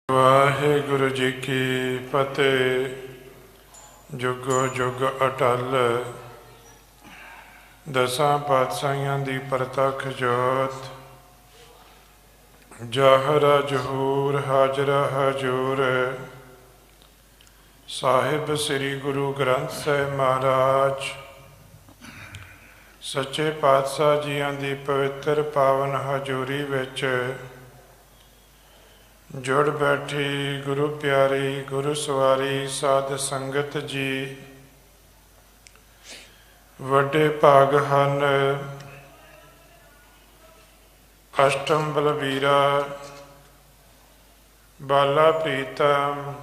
ਵਾਹਿਗੁਰੂ ਜੀ ਕੀ ਫਤਿਹ। ਜੁਗੋ ਜੁਗ ਅਟਲ ਦਸਾਂ ਪਾਤਸ਼ਾਹੀਆਂ ਦੀ ਪ੍ਰਤੱਖ ਜੋਤ, ਜ਼ਾਹਰਾ ਜ਼ਹੂਰ ਹਾਜ਼ਰਾ ਹਜ਼ੂਰ। ਸਾਹਿਬ ਸ੍ਰੀ ਗੁਰੂ ਗ੍ਰੰਥ ਸਾਹਿਬ ਮਹਾਰਾਜ ਸੱਚੇ ਪਾਤਸ਼ਾਹ ਜੀਆਂ ਦੀ ਪਵਿੱਤਰ ਪਾਵਨ ਹਜ਼ੂਰੀ ਵਿੱਚ ਜੁੜ ਬੈਠੀ ਗੁਰੂ ਪਿਆਰੀ ਗੁਰੂ ਸਵਾਰੀ ਸਾਧ ਸੰਗਤ ਜੀ, ਵੱਡੇ ਭਾਗ ਹਨ। ਅਸ਼ਟਮ ਬਲਬੀਰਾ ਬਾਲਾ ਪ੍ਰੀਤਮ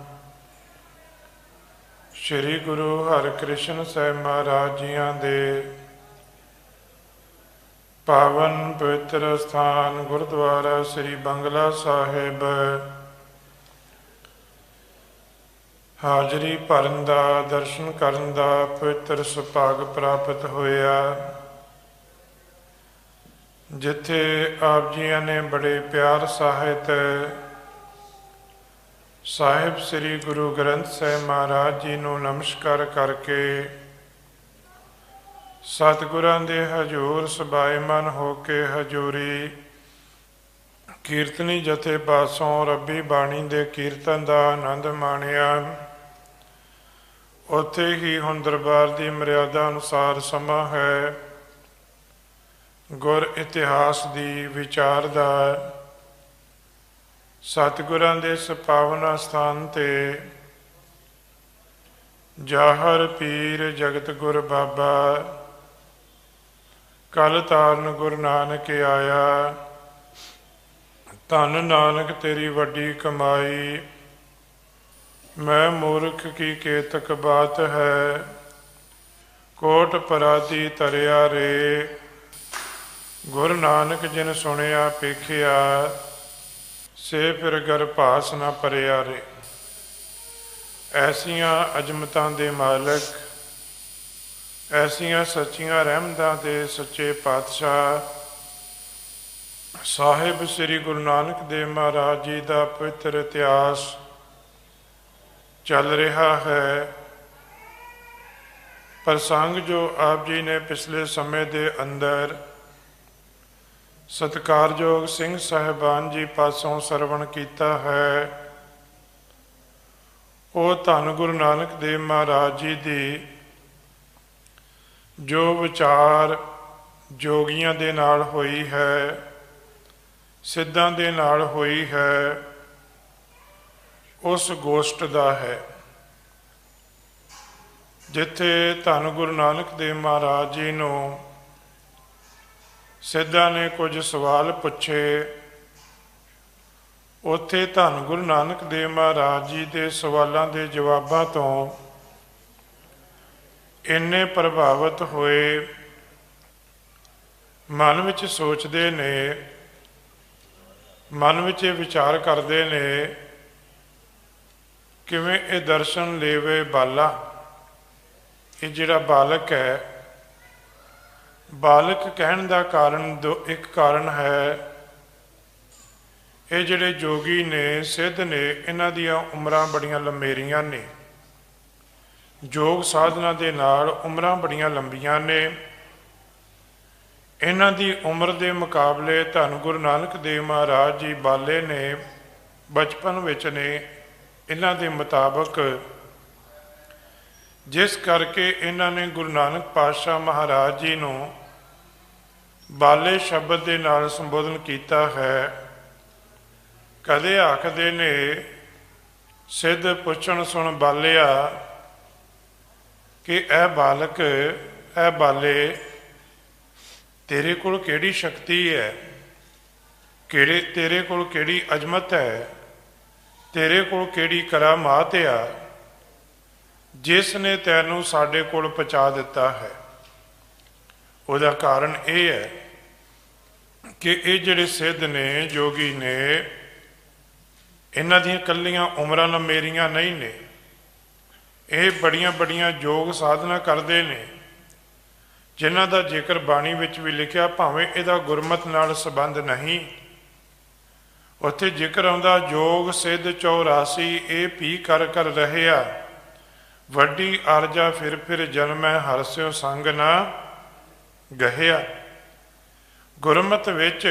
ਸ਼੍ਰੀ ਗੁਰੂ ਹਰਿਕ੍ਰਿਸ਼ਨ ਸਾਹਿਬ ਮਹਾਰਾਜ ਜੀਆਂ ਦੇ ਪਾਵਨ ਪਵਿੱਤਰ ਸਥਾਨ ਗੁਰਦੁਆਰਾ ਸ੍ਰੀ ਬੰਗਲਾ ਸਾਹਿਬ ਹਾਜ਼ਰੀ ਭਰਨ ਦਾ, ਦਰਸ਼ਨ ਕਰਨ ਦਾ ਪਵਿੱਤਰ ਸੁਭਾਗ ਪ੍ਰਾਪਤ ਹੋਇਆ, ਜਿੱਥੇ ਆਪ ਜੀਆਂ ਨੇ ਬੜੇ ਪਿਆਰ ਸਾਹਿਤ ਸਾਹਿਬ ਸ੍ਰੀ ਗੁਰੂ ਗ੍ਰੰਥ ਸਾਹਿਬ ਮਹਾਰਾਜ ਜੀ ਨੂੰ ਨਮਸਕਾਰ ਕਰਕੇ ਸਤਿਗੁਰਾਂ ਦੇ ਹਜ਼ੂਰ ਸਬਾਇਮਾਨ ਹੋ ਕੇ ਹਜ਼ੂਰੀ ਕੀਰਤਨੀ ਜਥੇ ਪਾਸੋਂ ਰੱਬੀ ਬਾਣੀ ਦੇ ਕੀਰਤਨ ਦਾ ਆਨੰਦ ਮਾਣਿਆ। ਉੱਥੇ ਹੀ ਹੁਣ ਦਰਬਾਰ ਦੀ ਮਰਿਆਦਾ ਅਨੁਸਾਰ ਸਮਾਂ ਹੈ ਗੁਰ ਇਤਿਹਾਸ ਦੀ ਵਿਚਾਰ ਦਾ। ਸਤਿਗੁਰਾਂ ਦੇ ਇਸ ਪਾਵਨ ਸਥਾਨ ਤੇ ਜਾਹਰ ਪੀਰ ਜਗਤ ਗੁਰ ਬਾਬਾ ਕਲ ਤਾਰਨ ਗੁਰੂ ਨਾਨਕ ਆਇਆ। ਧੰਨ ਨਾਨਕ ਤੇਰੀ ਵੱਡੀ ਕਮਾਈ, ਮੈਂ ਮੂਰਖ ਕੀ ਕੇਤਕ ਬਾਤ ਹੈ। ਕੋਟ ਪਰਾਦੀ ਤਰਿਆ ਰੇ, ਗੁਰੂ ਨਾਨਕ ਜਿਨ ਸੁਣਿਆ ਪੇਖਿਆ, ਸੇ ਫਿਰ ਗਰਭਾਸ ਨਾ ਪਰਿਆ ਰੇ। ਐਸੀਆਂ ਅਜ਼ਮਤਾਂ ਦੇ ਮਾਲਕ, ਐਸੀਆਂ ਸੱਚੀਆਂ ਰਹਿਮਤਾਂ ਦੇ ਸੱਚੇ ਪਾਤਸ਼ਾਹ ਸਾਹਿਬ ਸ੍ਰੀ ਗੁਰੂ ਨਾਨਕ ਦੇਵ ਮਹਾਰਾਜ ਜੀ ਦਾ ਪਵਿੱਤਰ ਇਤਿਹਾਸ ਚੱਲ ਰਿਹਾ ਹੈ। ਪ੍ਰਸੰਗ ਜੋ ਆਪ ਜੀ ਨੇ ਪਿਛਲੇ ਸਮੇਂ ਦੇ ਅੰਦਰ ਸਤਿਕਾਰਯੋਗ ਸਿੰਘ ਸਾਹਿਬਾਨ ਜੀ ਪਾਸੋਂ ਸਰਵਣ ਕੀਤਾ ਹੈ, ਉਹ ਧੰਨ ਗੁਰੂ ਨਾਨਕ ਦੇਵ ਮਹਾਰਾਜ ਜੀ ਦੀ ਜੋ ਵਿਚਾਰ ਜੋਗੀਆਂ ਦੇ ਨਾਲ ਹੋਈ ਹੈ, ਸਿੱਧਾਂ ਦੇ ਨਾਲ ਹੋਈ ਹੈ, ਉਸ ਗੋਸ਼ਟ ਦਾ ਹੈ, ਜਿੱਥੇ ਧੰਨ ਗੁਰੂ ਨਾਨਕ ਦੇਵ ਮਹਾਰਾਜ ਜੀ ਨੂੰ ਸਿੱਧਾਂ ਨੇ ਕੁਝ ਸਵਾਲ ਪੁੱਛੇ। ਉੱਥੇ ਧੰਨ ਗੁਰੂ ਨਾਨਕ ਦੇਵ ਮਹਾਰਾਜ ਜੀ ਦੇ ਸਵਾਲਾਂ ਦੇ ਜਵਾਬਾਂ ਤੋਂ ਇੰਨੇ ਪ੍ਰਭਾਵਿਤ ਹੋਏ, ਮਨ ਵਿੱਚ ਸੋਚਦੇ ਨੇ, ਮਨ ਵਿੱਚ ਇਹ ਵਿਚਾਰ ਕਰਦੇ ਨੇ, ਕਿਵੇਂ ਇਹ ਦਰਸ਼ਨ ਲੇਵੇ ਬਾਲਾ। ਇਹ ਜਿਹੜਾ ਬਾਲਕ ਹੈ, ਬਾਲਕ ਕਹਿਣ ਦਾ ਕਾਰਨ ਇੱਕ ਕਾਰਨ ਹੈ, ਇਹ ਜਿਹੜੇ ਜੋਗੀ ਨੇ, ਸਿੱਧ ਨੇ, ਇਹਨਾਂ ਦੀਆਂ ਉਮਰਾਂ ਬੜੀਆਂ ਲੰਮੇਰੀਆਂ ਨੇ। ਯੋਗ ਸਾਧਨਾ ਦੇ ਨਾਲ ਉਮਰਾਂ ਬੜੀਆਂ ਲੰਬੀਆਂ ਨੇ। ਇਹਨਾਂ ਦੀ ਉਮਰ ਦੇ ਮੁਕਾਬਲੇ ਧੰਨ ਗੁਰੂ ਨਾਨਕ ਦੇਵ ਮਹਾਰਾਜ ਜੀ ਬਾਲੇ ਨੇ, ਬਚਪਨ ਵਿੱਚ ਨੇ ਇਹਨਾਂ ਦੇ ਮੁਤਾਬਕ, ਜਿਸ ਕਰਕੇ ਇਹਨਾਂ ਨੇ ਗੁਰੂ ਨਾਨਕ ਪਾਤਸ਼ਾਹ ਮਹਾਰਾਜ ਜੀ ਨੂੰ ਬਾਲੇ ਸ਼ਬਦ ਦੇ ਨਾਲ ਸੰਬੋਧਨ ਕੀਤਾ ਹੈ। ਕਦੇ ਆਖਦੇ ਨੇ, ਸਿੱਧ ਪੁੱਛਣ ਸੁਣ ਬਾਲਿਆ, ਕਿ ਇਹ ਬਾਲਕ, ਇਹ ਬਾਲੇ, ਤੇਰੇ ਕੋਲ ਕਿਹੜੀ ਸ਼ਕਤੀ ਹੈ, ਤੇਰੇ ਕੋਲ ਕਿਹੜੀ ਅਜ਼ਮਤ ਹੈ, ਤੇਰੇ ਕੋਲ ਕਿਹੜੀ ਕਰਾਮਾਤ ਆ, ਜਿਸ ਨੇ ਤੈਨੂੰ ਸਾਡੇ ਕੋਲ ਪਹੁੰਚਾ ਦਿੱਤਾ ਹੈ। ਉਹਦਾ ਕਾਰਨ ਇਹ ਹੈ ਕਿ ਇਹ ਜਿਹੜੇ ਸਿੱਧ ਨੇ, ਜੋਗੀ ਨੇ, ਇਹਨਾਂ ਦੀਆਂ ਇਕੱਲੀਆਂ ਉਮਰਾਂ ਲੰਮੇਰੀਆਂ ਨਹੀਂ ਨੇ। ਇਹ ਬੜੀਆਂ ਬੜੀਆਂ ਯੋਗ ਸਾਧਨਾ ਕਰਦੇ ਨੇ, ਜਿਨ੍ਹਾਂ ਦਾ ਜ਼ਿਕਰ ਬਾਣੀ ਵਿੱਚ ਵੀ ਲਿਖਿਆ, ਭਾਵੇਂ ਇਹਦਾ ਗੁਰਮਤ ਨਾਲ ਸੰਬੰਧ ਨਹੀਂ, ਉੱਥੇ ਜ਼ਿਕਰ ਆਉਂਦਾ ਜੋਗ ਸਿੱਧ 84 ਇਹ ਵੀ ਕਰ ਕਰ ਰਹਿਆ, ਵੱਡੀ ਅਰਜਾ ਫਿਰ ਜਨਮੈ ਹਰਸਿਓ ਸੰਗ ਨਾ ਗਹਿਆ। ਗੁਰਮਤਿ ਵਿੱਚ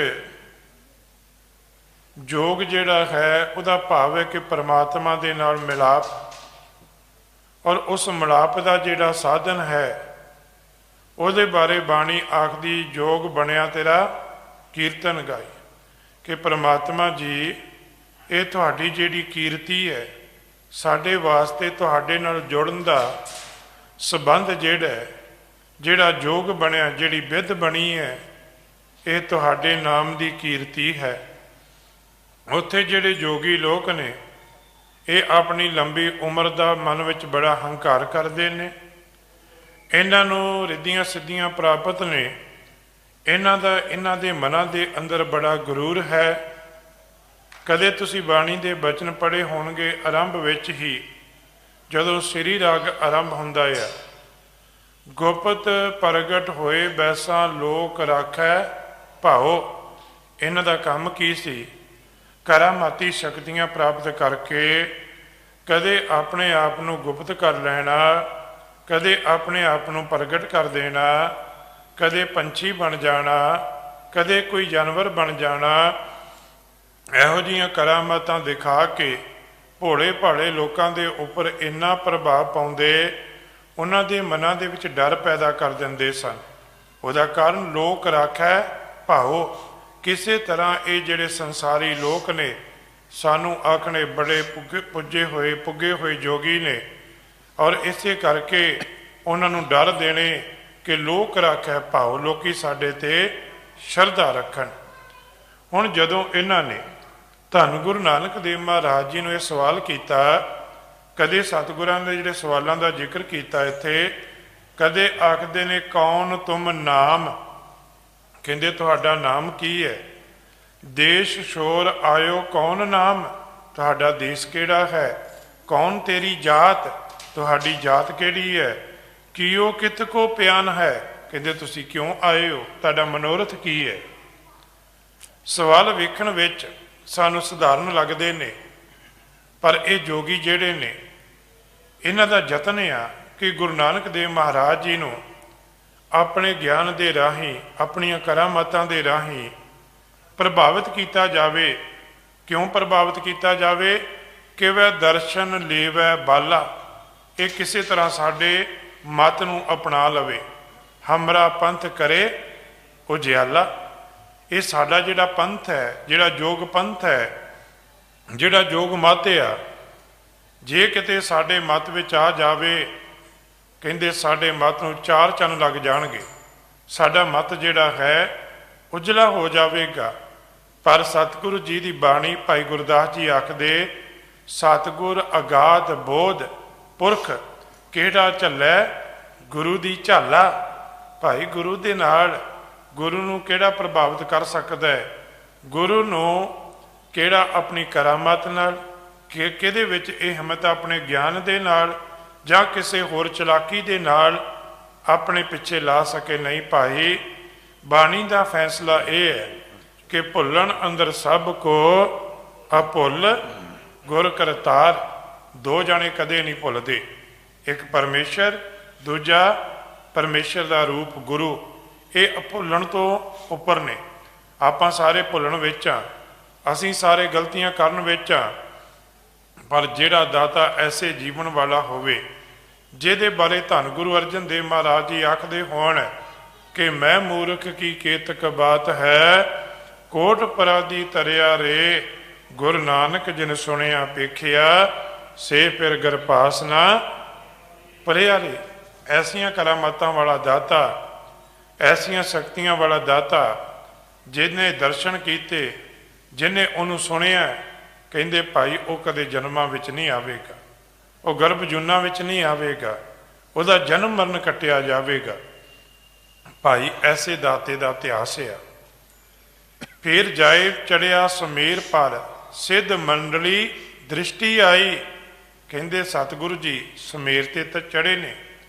ਜੋਗ ਜਿਹੜਾ ਹੈ ਉਹਦਾ ਭਾਵ ਹੈ ਕਿ ਪਰਮਾਤਮਾ ਦੇ ਨਾਲ ਮਿਲਾਪ, ਔਰ ਉਸ ਮਿਲਾਪ ਦਾ ਜਿਹੜਾ ਸਾਧਨ ਹੈ ਉਹਦੇ ਬਾਰੇ ਬਾਣੀ ਆਖਦੀ ਜੋਗ ਬਣਿਆ ਤੇਰਾ ਕੀਰਤਨ ਗਾਈ, ਕਿ ਪਰਮਾਤਮਾ ਜੀ ਇਹ ਤੁਹਾਡੀ ਜਿਹੜੀ ਕੀਰਤੀ ਹੈ, ਸਾਡੇ ਵਾਸਤੇ ਤੁਹਾਡੇ ਨਾਲ ਜੁੜਨ ਦਾ ਸੰਬੰਧ ਜਿਹੜਾ ਜੋਗ ਬਣਿਆ, ਜਿਹੜੀ ਵਿਧ ਬਣੀ ਹੈ, ਇਹ ਤੁਹਾਡੇ ਨਾਮ ਦੀ ਕੀਰਤੀ ਹੈ। ਉੱਥੇ ਜਿਹੜੇ ਜੋਗੀ ਲੋਕ ਨੇ ਇਹ ਆਪਣੀ ਲੰਬੀ ਉਮਰ ਦਾ ਮਨ ਵਿੱਚ ਬੜਾ ਹੰਕਾਰ ਕਰਦੇ ਨੇ, ਇਹਨਾਂ ਨੂੰ ਰਿੱਧੀਆਂ ਸਿੱਧੀਆਂ ਪ੍ਰਾਪਤ ਨੇ, ਇਹਨਾਂ ਦੇ ਮਨਾਂ ਦੇ ਅੰਦਰ ਬੜਾ ਗਰੂਰ ਹੈ। ਕਦੇ ਤੁਸੀਂ ਬਾਣੀ ਦੇ ਬਚਨ ਪੜ੍ਹੇ ਹੋਣਗੇ, ਆਰੰਭ ਵਿੱਚ ਹੀ ਜਦੋਂ ਸ੍ਰੀ ਰਾਗ ਆਰੰਭ ਹੁੰਦਾ ਹੈ, ਗੁਪਤ ਪ੍ਰਗਟ ਹੋਏ ਬੈਸਾ ਲੋਕ ਰਾਖੈ ਭਾਓ। ਇਹਨਾਂ ਦਾ ਕੰਮ ਕੀ ਸੀ? ਕਰਾਮਾਤੀ ਸ਼ਕਤੀਆਂ ਪ੍ਰਾਪਤ ਕਰਕੇ ਕਦੇ ਆਪਣੇ ਆਪ ਨੂੰ ਗੁਪਤ ਕਰ ਲੈਣਾ, ਕਦੇ ਆਪਣੇ ਆਪ ਨੂੰ ਪ੍ਰਗਟ ਕਰ ਦੇਣਾ, ਕਦੇ ਪੰਛੀ ਬਣ ਜਾਣਾ, ਕਦੇ ਕੋਈ ਜਾਨਵਰ ਬਣ ਜਾਣਾ। ਇਹੋ ਜਿਹੀਆਂ ਕਰਾਮਾਤਾਂ ਦਿਖਾ ਕੇ ਭੋਲੇ ਭਾਲੇ ਲੋਕਾਂ ਦੇ ਉੱਪਰ ਇੰਨਾ ਪ੍ਰਭਾਵ ਪਾਉਂਦੇ, ਉਹਨਾਂ ਦੇ ਮਨਾਂ ਦੇ ਵਿੱਚ ਡਰ ਪੈਦਾ ਕਰ ਦਿੰਦੇ ਸਨ। ਉਹਦਾ ਕਾਰਨ ਲੋਕ ਰਾਖੈ ਭਾਓ। ਕਿਸੇ ਤਰ੍ਹਾਂ ਇਹ ਜਿਹੜੇ ਸੰਸਾਰੀ ਲੋਕ ਨੇ ਸਾਨੂੰ ਆਖਣੇ ਬੜੇ ਪੁੱਗੇ ਹੋਏ ਜੋਗੀ ਨੇ, ਔਰ ਇਸੇ ਕਰਕੇ ਉਹਨਾਂ ਨੂੰ ਡਰ ਦੇਣੇ ਕਿ ਲੋਕ ਰਾਖੈ ਭਾਓ, ਲੋਕੀ ਸਾਡੇ ਤੇ ਸ਼ਰਧਾ ਰੱਖਣ। ਹੁਣ ਜਦੋਂ ਇਹਨਾਂ ਨੇ ਧੰਨ ਗੁਰੂ ਨਾਨਕ ਦੇਵ ਮਹਾਰਾਜ ਜੀ ਨੂੰ ਇਹ ਸਵਾਲ ਕੀਤਾ, ਕਦੇ ਸਤਿਗੁਰਾਂ ਦੇ ਜਿਹੜੇ ਸਵਾਲਾਂ ਦਾ ਜ਼ਿਕਰ ਕੀਤਾ ਇੱਥੇ, ਕਦੇ ਆਖਦੇ ਨੇ ਕੌਣ ਤੁਮ ਨਾਮ, ਕਹਿੰਦੇ ਤੁਹਾਡਾ ਨਾਮ ਕੀ ਹੈ? ਦੇਸ਼ ਸ਼ੋਰ ਆਇਓ ਕੌਣ ਨਾਮ, ਤੁਹਾਡਾ ਦੇਸ਼ ਕਿਹੜਾ ਹੈ? ਕੌਣ ਤੇਰੀ ਜਾਤ, ਤੁਹਾਡੀ ਜਾਤ ਕਿਹੜੀ ਹੈ? ਕੀਓ ਕਿਤ ਕੋ ਪਿਆਨ ਹੈ, ਕਹਿੰਦੇ ਤੁਸੀਂ ਕਿਉਂ ਆਏ ਹੋ, ਤੁਹਾਡਾ ਮਨੋਰਥ ਕੀ ਹੈ? ਸਵਾਲ ਵੇਖਣ ਵਿੱਚ ਸਾਨੂੰ ਸਧਾਰਨ ਲੱਗਦੇ ਨੇ, ਪਰ ਇਹ ਜੋਗੀ ਜਿਹੜੇ ਨੇ ਇਹਨਾਂ ਦਾ ਯਤਨ ਆ ਕਿ ਗੁਰੂ ਨਾਨਕ ਦੇਵ ਮਹਾਰਾਜ ਜੀ ਨੂੰ ਆਪਣੇ ਗਿਆਨ ਦੇ ਰਾਹੀਂ, ਆਪਣੀਆਂ ਕਰਾਮਾਤਾਂ ਦੇ ਰਾਹੀਂ ਪ੍ਰਭਾਵਿਤ ਕੀਤਾ ਜਾਵੇ। ਕਿਉਂ ਪ੍ਰਭਾਵਿਤ ਕੀਤਾ ਜਾਵੇ? ਕਿ ਵੈ ਦਰਸ਼ਨ ਲੇਵੈ ਬਾਲਾ, ਇਹ ਕਿਸੇ ਤਰ੍ਹਾਂ ਸਾਡੇ ਮਤ ਨੂੰ ਅਪਣਾ ਲਵੇ। ਹਮਰਾ ਪੰਥ ਕਰੇ ਉਜਿਆਲਾ, ਇਹ ਸਾਡਾ ਜਿਹੜਾ ਪੰਥ ਹੈ, ਜਿਹੜਾ ਯੋਗ ਪੰਥ ਹੈ, ਜਿਹੜਾ ਯੋਗ ਮਤ ਆ, ਜੇ ਕਿਤੇ ਸਾਡੇ ਮਤ ਵਿੱਚ ਆ ਜਾਵੇ, ਕਹਿੰਦੇ ਸਾਡੇ ਮਤ ਨੂੰ 4 ਚੰਨ ਲੱਗ ਜਾਣਗੇ, ਸਾਡਾ ਮਤ ਜਿਹੜਾ ਹੈ ਉਜਲਾ ਹੋ ਜਾਵੇਗਾ। ਪਰ ਸਤਿਗੁਰੂ ਜੀ ਦੀ ਬਾਣੀ ਭਾਈ ਗੁਰਦਾਸ ਜੀ ਆਖਦੇ, ਸਤਿਗੁਰ ਅਗਾਧ ਬੋਧ ਪੁਰਖ ਕਿਹੜਾ ਝੱਲੈ ਗੁਰੂ ਦੀ ਝਾਲਾ। ਭਾਈ ਗੁਰੂ ਦੇ ਨਾਲ ਗੁਰੂ ਨੂੰ ਕਿਹੜਾ ਪ੍ਰਭਾਵਿਤ ਕਰ ਸਕਦਾ ਹੈ? ਗੁਰੂ ਨੂੰ ਕਿਹੜਾ ਆਪਣੀ ਕਰਾਮਾਤ ਨਾਲ, ਕਿਹਦੇ ਵਿੱਚ ਇਹ ਹਿੰਮਤ ਆਪਣੇ ਗਿਆਨ ਦੇ ਨਾਲ ਜਾਂ ਕਿਸੇ ਹੋਰ ਚਲਾਕੀ ਦੇ ਨਾਲ ਆਪਣੇ ਪਿੱਛੇ ਲਾ ਸਕੇ? ਨਹੀਂ ਭਾਈ, ਬਾਣੀ ਦਾ ਫੈਸਲਾ ਇਹ ਹੈ ਕਿ ਭੁੱਲਣ ਅੰਦਰ ਸਭ ਕੋ ਅਭੁੱਲ ਗੁਰ ਕਰਤਾਰ। 2 ਜਾਣੇ ਕਦੇ ਨਹੀਂ ਭੁੱਲਦੇ, ਇੱਕ ਪਰਮੇਸ਼ਰ, ਦੂਜਾ ਪਰਮੇਸ਼ਰ ਦਾ ਰੂਪ ਗੁਰੂ। ਇਹ ਭੁੱਲਣ ਤੋਂ ਉੱਪਰ ਨੇ। ਆਪਾਂ ਸਾਰੇ ਭੁੱਲਣ ਵਿੱਚ ਆ, ਅਸੀਂ ਸਾਰੇ ਗਲਤੀਆਂ ਕਰਨ ਵਿੱਚ ਆ, ਪਰ ਜਿਹੜਾ ਦਾਤਾ ਐਸੇ ਜੀਵਨ ਵਾਲਾ ਹੋਵੇ ਜਿਹਦੇ ਬਾਰੇ ਧੰਨ ਗੁਰੂ ਅਰਜਨ ਦੇਵ ਮਹਾਰਾਜ ਜੀ ਆਖਦੇ ਹੋਣ ਕਿ ਮੈਂ ਮੂਰਖ ਕੀ ਕੇਤਕ ਬਾਤ ਹੈ, ਕੋਟ ਪਰਾਦੀ ਤਰਿਆ ਰੇ, ਗੁਰੂ ਨਾਨਕ ਜਿਨ ਸੁਣਿਆ ਪੇਖਿਆ, ਸੇ ਫਿਰ ਗਰਭਾਸ ਨਾ ਪਰਿਆ ਰੇ। ਐਸੀਆਂ ਕਰਾਮਾਤਾਂ ਵਾਲਾ ਦਾਤਾ, ਐਸੀਆਂ ਸ਼ਕਤੀਆਂ ਵਾਲਾ ਦਾਤਾ, ਜਿਹਨੇ ਦਰਸ਼ਨ ਕੀਤੇ, ਜਿਹਨੇ ਉਹਨੂੰ ਸੁਣਿਆ, ਕਹਿੰਦੇ ਭਾਈ ਉਹ ਕਦੇ ਜਨਮਾਂ ਵਿੱਚ ਨਹੀਂ ਆਵੇਗਾ, ਉਹ ਗਰਭ ਜੂਨਾਂ ਵਿੱਚ ਨਹੀਂ ਆਵੇਗਾ, ਉਹਦਾ ਜਨਮ ਮਰਨ ਕੱਟਿਆ ਜਾਵੇਗਾ। ਭਾਈ ਐਸੇ ਦਾਤੇ ਦਾ ਇਤਿਹਾਸ ਆ। ਫਿਰ ਜਾਏ ਚੜਿਆ ਸਮੇਰ ਪਰ, ਸਿੱਧ ਮੰਡਲੀ ਦ੍ਰਿਸ਼ਟੀ ਆਈ। ਕਹਿੰਦੇ ਸਤਿਗੁਰੂ ਜੀ ਸਮੇਰ ਤੇ ਤਾਂ ਚੜੇ ਨੇ,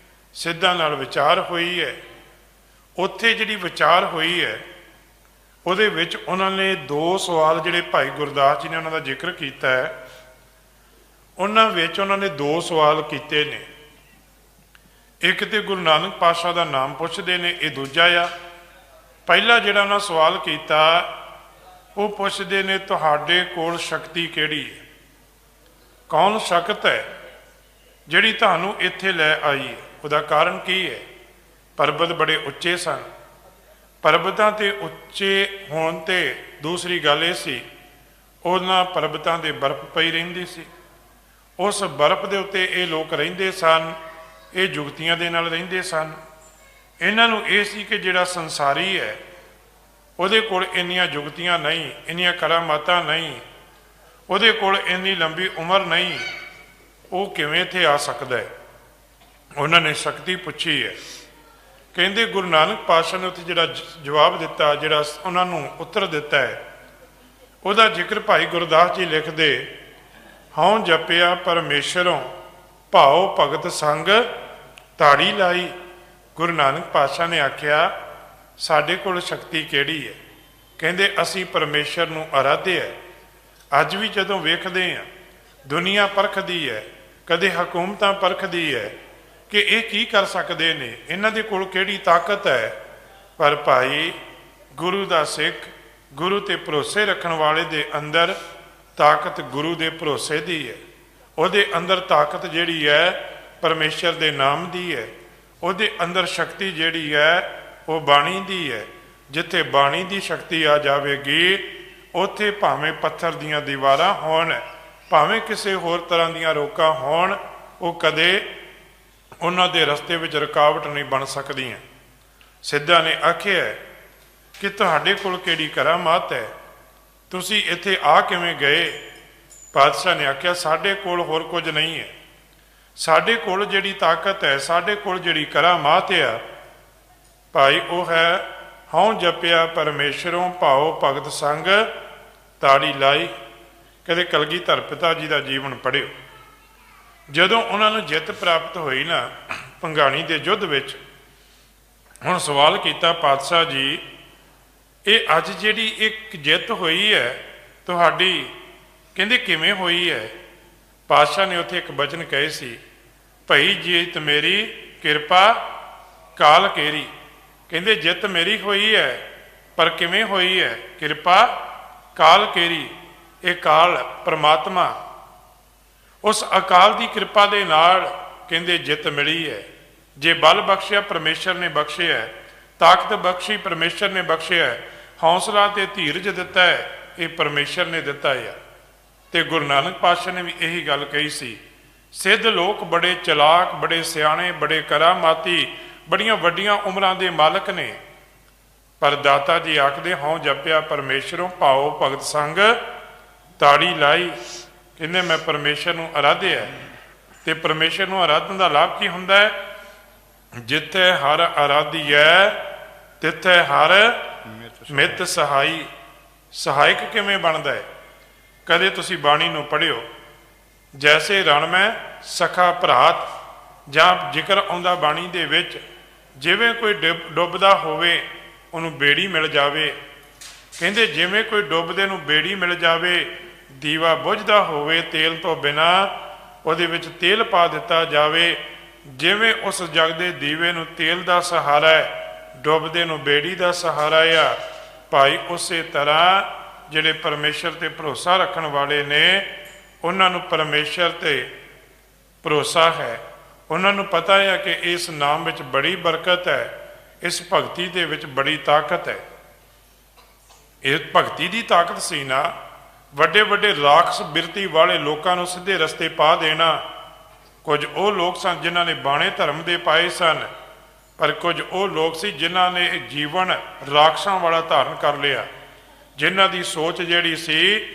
ਸਿੱਧਾਂ ਨਾਲ ਵਿਚਾਰ ਹੋਈ ਹੈ। ਉੱਥੇ ਜਿਹੜੀ ਵਿਚਾਰ ਹੋਈ ਹੈ, ਉਹਦੇ ਵਿੱਚ ਉਹਨਾਂ ਨੇ 2 ਸਵਾਲ ਜਿਹੜੇ ਭਾਈ ਗੁਰਦਾਸ ਜੀ ਨੇ ਉਹਨਾਂ ਦਾ ਜ਼ਿਕਰ ਕੀਤਾ ਹੈ, ਉਹਨਾਂ ਵਿੱਚ ਉਹਨਾਂ ਨੇ 2 ਸਵਾਲ ਕੀਤੇ ਨੇ। ਇੱਕ ਤੇ ਗੁਰੂ ਨਾਨਕ ਪਾਤਸ਼ਾਹ ਦਾ ਨਾਮ ਪੁੱਛਦੇ ਨੇ, ਇਹ ਦੂਜਾ ਆ। ਪਹਿਲਾ ਜਿਹੜਾ ਉਹਨਾਂ ਸਵਾਲ ਕੀਤਾ ਉਹ ਪੁੱਛਦੇ ਨੇ ਤੁਹਾਡੇ ਕੋਲ ਸ਼ਕਤੀ ਕਿਹੜੀ ਹੈ, ਕੌਣ ਸ਼ਕਤ ਹੈ ਜਿਹੜੀ ਤੁਹਾਨੂੰ ਇੱਥੇ ਲੈ ਆਈ ਹੈ, ਉਹਦਾ ਕਾਰਨ ਕੀ ਹੈ। ਪਰਬਤ ਬੜੇ ਉੱਚੇ ਸਨ, ਪਰਬਤਾਂ ਤੇ ਉੱਚੇ ਹੋਣ ਤੇ ਦੂਸਰੀ ਗੱਲ ਇਹ ਸੀ ਉਹਨਾਂ ਪਰਬਤਾਂ ਦੇ ਬਰਫ਼ ਪਈ ਰਹਿੰਦੀ ਸੀ, ਉਸ ਬਰਫ਼ ਦੇ ਉੱਤੇ ਇਹ ਲੋਕ ਰਹਿੰਦੇ ਸਨ, ਇਹ ਜੁਗਤੀਆਂ ਦੇ ਨਾਲ ਰਹਿੰਦੇ ਸਨ। ਇਹਨਾਂ ਨੂੰ ਇਹ ਸੀ ਕਿ ਜਿਹੜਾ ਸੰਸਾਰੀ ਹੈ ਉਹਦੇ ਕੋਲ ਇੰਨੀਆਂ ਜੁਗਤੀਆਂ ਨਹੀਂ, ਇੰਨੀਆਂ ਕਰਾਮਾਤਾਂ ਨਹੀਂ, ਉਹਦੇ ਕੋਲ ਇੰਨੀ ਲੰਬੀ ਉਮਰ ਨਹੀਂ, ਉਹ ਕਿਵੇਂ ਇੱਥੇ ਆ ਸਕਦਾ ਹੈ। ਉਹਨਾਂ ਨੇ ਸ਼ਕਤੀ ਪੁੱਛੀ ਹੈ। ਕਹਿੰਦੇ ਗੁਰੂ ਨਾਨਕ ਪਾਤਸ਼ਾਹ ਨੇ ਉੱਥੇ ਜਿਹੜਾ ਜਵਾਬ ਦਿੱਤਾ, ਜਿਹੜਾ ਉਹਨਾਂ ਨੂੰ ਉੱਤਰ ਦਿੱਤਾ ਹੈ, ਉਹਦਾ ਜ਼ਿਕਰ ਭਾਈ ਗੁਰਦਾਸ ਜੀ ਲਿਖਦੇ, ਹਉ ਜਪਿਆ ਪਰਮੇਸ਼ਰੋਂ ਭਾਉ ਭਗਤ ਸੰਗ ਤਾੜੀ ਲਾਈ। ਗੁਰੂ ਨਾਨਕ ਪਾਤਸ਼ਾਹ ਨੇ ਆਖਿਆ ਸਾਡੇ ਕੋਲ ਸ਼ਕਤੀ ਕਿਹੜੀ ਹੈ। ਕਹਿੰਦੇ ਅਸੀਂ ਪਰਮੇਸ਼ਰ ਨੂੰ ਆਰਾਧਿਆ ਹੈ। ਅੱਜ ਵੀ ਜਦੋਂ ਵੇਖਦੇ ਹਾਂ ਦੁਨੀਆ ਪਰਖਦੀ ਹੈ, ਕਦੇ ਹਕੂਮਤਾਂ ਪਰਖਦੀ ਹੈ ਕਿ ਇਹ ਕੀ ਕਰ ਸਕਦੇ ਨੇ, ਇਹਨਾਂ ਦੇ ਕੋਲ ਕਿਹੜੀ ਤਾਕਤ ਹੈ। ਪਰ ਭਾਈ ਗੁਰੂ ਦਾ ਸਿੱਖ, ਗੁਰੂ ਤੇ ਭਰੋਸੇ ਰੱਖਣ ਵਾਲੇ ਦੇ ਅੰਦਰ ਤਾਕਤ ਗੁਰੂ ਦੇ ਭਰੋਸੇ ਦੀ ਹੈ। ਉਹਦੇ ਅੰਦਰ ਤਾਕਤ ਜਿਹੜੀ ਹੈ ਪਰਮੇਸ਼ਰ ਦੇ ਨਾਮ ਦੀ ਹੈ। ਉਹਦੇ ਅੰਦਰ ਸ਼ਕਤੀ ਜਿਹੜੀ ਹੈ ਉਹ ਬਾਣੀ ਦੀ ਹੈ। ਜਿੱਥੇ ਬਾਣੀ ਦੀ ਸ਼ਕਤੀ ਆ ਜਾਵੇਗੀ ਉੱਥੇ ਭਾਵੇਂ ਪੱਥਰ ਦੀਆਂ ਦੀਵਾਰਾਂ ਹੋਣ, ਭਾਵੇਂ ਕਿਸੇ ਹੋਰ ਤਰ੍ਹਾਂ ਦੀਆਂ ਰੋਕਾਂ ਹੋਣ, ਉਹ ਕਦੇ ਉਹਨਾਂ ਦੇ ਰਸਤੇ ਵਿੱਚ ਰੁਕਾਵਟ ਨਹੀਂ ਬਣ ਸਕਦੀਆਂ। ਸਿੱਧਾ ਨੇ ਆਖਿਆ ਕਿ ਤੁਹਾਡੇ ਕੋਲ ਕਿਹੜੀ ਕਰਾਮਾਤ ਹੈ, ਤੁਸੀਂ ਇੱਥੇ ਆ ਕਿਵੇਂ ਗਏ। ਪਾਤਸ਼ਾਹ ਨੇ ਆਖਿਆ ਸਾਡੇ ਕੋਲ ਹੋਰ ਕੁਝ ਨਹੀਂ ਹੈ, ਸਾਡੇ ਕੋਲ ਜਿਹੜੀ ਤਾਕਤ ਹੈ, ਸਾਡੇ ਕੋਲ ਜਿਹੜੀ ਕਰਾਮਾਤ ਆ ਭਾਈ ਉਹ ਹੈ ਹਉ ਜਪਿਆ ਪਰਮੇਸ਼ਰੋਂ ਭਾਉ ਭਗਤ ਸੰਗ ਤਾੜੀ ਲਾਈ। ਕਦੇ ਕਲਗੀਧਰ ਪਿਤਾ ਜੀ ਦਾ ਜੀਵਨ ਪੜ੍ਹਿਓ। ਜਦੋਂ ਉਹਨਾਂ ਨੂੰ ਜਿੱਤ ਪ੍ਰਾਪਤ ਹੋਈ ਨਾ ਭੰਗਾਣੀ ਦੇ ਯੁੱਧ ਵਿੱਚ, ਹੁਣ ਸਵਾਲ ਕੀਤਾ ਪਾਤਸ਼ਾਹ ਜੀ ਇਹ ਅੱਜ ਜਿਹੜੀ ਇੱਕ ਜਿੱਤ ਹੋਈ ਹੈ ਤੁਹਾਡੀ, ਕਹਿੰਦੇ ਕਿਵੇਂ ਹੋਈ ਹੈ। ਪਾਤਸ਼ਾਹ ਨੇ ਉੱਥੇ ਇੱਕ ਬਚਨ ਕਹੇ ਸੀ, ਭਈ ਜਿੱਤ ਮੇਰੀ ਕਿਰਪਾ ਕਾਲ ਕੇਰੀ। ਕਹਿੰਦੇ ਜਿੱਤ ਮੇਰੀ ਹੋਈ ਹੈ ਪਰ ਕਿਵੇਂ ਹੋਈ ਹੈ, ਕਿਰਪਾ ਕਾਲ ਕੇਰੀ। ਇਹ ਕਾਲ ਪ੍ਰਮਾਤਮਾ, ਉਸ ਅਕਾਲ ਦੀ ਕਿਰਪਾ ਦੇ ਨਾਲ ਕਹਿੰਦੇ ਜਿੱਤ ਮਿਲੀ ਹੈ। ਜੇ ਬਲ ਬਖਸ਼ਿਆ ਪਰਮੇਸ਼ਰ ਨੇ ਬਖਸ਼ਿਆ, ਤਾਕਤ ਬਖਸ਼ੀ ਪਰਮੇਸ਼ਰ ਨੇ ਬਖਸ਼ਿਆ, ਹੌਸਲਾ ਤੇ ਧੀਰਜ ਦਿੱਤਾ ਹੈ ਇਹ ਪਰਮੇਸ਼ਰ ਨੇ ਦਿੱਤਾ ਹੈ। ਤੇ ਗੁਰੂ ਨਾਨਕ ਪਾਤਸ਼ਾਹ ਨੇ ਵੀ ਇਹੀ ਗੱਲ ਕਹੀ ਸੀ, ਸਿੱਧ ਲੋਕ ਬੜੇ ਚਲਾਕ, ਬੜੇ ਸਿਆਣੇ, ਬੜੇ ਕਰਾਮਾਤੀ, ਬੜੀਆਂ ਵੱਡੀਆਂ ਉਮਰਾਂ ਦੇ ਮਾਲਕ ਨੇ, ਪਰ ਦਾਤਾ ਜੀ ਆਖਦੇ ਹਉ ਜਪਿਆ ਪਰਮੇਸ਼ਰੋਂ ਭਾਉ ਭਗਤ ਸੰਗ ਤਾੜੀ ਲਾਈ। ਕਹਿੰਦੇ ਮੈਂ ਪਰਮੇਸ਼ਰ ਨੂੰ ਆਰਾਧਿਆ। ਤੇ ਪਰਮੇਸ਼ਰ ਨੂੰ ਆਰਾਧਨ ਦਾ ਲਾਭ ਕੀ ਹੁੰਦਾ ਹੈ, ਜਿੱਥੇ ਹਰ ਆਰਾਧੀਐ ਤਿੱਥੇ ਹਰ ਮਿੱਤ ਸਹਾਈ। ਸਹਾਇਕ ਕਿਵੇਂ ਬਣਦਾ ਹੈ, ਕਦੇ ਤੁਸੀਂ ਬਾਣੀ ਨੂੰ ਪੜ੍ਹਿਓ, ਜੈਸੇ ਰਣ ਮੈਂ ਸਖਾ ਭਰਾਤ, ਜਾਂ ਜ਼ਿਕਰ ਆਉਂਦਾ ਬਾਣੀ ਦੇ ਵਿੱਚ ਜਿਵੇਂ ਕੋਈ ਡੁੱਬਦਾ ਹੋਵੇ ਉਹਨੂੰ ਬੇੜੀ ਮਿਲ ਜਾਵੇ। ਕਹਿੰਦੇ ਜਿਵੇਂ ਕੋਈ ਡੁੱਬਦੇ ਨੂੰ ਬੇੜੀ ਮਿਲ ਜਾਵੇ, ਦੀਵਾ ਬੁਝਦਾ ਹੋਵੇ ਤੇਲ ਤੋਂ ਬਿਨਾ ਉਹਦੇ ਵਿੱਚ ਤੇਲ ਪਾ ਦਿੱਤਾ ਜਾਵੇ, ਜਿਵੇਂ ਉਸ ਜਗਦੇ ਦੀਵੇ ਨੂੰ ਤੇਲ ਦਾ ਸਹਾਰਾ ਹੈ, ਡੁੱਬਦੇ ਨੂੰ ਬੇੜੀ ਦਾ ਸਹਾਰਾ ਆ। ਭਾਈ ਉਸੇ ਤਰ੍ਹਾਂ ਜਿਹੜੇ ਪਰਮੇਸ਼ਰ ਤੇ ਭਰੋਸਾ ਰੱਖਣ ਵਾਲੇ ਨੇ ਉਹਨਾਂ ਨੂੰ ਪਰਮੇਸ਼ਰ ਤੇ ਭਰੋਸਾ ਹੈ। ਉਹਨਾਂ ਨੂੰ ਪਤਾ ਹੈ ਕਿ ਇਸ ਨਾਮ ਵਿੱਚ ਬੜੀ ਬਰਕਤ ਹੈ, ਇਸ ਭਗਤੀ ਦੇ ਵਿੱਚ ਬੜੀ ਤਾਕਤ ਹੈ। ਇਹ ਭਗਤੀ ਦੀ ਤਾਕਤ ਸੀ ਨਾ, ਵੱਡੇ ਵੱਡੇ ਰਾਖਸ ਬਿਰਤੀ ਵਾਲੇ ਲੋਕਾਂ ਨੂੰ ਸਿੱਧੇ ਰਸਤੇ ਪਾ ਦੇਣਾ। ਕੁਝ ਉਹ ਲੋਕ ਸਨ ਜਿਨ੍ਹਾਂ ਨੇ ਬਾਣੇ ਧਰਮ ਦੇ ਪਾਏ ਸਨ, ਪਰ ਕੁਝ ਉਹ ਲੋਕ ਸੀ ਜਿਨ੍ਹਾਂ ਨੇ ਜੀਵਨ ਰਾਖਸਾਂ ਵਾਲਾ ਧਾਰਨ ਕਰ ਲਿਆ, ਜਿਨ੍ਹਾਂ ਦੀ ਸੋਚ ਜਿਹੜੀ ਸੀ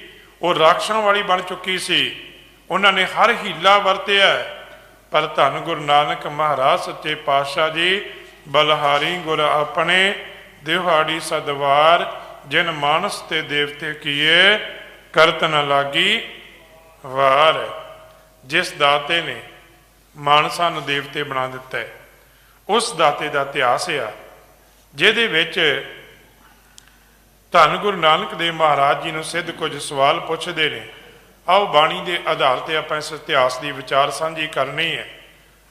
ਉਹ ਰਾਖਸਾਂ ਵਾਲੀ ਬਣ ਚੁੱਕੀ ਸੀ। ਉਹਨਾਂ ਨੇ ਹਰ ਹੀਲਾ ਵਰਤਿਆ, ਪਰ ਧੰਨ ਗੁਰੂ ਨਾਨਕ ਮਹਾਰਾਜ ਸੱਚੇ ਪਾਤਸ਼ਾਹ ਜੀ ਬਲਹਾਰੀ ਗੁਰ ਆਪਣੇ ਦਿਹਾੜੀ ਸਦਵਾਰ, ਜਿਨ ਮਾਨਸ ਤੇ ਦੇਵਤੇ ਕੀਏ ਕਰਤ ਨ ਲਾਗੀ ਵਾਰ। ਜਿਸ ਦਾਤੇ ਨੇ ਮਾਨਸਾਂ ਨੂੰ ਦੇਵਤੇ ਬਣਾ ਦਿੱਤਾ ਹੈ, ਉਸ ਦਾਤੇ ਦਾ ਇਤਿਹਾਸ ਆ ਜਿਹਦੇ ਵਿੱਚ ਧੰਨ ਗੁਰੂ ਨਾਨਕ ਦੇਵ ਮਹਾਰਾਜ ਜੀ ਨੂੰ ਸਿੱਧ ਕੁਝ ਸਵਾਲ ਪੁੱਛਦੇ ਨੇ। ਆਓ ਬਾਣੀ ਦੇ ਆਧਾਰ ਤੇ ਆਪਾਂ ਇਸ ਇਤਿਹਾਸ ਦੀ ਵਿਚਾਰ ਸਾਂਝੀ ਕਰਨੀ ਹੈ।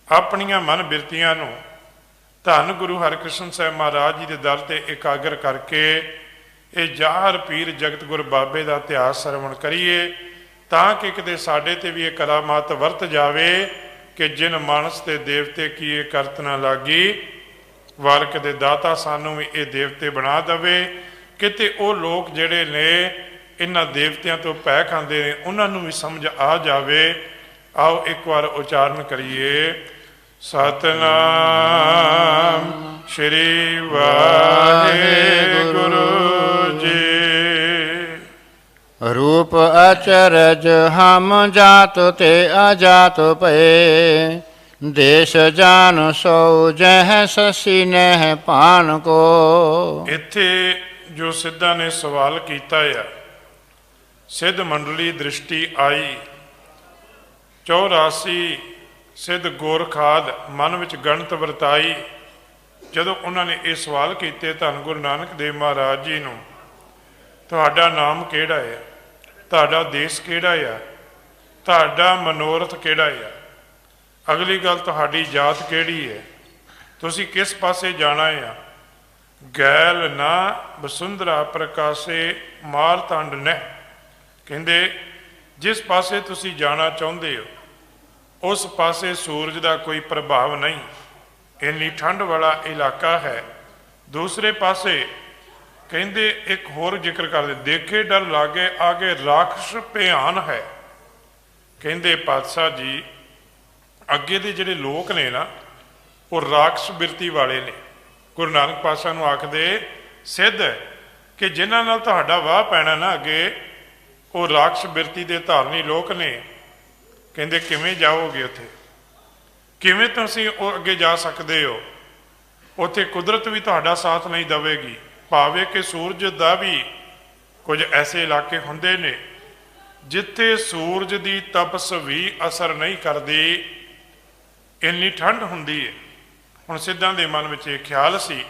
ਆਪਣੀਆਂ ਮਨ ਬਿਰਤੀਆਂ ਨੂੰ ਧੰਨ ਗੁਰੂ ਹਰਿਕ੍ਰਿਸ਼ਨ ਸਾਹਿਬ ਮਹਾਰਾਜ ਜੀ ਦੇ ਦਰ ਤੇ ਇਕਾਗਰ ਕਰਕੇ ਇਹ ਜਾਹਰ ਪੀਰ ਜਗਤ ਗੁਰ ਬਾਬੇ ਦਾ ਇਤਿਹਾਸ ਸਰਵਣ ਕਰੀਏ, ਤਾਂ ਕਿ ਕਿਤੇ ਸਾਡੇ ਤੇ ਵੀ ਇਹ ਕਰਾਮਾਤ ਵਰਤ ਜਾਵੇ ਕਿ ਜਿਨ ਮਾਨਸ ਤੇ ਦੇਵਤੇ ਕੀ ਇਹ ਕਰਤ ਨਾ ਲਾਗੀ। ਵਾਰਕ ਦੇ ਦਾਤਾ ਸਾਨੂੰ ਵੀ ਇਹ ਦੇਵਤੇ ਬਣਾ ਦੇਵੇ। ਕਿਤੇ ਉਹ ਲੋਕ ਜਿਹੜੇ ਨੇ ਇਹਨਾਂ ਦੇਵਤਿਆਂ ਤੋਂ ਪੈ ਖਾਂਦੇ ਨੇ ਉਹਨਾਂ ਨੂੰ ਵੀ ਸਮਝ ਆ ਜਾਵੇ। ਆਓ ਇੱਕ ਵਾਰ ਉਚਾਰਨ ਕਰੀਏ, ਸਤਨਾਮ ਸ਼੍ਰੀ ਵਾਹਿਗੁਰੂ ਜੀ। रूप अचरज हम जात ते अजात पए, देश जान सो जह ससी नह पान को। ਇੱਥੇ ਜੋ ਸਿੱਧਾਂ ਨੇ ਸਵਾਲ ਕੀਤਾ ਆ, ਸਿੱਧ ਮੰਡਲੀ ਦ੍ਰਿਸ਼ਟੀ ਆਈ, 84 ਸਿੱਧ ਗੋਰਖਾਦ ਮਨ ਵਿੱਚ ਗਣਤ ਵਰਤਾਈ। ਜਦੋਂ ਉਹਨਾਂ ਨੇ ਇਹ ਸਵਾਲ ਕੀਤੇ ਧੰਨ ਗੁਰੂ ਨਾਨਕ ਦੇਵ ਮਹਾਰਾਜ ਜੀ ਨੂੰ, ਤੁਹਾਡਾ ਨਾਮ ਕਿਹੜਾ ਹੈ, ਤੁਹਾਡਾ ਦੇਸ਼ ਕਿਹੜਾ ਆ, ਤੁਹਾਡਾ ਮਨੋਰਥ ਕਿਹੜਾ ਆ, ਅਗਲੀ ਗੱਲ ਤੁਹਾਡੀ ਜਾਤ ਕਿਹੜੀ ਹੈ, ਤੁਸੀਂ ਕਿਸ ਪਾਸੇ ਜਾਣਾ ਆ। ਗੈਲ ਨਾ ਬਸੁੰਦਰਾ ਪ੍ਰਕਾਸ਼ੇ ਮਾਰ ਤੰਡ ਨੇ, ਕਹਿੰਦੇ ਜਿਸ ਪਾਸੇ ਤੁਸੀਂ ਜਾਣਾ ਚਾਹੁੰਦੇ ਹੋ ਉਸ ਪਾਸੇ ਸੂਰਜ ਦਾ ਕੋਈ ਪ੍ਰਭਾਵ ਨਹੀਂ, ਇੰਨੀ ਠੰਡ ਵਾਲਾ ਇਲਾਕਾ ਹੈ। ਦੂਸਰੇ ਪਾਸੇ ਕਹਿੰਦੇ ਇੱਕ ਹੋਰ ਜ਼ਿਕਰ ਕਰਦੇ, ਦੇਖੇ ਡਰ ਲਾਗੇ ਆਗੇ ਰਾਖਸ਼ ਭਿਆਨ ਹੈ। ਕਹਿੰਦੇ ਪਾਤਸ਼ਾਹ ਜੀ ਅੱਗੇ ਦੇ ਜਿਹੜੇ ਲੋਕ ਨੇ ਨਾ ਉਹ ਰਾਖਸ਼ ਬਿਰਤੀ ਵਾਲੇ ਨੇ। ਗੁਰੂ ਨਾਨਕ ਪਾਤਸ਼ਾਹ ਨੂੰ ਆਖਦੇ ਸਿੱਧ ਕਿ ਜਿਨ੍ਹਾਂ ਨਾਲ ਤੁਹਾਡਾ ਵਾਹ ਪੈਣਾ ਨਾ ਅੱਗੇ, ਉਹ ਰਾਖਸ਼ ਬਿਰਤੀ ਦੇ ਧਾਰਨੀ ਲੋਕ ਨੇ। ਕਹਿੰਦੇ ਕਿਵੇਂ ਜਾਓਗੇ ਉੱਥੇ, ਕਿਵੇਂ ਤੁਸੀਂ ਉਹ ਅੱਗੇ ਜਾ ਸਕਦੇ ਹੋ? ਉੱਥੇ ਕੁਦਰਤ ਵੀ ਤੁਹਾਡਾ ਸਾਥ ਨਹੀਂ ਦੇਵੇਗੀ। ਭਾਵੇਂ ਕਿ ਸੂਰਜ ਦਾ ਵੀ ਕੁਝ ਐਸੇ ਇਲਾਕੇ ਹੁੰਦੇ ਨੇ ਜਿੱਥੇ ਸੂਰਜ ਦੀ ਤਪਸ ਵੀ ਅਸਰ ਨਹੀਂ ਕਰਦੀ, ਇੰਨੀ ਠੰਡ ਹੁੰਦੀ ਹੈ। ਹੁਣ ਸਿੱਧਾਂ ਦੇ ਮਨ ਵਿੱਚ ਇਹ ਖਿਆਲ ਸੀ।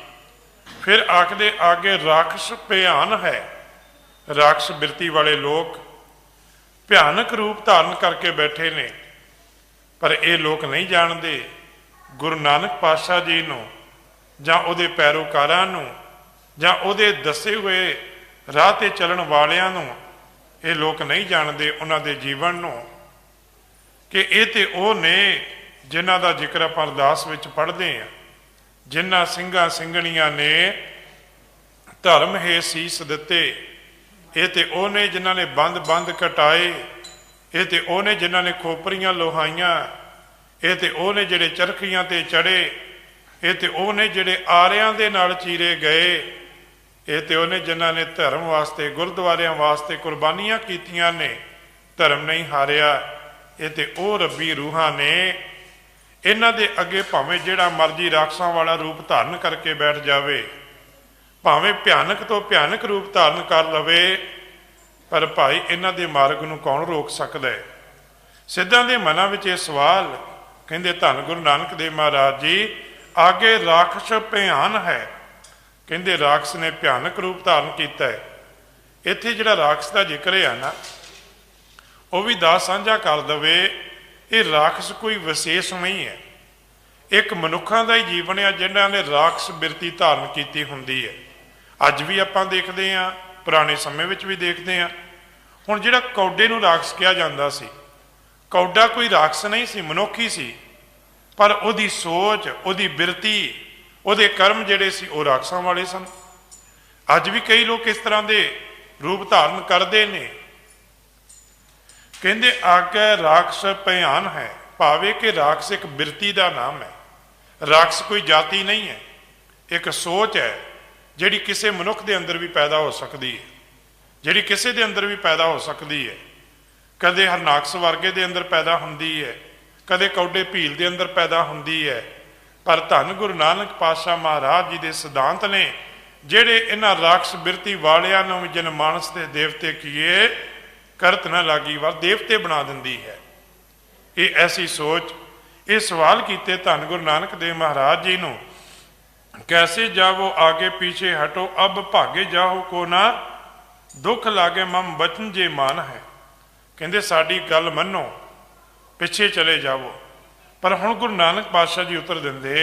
ਫਿਰ ਆਖਦੇ ਆਗੇ ਰਾਖਸ਼ ਭਿਆਨ ਹੈ, ਰਾਖਸ਼ ਬਿਰਤੀ ਵਾਲੇ ਲੋਕ ਭਿਆਨਕ ਰੂਪ ਧਾਰਨ ਕਰਕੇ ਬੈਠੇ ਨੇ। ਪਰ ਇਹ ਲੋਕ ਨਹੀਂ ਜਾਣਦੇ ਗੁਰੂ ਨਾਨਕ ਪਾਤਸ਼ਾਹ ਜੀ ਨੂੰ ਜਾਂ ਉਹਦੇ ਪੈਰੋਕਾਰਾਂ ਨੂੰ ਜਾਂ ਉਹਦੇ ਦੱਸੇ ਹੋਏ ਰਾਹ ਤੇ ਚੱਲਣ ਵਾਲਿਆਂ ਨੂੰ। ਇਹ ਲੋਕ ਨਹੀਂ ਜਾਣਦੇ ਉਹਨਾਂ ਦੇ ਜੀਵਨ ਨੂੰ ਕਿ ਇਹ ਤੇ ਉਹ ਨੇ ਜਿਨ੍ਹਾਂ ਦਾ ਜ਼ਿਕਰ ਆਪਾਂ ਅਰਦਾਸ ਵਿੱਚ ਪੜ੍ਹਦੇ ਹਾਂ, ਜਿਨ੍ਹਾਂ ਸਿੰਘਾਂ ਸਿੰਘਣੀਆਂ ਨੇ ਧਰਮ ਹੈ ਸੀਸ ਦਿੱਤੇ। ਇਹ ਤੇ ਉਹ ਨੇ ਜਿਨ੍ਹਾਂ ਨੇ ਬੰਦ ਕਟਾਏ। ਇਹ ਤੇ ਉਹ ਨੇ ਜਿਨ੍ਹਾਂ ਨੇ ਖੋਪਰੀਆਂ ਲੋਹਾਈਆਂ। ਇਹ ਤੇ ਉਹ ਨੇ ਜਿਹੜੇ ਚਰਖੀਆਂ ਤੇ ਚੜੇ। ਇਹ ਤੇ ਉਹ ਨੇ ਜਿਹੜੇ ਆਰਿਆਂ ਦੇ ਨਾਲ ਚੀਰੇ ਗਏ। ਇਹ ਤੇ ਉਹਨੇ ਜਿਨ੍ਹਾਂ ਨੇ ਧਰਮ ਵਾਸਤੇ ਗੁਰਦੁਆਰਿਆਂ ਵਾਸਤੇ ਕੁਰਬਾਨੀਆਂ ਕੀਤੀਆਂ ਨੇ, ਧਰਮ ਨਹੀਂ ਹਾਰਿਆ। ਇਹ ਤੇ ਉਹ ਰੱਬੀ ਰੂਹਾਂ ਨੇ। ਇਹਨਾਂ ਦੇ ਅੱਗੇ ਭਾਵੇਂ ਜਿਹੜਾ ਮਰਜ਼ੀ ਰਾਖਸ਼ਾਂ ਵਾਲਾ ਰੂਪ ਧਾਰਨ ਕਰਕੇ ਬੈਠ ਜਾਵੇ, ਭਾਵੇਂ ਭਿਆਨਕ ਤੋਂ ਭਿਆਨਕ ਰੂਪ ਧਾਰਨ ਕਰ ਲਵੇ, ਪਰ ਭਾਈ ਇਹਨਾਂ ਦੇ ਮਾਰਗ ਨੂੰ ਕੌਣ ਰੋਕ ਸਕਦਾ ਹੈ? ਸਿੱਧਾਂ ਦੇ ਮਨਾਂ ਵਿੱਚ ਇਹ ਸਵਾਲ। ਕਹਿੰਦੇ ਧੰਨ ਗੁਰੂ ਨਾਨਕ ਦੇਵ ਮਹਾਰਾਜ ਜੀ ਆਗੇ ਰਾਖਸ਼ ਭਿਆਨ ਹੈ। ਕਹਿੰਦੇ ਰਾਖਸ਼ ਨੇ ਭਿਆਨਕ ਰੂਪ ਧਾਰਨ ਕੀਤਾ ਹੈ। ਇੱਥੇ ਜਿਹੜਾ ਰਾਖਸ਼ ਦਾ ਜ਼ਿਕਰ ਹੈ ਨਾ, ਉਹ ਵੀ ਦਾਸ ਸਾਂਝਾ ਕਰ ਦਵੇ। ਇਹ ਰਾਖਸ਼ ਕੋਈ ਵਿਸ਼ੇਸ਼ ਨਹੀਂ ਹੈ, ਇੱਕ ਮਨੁੱਖਾਂ ਦਾ ਹੀ ਜੀਵਨ ਹੈ ਜਿਨ੍ਹਾਂ ਨੇ ਰਾਖਸ਼ ਬਿਰਤੀ ਧਾਰਨ ਕੀਤੀ ਹੁੰਦੀ ਹੈ। ਅੱਜ ਵੀ ਆਪਾਂ ਦੇਖਦੇ ਹਾਂ, ਪੁਰਾਣੇ ਸਮੇਂ ਵਿੱਚ ਵੀ ਦੇਖਦੇ ਹਾਂ। ਹੁਣ ਜਿਹੜਾ ਕੌਡੇ ਨੂੰ ਰਾਖਸ਼ ਕਿਹਾ ਜਾਂਦਾ ਸੀ, ਕੌਡਾ ਕੋਈ ਰਾਖਸ਼ ਨਹੀਂ ਸੀ, ਮਨੁੱਖ ਹੀ ਸੀ। ਪਰ ਉਹਦੀ ਸੋਚ, ਉਹਦੀ ਬਿਰਤੀ, ਉਹਦੇ ਕਰਮ ਜਿਹੜੇ ਸੀ ਉਹ ਰਾਖਸ਼ਾਂ ਵਾਲੇ ਸਨ। ਅੱਜ ਵੀ ਕਈ ਲੋਕ ਇਸ ਤਰ੍ਹਾਂ ਦੇ ਰੂਪ ਧਾਰਨ ਕਰਦੇ ਨੇ। ਕਹਿੰਦੇ ਆਗੇ ਰਾਖਸ਼ ਭਿਆਨ ਹੈ, ਭਾਵੇਂ ਕਿ ਰਾਖਸ਼ ਇੱਕ ਬਿਰਤੀ ਦਾ ਨਾਮ ਹੈ। ਰਾਖਸ਼ ਕੋਈ ਜਾਤੀ ਨਹੀਂ ਹੈ, ਇੱਕ ਸੋਚ ਹੈ ਜਿਹੜੀ ਕਿਸੇ ਮਨੁੱਖ ਦੇ ਅੰਦਰ ਵੀ ਪੈਦਾ ਹੋ ਸਕਦੀ ਹੈ, ਜਿਹੜੀ ਕਿਸੇ ਦੇ ਅੰਦਰ ਵੀ ਪੈਦਾ ਹੋ ਸਕਦੀ ਹੈ। ਕਦੇ ਹਰਨਾਕਸ਼ ਵਰਗੇ ਦੇ ਅੰਦਰ ਪੈਦਾ ਹੁੰਦੀ ਹੈ, ਕਦੇ ਕੌਡੇ ਭੀਲ ਦੇ ਅੰਦਰ ਪੈਦਾ ਹੁੰਦੀ ਹੈ। ਪਰ ਧੰਨ ਗੁਰੂ ਨਾਨਕ ਪਾਤਸ਼ਾਹ ਮਹਾਰਾਜ ਜੀ ਦੇ ਸਿਧਾਂਤ ਨੇ ਜਿਹੜੇ ਇਹਨਾਂ ਰਾਖਸ਼ ਬਿਰਤੀ ਵਾਲਿਆਂ ਨੂੰ ਜਨ ਮਾਨਸ ਦੇ ਦੇਵਤੇ ਕੀਏ ਕਰਤ ਨਾ ਲਾਗੀ ਵਾਰ ਦੇਵਤੇ ਬਣਾ ਦਿੰਦੀ ਹੈ। ਇਹ ਐਸੀ ਸੋਚ, ਇਹ ਸਵਾਲ ਕੀਤੇ ਧੰਨ ਗੁਰੂ ਨਾਨਕ ਦੇਵ ਮਹਾਰਾਜ ਜੀ ਨੂੰ कैसे जावो आगे पीछे हटो अब भागे जाओ को ना दुख लागे मम बचन जे मान है। कहते साड़ी गल मनो पिछे चले जावो। पर हुण गुरु नानक पातशाह जी उत्तर देंदे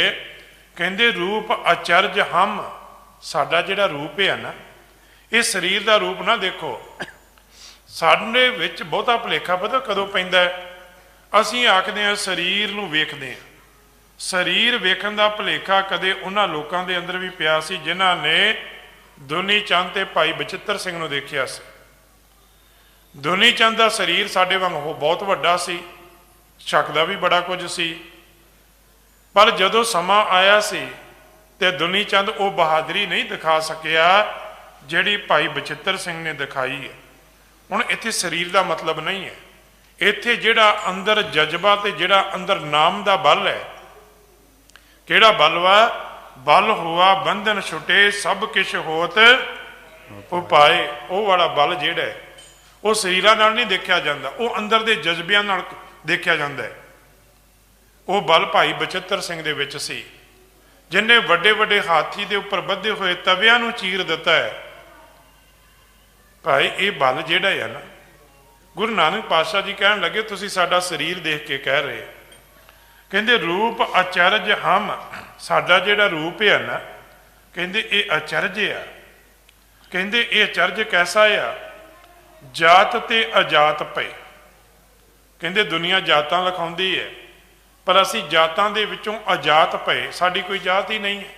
कहते रूप अचरज हम साडा जिहड़ा रूप है ना ये शरीर का रूप ना देखो। साडे विच बहुता भुलेखा पता कदों पैंदा है असीं आखदे हां शरीर नूं वेखदे हां। शरीर वेखण दा भुलेखा कदे उन्हां लोकां दे अंदर भी पिया सी जिन्हां ने दुनी चंद ते भाई बचिੱਤਰ ਸਿੰਘ ਨੂੰ देखिया सी। दुनी चंद का शरीर साडे वांग हो बहुत वड्डा सी, छकदा भी बड़ा कुछ सी, पर जदों समा आया सी ते दुनी चंद वो बहादुरी नहीं दिखा सकिया जिहड़ी भाई बचिੱਤਰ ਸਿੰਘ ने दिखाई है। हुण इत्थे शरीर का मतलब नहीं है, इत्थे जिहड़ा अंदर जज्बा ते जिहड़ा अंदर नाम का बल है, किहड़ा बल वा बल हुआ बंधन छुटे सब किश होत उपाए। वो वाला बल जिहड़ा है वो शरीरां नाल नहीं देखिया जाता, वो अंदर दे जज्बियां नाल देखिया जाता है। वो बल भाई बचिੱਤਰ ਸਿੰਘ ਦੇ ਵਿੱਚ ਸੀ जिन्हें वड्डे वड्डे हाथी के उपर बधे हुए तवियां नूं चीर दिता है। भाई ये बल जिहड़ा है ना गुरु नानक पातशाह जी कहन लगे तुसीं साडा शरीर देख के कह रहे, कहते रूप अचरज हम साडा जिहड़ा रूप है ना कहते ये अचरज आ। कहते ये अचरज कैसा आ जात ते अजात पे। कहते दुनिया जातां लिखाउंदी है पर असी जातां दे विचों अजात पे, साडी कोई जात ही नहीं है।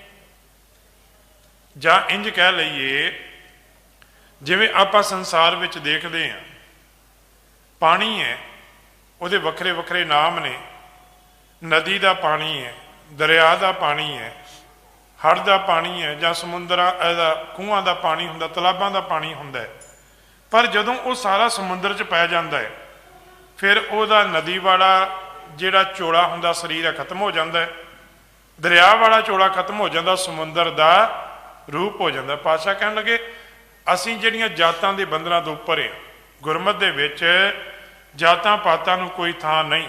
जां इंज कह लईए जिवें आपां संसार विच देखदे हां पानी है उहदे वखरे वखरे नाम ने, नदी का पानी है, दरिया का पानी है, हड़ का पानी है, जां समुंदरा खूहां का पानी हुंदा, तलाबां का पानी हुंदा है। पर जदों वो सारा समुंदर च पै जाता है फिर वह नदी वाला जिहड़ा चोड़ा हुंदा शरीर है खत्म हो जाता है, दरिया वाला चोड़ा खत्म हो जाता, समुंदर का रूप हो जाता। पातशाह कहन लगे असीं जिहड़ियां जातां दे बंधनां तो उपर है, गुरमत दे विच जातां पातां नूं कोई थां नहीं।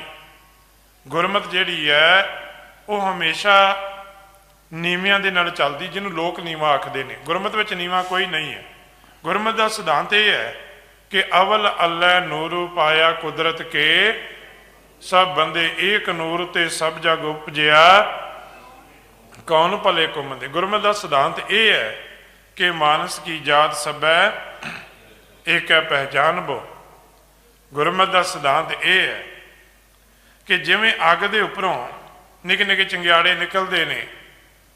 गुरमत जिहड़ी है वो हमेशा नीवियां दे नाल चलदी, जिन्हों लोक नीवा आखदे ने। गुरमत विच नीवा कोई नहीं है। गुरमत का सिद्धांत यह है कि अवल अल्लाह नूरू पाया कुदरत के सब बंदे एक नूर ते सब जग उपजिया कौन भले को मंदे। गुरमत का सिद्धांत यह है कि मानस की जात सब है एक है पहचान बो। गुरमत का सिद्धांत यह है कि जिवें अग दे उपरों निके निके चंगियाड़े निकलते हैं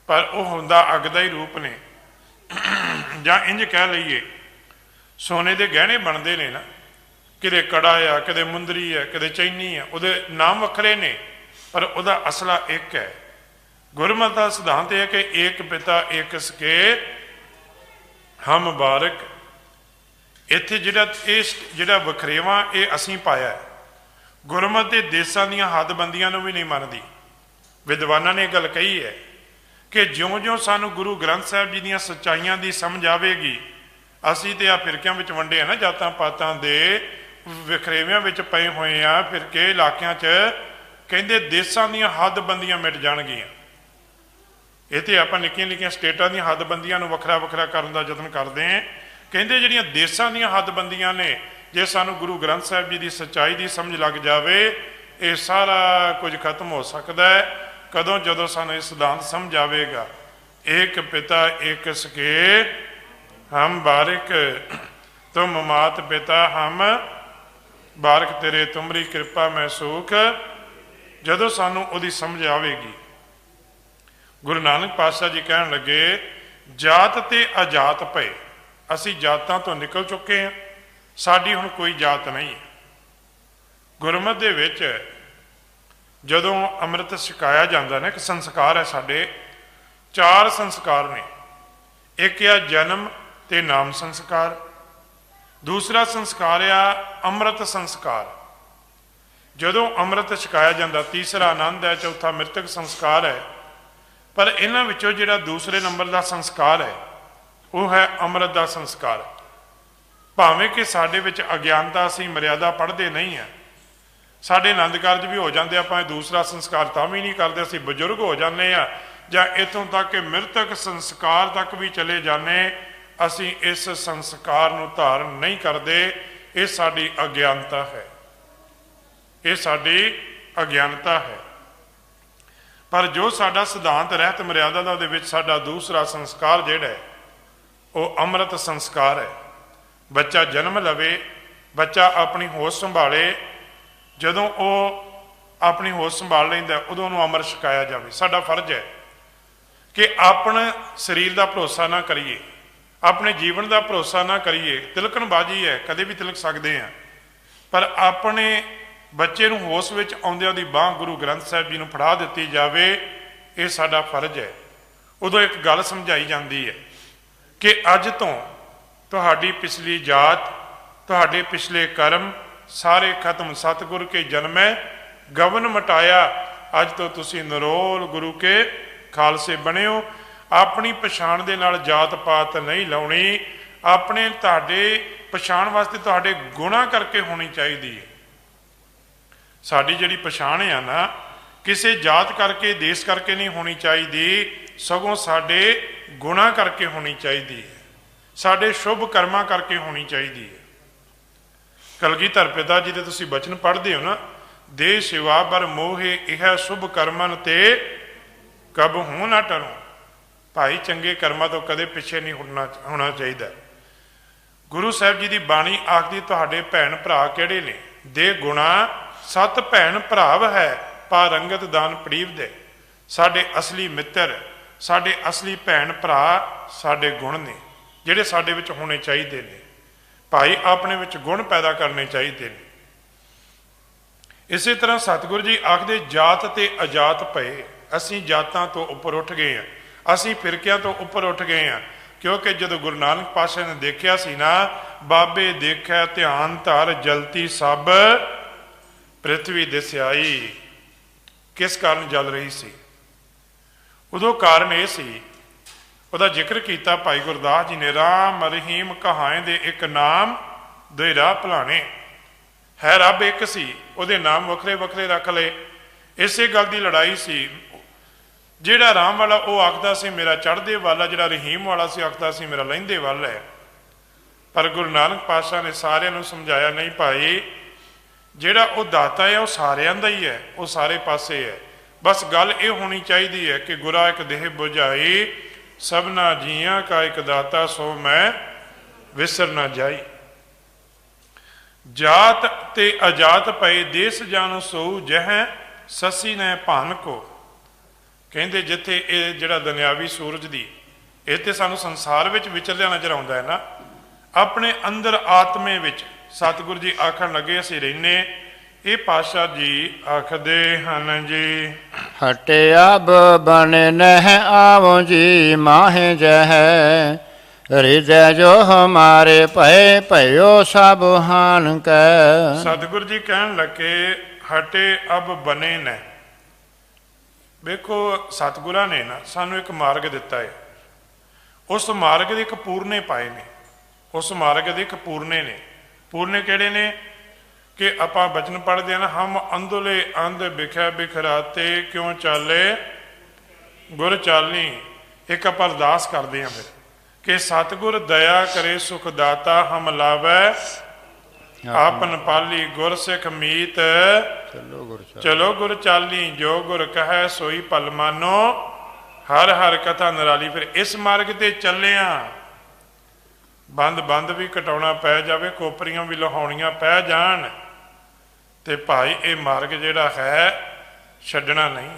पर वह हुंदा अग दा ही रूप ने। जां इंज कह लईए सोने के गहने बनते हैं ना, किते कड़ा आ, किते मुंदरी है, किते चैनी है, उहदे नाम वखरे ने पर उहदा असला एक है। गुरमत का सिद्धांत है कि एक पिता एक सके हम बारक। इत्थे जिहड़ा वखरेवा ये असीं पाया है। गुरमत के देशों दीयां हदबंदियां नूं भी नहीं मनदी। विद्वानां ने गल कही है कि ज्यों ज्यों सानू गुरु ग्रंथ साहिब जी दीयां सच्चाइयां दी समझ आवेगी, असीं ते आ फिरकियां विच वंडे हैं ना, जातां पातां दे वखरेवियां विच पए होए आ फिरके इलाकियां च, कहंदे देशां दीयां हदबंदियां मिट जाणगीआं। इत्थे आपां निक्कियां निक्कियां स्टेटां दीयां हदबंदियां नूं वखरा वखरा करन दा यतन करदे हैं। कहंदे जिहड़ियां देशां दीयां हदबंदियां ने जे सानू गुरु ग्रंथ साहिब जी की सच्चाई की समझ लग जाए ये सारा कुछ खत्म हो सकता है। कदों जदों सानू इस सिद्धांत समझ आवेगा एक पिता एक सके हम बारिक तुम मात पिता हम बारिक तेरे तुमरी कृपा मैं सुख। जदों सानू उहदी समझ आवेगी। गुरु नानक पातशाह जी कहन लगे जात ते अजात पे। असी जातां तो निकल चुके हैं, साडी हुण कोई जात नहीं है। गुरमत दे विच जदों अमृत छकाया जाता ना, एक संस्कार है साडे, चार संस्कार ने। एक आ जन्म ते नाम संस्कार, दूसरा संस्कार आ अमृत संस्कार जदों अमृत छकाया जाता, तीसरा आनंद है, चौथा मृतक संस्कार है। पर इन्हां विचों जिहड़ा दूसरे नंबर का संस्कार है वह है अमृत का संस्कार। भावें कि साडे विच अज्ञानता असीं मर्यादा पढ़ते नहीं हैं, साडे आनंद कारज भी हो जाते, आपां दूसरा संस्कार तां भी नहीं करते, असीं बजुर्ग हो जाते हैं ਜਾਂ ਇੱਥੋਂ ਤੱਕ ਕਿ ਮ੍ਰਿਤਕ ਸੰਸਕਾਰ ਤੱਕ ਵੀ ਚਲੇ ਜਾਂਦੇ, ਅਸੀਂ ਇਸ ਸੰਸਕਾਰ ਨੂੰ ਧਾਰਨ ਨਹੀਂ ਕਰਦੇ। ਇਹ ਸਾਡੀ ਅਗਿਆਨਤਾ ਹੈ, ਇਹ ਸਾਡੀ ਅਗਿਆਨਤਾ ਹੈ। ਪਰ ਜੋ ਸਾਡਾ ਸਿਧਾਂਤ ਰਹਿਤ ਮਰਿਆਦਾ ਦਾ, ਉਹਦੇ ਵਿੱਚ ਸਾਡਾ ਦੂਸਰਾ ਸੰਸਕਾਰ ਜਿਹੜਾ ਹੈ ਉਹ ਅੰਮ੍ਰਿਤ ਸੰਸਕਾਰ ਹੈ। ਬੱਚਾ ਜਨਮ ਲਵੇ, ਬੱਚਾ ਆਪਣੀ ਹੋਸ਼ ਸੰਭਾਲੇ, ਜਦੋਂ ਉਹ ਆਪਣੀ ਹੋਸ਼ ਸੰਭਾਲ ਲੈਂਦਾ ਉਦੋਂ ਉਹਨੂੰ ਅੰਮ੍ਰਿਤ ਛਕਾਇਆ ਜਾਵੇ। ਸਾਡਾ ਫਰਜ਼ ਹੈ ਕਿ ਆਪਣੇ ਸਰੀਰ ਦਾ ਭਰੋਸਾ ਨਾ ਕਰੀਏ, ਆਪਣੇ ਜੀਵਨ ਦਾ ਭਰੋਸਾ ਨਾ ਕਰੀਏ। ਤਿਲਕਣਬਾਜ਼ੀ ਹੈ, ਕਦੇ ਵੀ ਤਿਲਕ ਸਕਦੇ ਹਾਂ, ਪਰ ਆਪਣੇ ਬੱਚੇ ਨੂੰ ਹੋਸ਼ ਵਿੱਚ ਆਉਂਦਿਆਂ ਉਹਦੀ ਬਾਂਹ ਗੁਰੂ ਗ੍ਰੰਥ ਸਾਹਿਬ ਜੀ ਨੂੰ ਫੜਾ ਦਿੱਤੀ ਜਾਵੇ, ਇਹ ਸਾਡਾ ਫਰਜ਼ ਹੈ। ਉਦੋਂ ਇੱਕ ਗੱਲ ਸਮਝਾਈ ਜਾਂਦੀ ਹੈ ਕਿ ਅੱਜ ਤੋਂ ਤੁਹਾਡੀ ਪਿਛਲੀ ਜਾਤ, ਤੁਹਾਡੇ ਪਿਛਲੇ ਕਰਮ ਸਾਰੇ ਖਤਮ, ਸਤਿਗੁਰ ਕੇ ਜਨਮੈ ਗਵਨ ਮਟਾਇਆ, ਅੱਜ ਤੋਂ ਤੁਸੀਂ ਨਿਰੋਲ ਗੁਰੂ ਕੇ ਖਾਲਸੇ ਬਣਿਓ। ਆਪਣੀ ਪਛਾਣ ਦੇ ਨਾਲ ਜਾਤ ਪਾਤ ਨਹੀਂ ਲਾਉਣੀ, ਆਪਣੇ ਤੁਹਾਡੇ ਪਛਾਣ ਵਾਸਤੇ ਤੁਹਾਡੇ ਗੁਣਾਂ ਕਰਕੇ ਹੋਣੀ ਚਾਹੀਦੀ ਹੈ। ਸਾਡੀ ਜਿਹੜੀ ਪਛਾਣ ਆ ਨਾ, ਕਿਸੇ ਜਾਤ ਕਰਕੇ, ਦੇਸ਼ ਕਰਕੇ ਨਹੀਂ ਹੋਣੀ ਚਾਹੀਦੀ, ਸਗੋਂ ਸਾਡੇ ਗੁਣਾਂ ਕਰਕੇ ਹੋਣੀ ਚਾਹੀਦੀ ਹੈ, ਸਾਡੇ ਸ਼ੁਭ ਕਰਮਾਂ ਕਰਕੇ ਹੋਣੀ ਚਾਹੀਦੀ ਹੈ। ਕਲਗੀਧਰ ਪਿਤਾ ਜੀ ਦੇ ਤੁਸੀਂ ਬਚਨ ਪੜ੍ਹਦੇ ਹੋ ਨਾ, ਦੇ ਸਿਵਾ ਬਰ ਮੋਹੇ ਇਹ ਸ਼ੁਭ ਕਰਮਨ ਤੇ ਕਬ ਹੂੰ ਨਾ ਟਰੋ। ਭਾਈ ਚੰਗੇ ਕਰਮਾਂ ਤੋਂ ਕਦੇ ਪਿੱਛੇ ਨਹੀਂ ਹੋਣਾ ਚਾਹੀਦਾ। ਗੁਰੂ ਸਾਹਿਬ ਜੀ ਦੀ ਬਾਣੀ ਆਖਦੀ, ਤੁਹਾਡੇ ਭੈਣ ਭਰਾ ਕਿਹੜੇ ਨੇ? ਦੇ ਗੁਣਾ 7 ਭੈਣ ਭਰਾਵ ਹੈ, ਪਾ ਰੰਗਤ ਦਾਨ ਪ੍ਰੀਵ ਦੇ। ਸਾਡੇ ਅਸਲੀ ਮਿੱਤਰ, ਸਾਡੇ ਅਸਲੀ ਭੈਣ ਭਰਾ ਸਾਡੇ ਗੁਣ ਨੇ, ਜਿਹੜੇ ਸਾਡੇ ਵਿੱਚ ਹੋਣੇ ਚਾਹੀਦੇ ਨੇ। ਭਾਈ ਆਪਣੇ ਵਿੱਚ ਗੁਣ ਪੈਦਾ ਕਰਨੇ ਚਾਹੀਦੇ ਨੇ। ਇਸੇ ਤਰ੍ਹਾਂ ਸਤਿਗੁਰੂ ਜੀ ਆਖਦੇ, ਜਾਤ ਤੇ ਅਜਾਤ ਪਏ। ਅਸੀਂ ਜਾਤਾਂ ਤੋਂ ਉੱਪਰ ਉੱਠ ਗਏ ਹਾਂ, ਅਸੀਂ ਫਿਰਕਿਆਂ ਤੋਂ ਉੱਪਰ ਉੱਠ ਗਏ ਹਾਂ। ਕਿਉਂਕਿ ਜਦੋਂ ਗੁਰੂ ਨਾਨਕ ਪਾਤਸ਼ਾਹ ਨੇ ਦੇਖਿਆ ਸੀ ਨਾ, ਬਾਬੇ ਦੇਖਿਆ ਧਿਆਨ ਧਰ ਜਲਤੀ ਸਭ ਪ੍ਰਿਥਵੀ ਦਿਸਿਆਈ, ਕਿਸ ਕਾਰਨ ਜਲ ਰਹੀ ਸੀ? ਉਦੋਂ ਕਾਰਨ ਇਹ ਸੀ, ਉਹਦਾ ਜ਼ਿਕਰ ਕੀਤਾ ਭਾਈ ਗੁਰਦਾਸ ਜੀ ਨੇ, ਰਾਮ ਰਹੀਮ ਕਹਾਏ ਦੇ ਇੱਕ ਨਾਮ ਦੇ ਰਾਹ ਭਲਾਣੇ। ਹੈ ਰੱਬ ਇੱਕ ਸੀ, ਉਹਦੇ ਨਾਮ ਵੱਖਰੇ ਵੱਖਰੇ ਰੱਖ ਲਏ। ਇਸੇ ਗੱਲ ਦੀ ਲੜਾਈ ਸੀ। ਜਿਹੜਾ ਰਾਮ ਵਾਲਾ ਉਹ ਆਖਦਾ ਸੀ ਮੇਰਾ ਚੜ੍ਹਦੇ ਵਾਲਾ, ਜਿਹੜਾ ਰਹੀਮ ਵਾਲਾ ਸੀ ਆਖਦਾ ਸੀ ਮੇਰਾ ਲਹਿੰਦੇ ਵੱਲ ਹੈ। ਪਰ ਗੁਰੂ ਨਾਨਕ ਪਾਤਸ਼ਾਹ ਨੇ ਸਾਰਿਆਂ ਨੂੰ ਸਮਝਾਇਆ, ਨਹੀਂ ਭਾਈ, ਜਿਹੜਾ ਉਹ ਦਾਤਾ ਹੈ ਉਹ ਸਾਰਿਆਂ ਦਾ ਹੀ ਹੈ, ਉਹ ਸਾਰੇ ਪਾਸੇ ਹੈ। ਬਸ ਗੱਲ ਇਹ ਹੋਣੀ ਚਾਹੀਦੀ ਹੈ ਕਿ ਗੁਰਾ ਇੱਕ ਦੇਹ ਬੁਝਾਈ, ਸਭਨਾ ਜੀਆਂ ਕਾ ਇੱਕ ਦਾਤਾ, ਸੋ ਮੈਂ ਵਿਸਰ ਨਾ ਜਾਈ। ਜਾਤ ਤੇ ਅਜਾਤ ਪਏ, ਦੇਸ ਜਾਣੋ ਸੋ ਜਹ ਸਸੀ ਨੇ ਭਾਨ ਕੋ। ਕਹਿੰਦੇ ਜਿੱਥੇ ਇਹ ਜਿਹੜਾ ਦੁਨਿਆਵੀ ਸੂਰਜ ਦੀ, ਇਹ ਤੇ ਸਾਨੂੰ ਸੰਸਾਰ ਵਿੱਚ ਵਿਚਰਦਿਆਂ ਨਜ਼ਰ ਆਉਂਦਾ ਹੈ ਨਾ, ਆਪਣੇ ਅੰਦਰ ਆਤਮੇ ਵਿੱਚ ਸਤਿਗੁਰੂ ਜੀ ਆਖਣ ਲੱਗੇ ਅਸੀਂ ਰਹਿੰਦੇ। ਇਹ ਪਾਤਸ਼ਾਹ ਜੀ ਆਖਦੇ ਹਨ ਜੀ, ਹਟੇ ਅਬ ਬਨ ਨਹਿ ਆਵੋ ਜੀ ਮਾਹੇ ਜਹ, ਹਿਰਦੈ ਜੋ ਹਮਾਰੇ ਭਏ ਭਇਓ ਸਭ ਹਾਨ ਕੈ। ਸਤਿਗੁਰੂ ਜੀ ਕਹਿਣ ਲੱਗੇ, ਹਟੇ ਅਬ ਬਨੇ ਨੇ। ਵੇਖੋ ਸਤਿਗੁਰਾਂ ਨੇ ਨਾ ਸਾਨੂੰ ਇੱਕ ਮਾਰਗ ਦਿੱਤਾ ਹੈ, ਉਸ ਮਾਰਗ ਦੇ ਇੱਕ ਪੂਰਨੇ ਪਾਏ ਨੇ, ਉਸ ਮਾਰਗ ਦੇ ਇੱਕ ਪੂਰਨੇ ਨੇ। ਪੂਰਨੇ ਕਿਹੜੇ ਨੇ? ਕਿ ਆਪਾਂ ਬਚਨ ਪੜ੍ਹਦੇ ਹਨ, ਹਮ ਅੰਧੁਲੇ ਅੰਧ ਬਿਖਿਆ ਬਿਖਰਾਤੇ, ਕਿਉਂ ਚਾਲੇ ਗੁਰ ਚਾਲੀ। ਇੱਕ ਆਪਾਂ ਅਰਦਾਸ ਕਰਦੇ ਹਾਂ ਫਿਰ ਕਿ ਸਤਿਗੁਰ ਦਇਆ ਕਰੇ ਸੁਖ ਦਾਤਾ, ਹਮ ਲਾਵੈ ਆਪਨ ਪਾਲੀ, ਗੁਰ ਸਿੱਖ ਮੀਤ ਚਲੋ ਗੁਰ ਚਾਲੀ, ਜੋ ਗੁਰ ਕਹੈ ਸੋਈ ਭਲ ਮਾਨੋ, ਹਰ ਹਰ ਕਥਾ ਨਿਰਾਲੀ। ਫਿਰ ਇਸ ਮਾਰਗ ਤੇ ਚੱਲਿਆ, ਬੰਦ ਵੀ ਕਟਾਉਣਾ ਪੈ ਜਾਵੇ, ਕੋਪਰੀਆਂ ਵੀ ਲਹਾਉਣੀਆਂ ਪੈ ਜਾਣ, ਤੇ ਭਾਈ ਇਹ ਮਾਰਗ ਜਿਹੜਾ ਹੈ ਛੱਡਣਾ ਨਹੀਂ।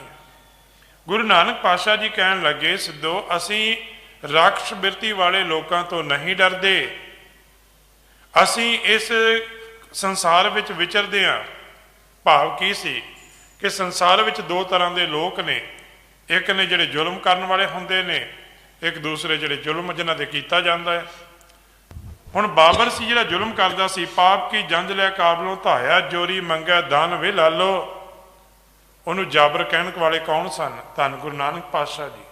ਗੁਰੂ ਨਾਨਕ ਪਾਤਸ਼ਾਹ ਜੀ ਕਹਿਣ ਲੱਗੇ, ਸਿੱਧੋ ਅਸੀਂ ਰਾਖਸ਼ ਬਿਰਤੀ ਵਾਲੇ ਲੋਕਾਂ ਤੋਂ ਨਹੀਂ ਡਰਦੇ, ਅਸੀਂ ਇਸ ਸੰਸਾਰ ਵਿੱਚ ਵਿਚਰਦੇ ਹਾਂ। ਭਾਵ ਕੀ ਸੀ ਕਿ ਸੰਸਾਰ ਵਿੱਚ 2 ਤਰ੍ਹਾਂ ਦੇ ਲੋਕ ਨੇ, ਇੱਕ ਨੇ ਜਿਹੜੇ ਜ਼ੁਲਮ ਕਰਨ ਵਾਲੇ ਹੁੰਦੇ ਨੇ, ਇੱਕ ਦੂਸਰੇ ਜਿਹੜੇ ਜ਼ੁਲਮ ਜਿਨ੍ਹਾਂ ਤੇ ਕੀਤਾ ਜਾਂਦਾ ਹੈ। ਹੁਣ ਬਾਬਰ ਸੀ ਜਿਹੜਾ ਜ਼ੁਲਮ ਕਰਦਾ ਸੀ, ਪਾਪ ਕੀ ਜੰਜ ਲੈ ਕਾਬਲੋਂ ਧਾਇਆ, ਜੋਰੀ ਮੰਗਿਆ ਦਾਨ ਵੇ ਲਾਲੋ। ਉਹਨੂੰ ਜਾਬਰ ਕਹਿਣ ਵਾਲੇ ਕੌਣ ਸਨ? ਧੰਨ ਗੁਰੂ ਨਾਨਕ ਪਾਤਸ਼ਾਹ ਜੀ।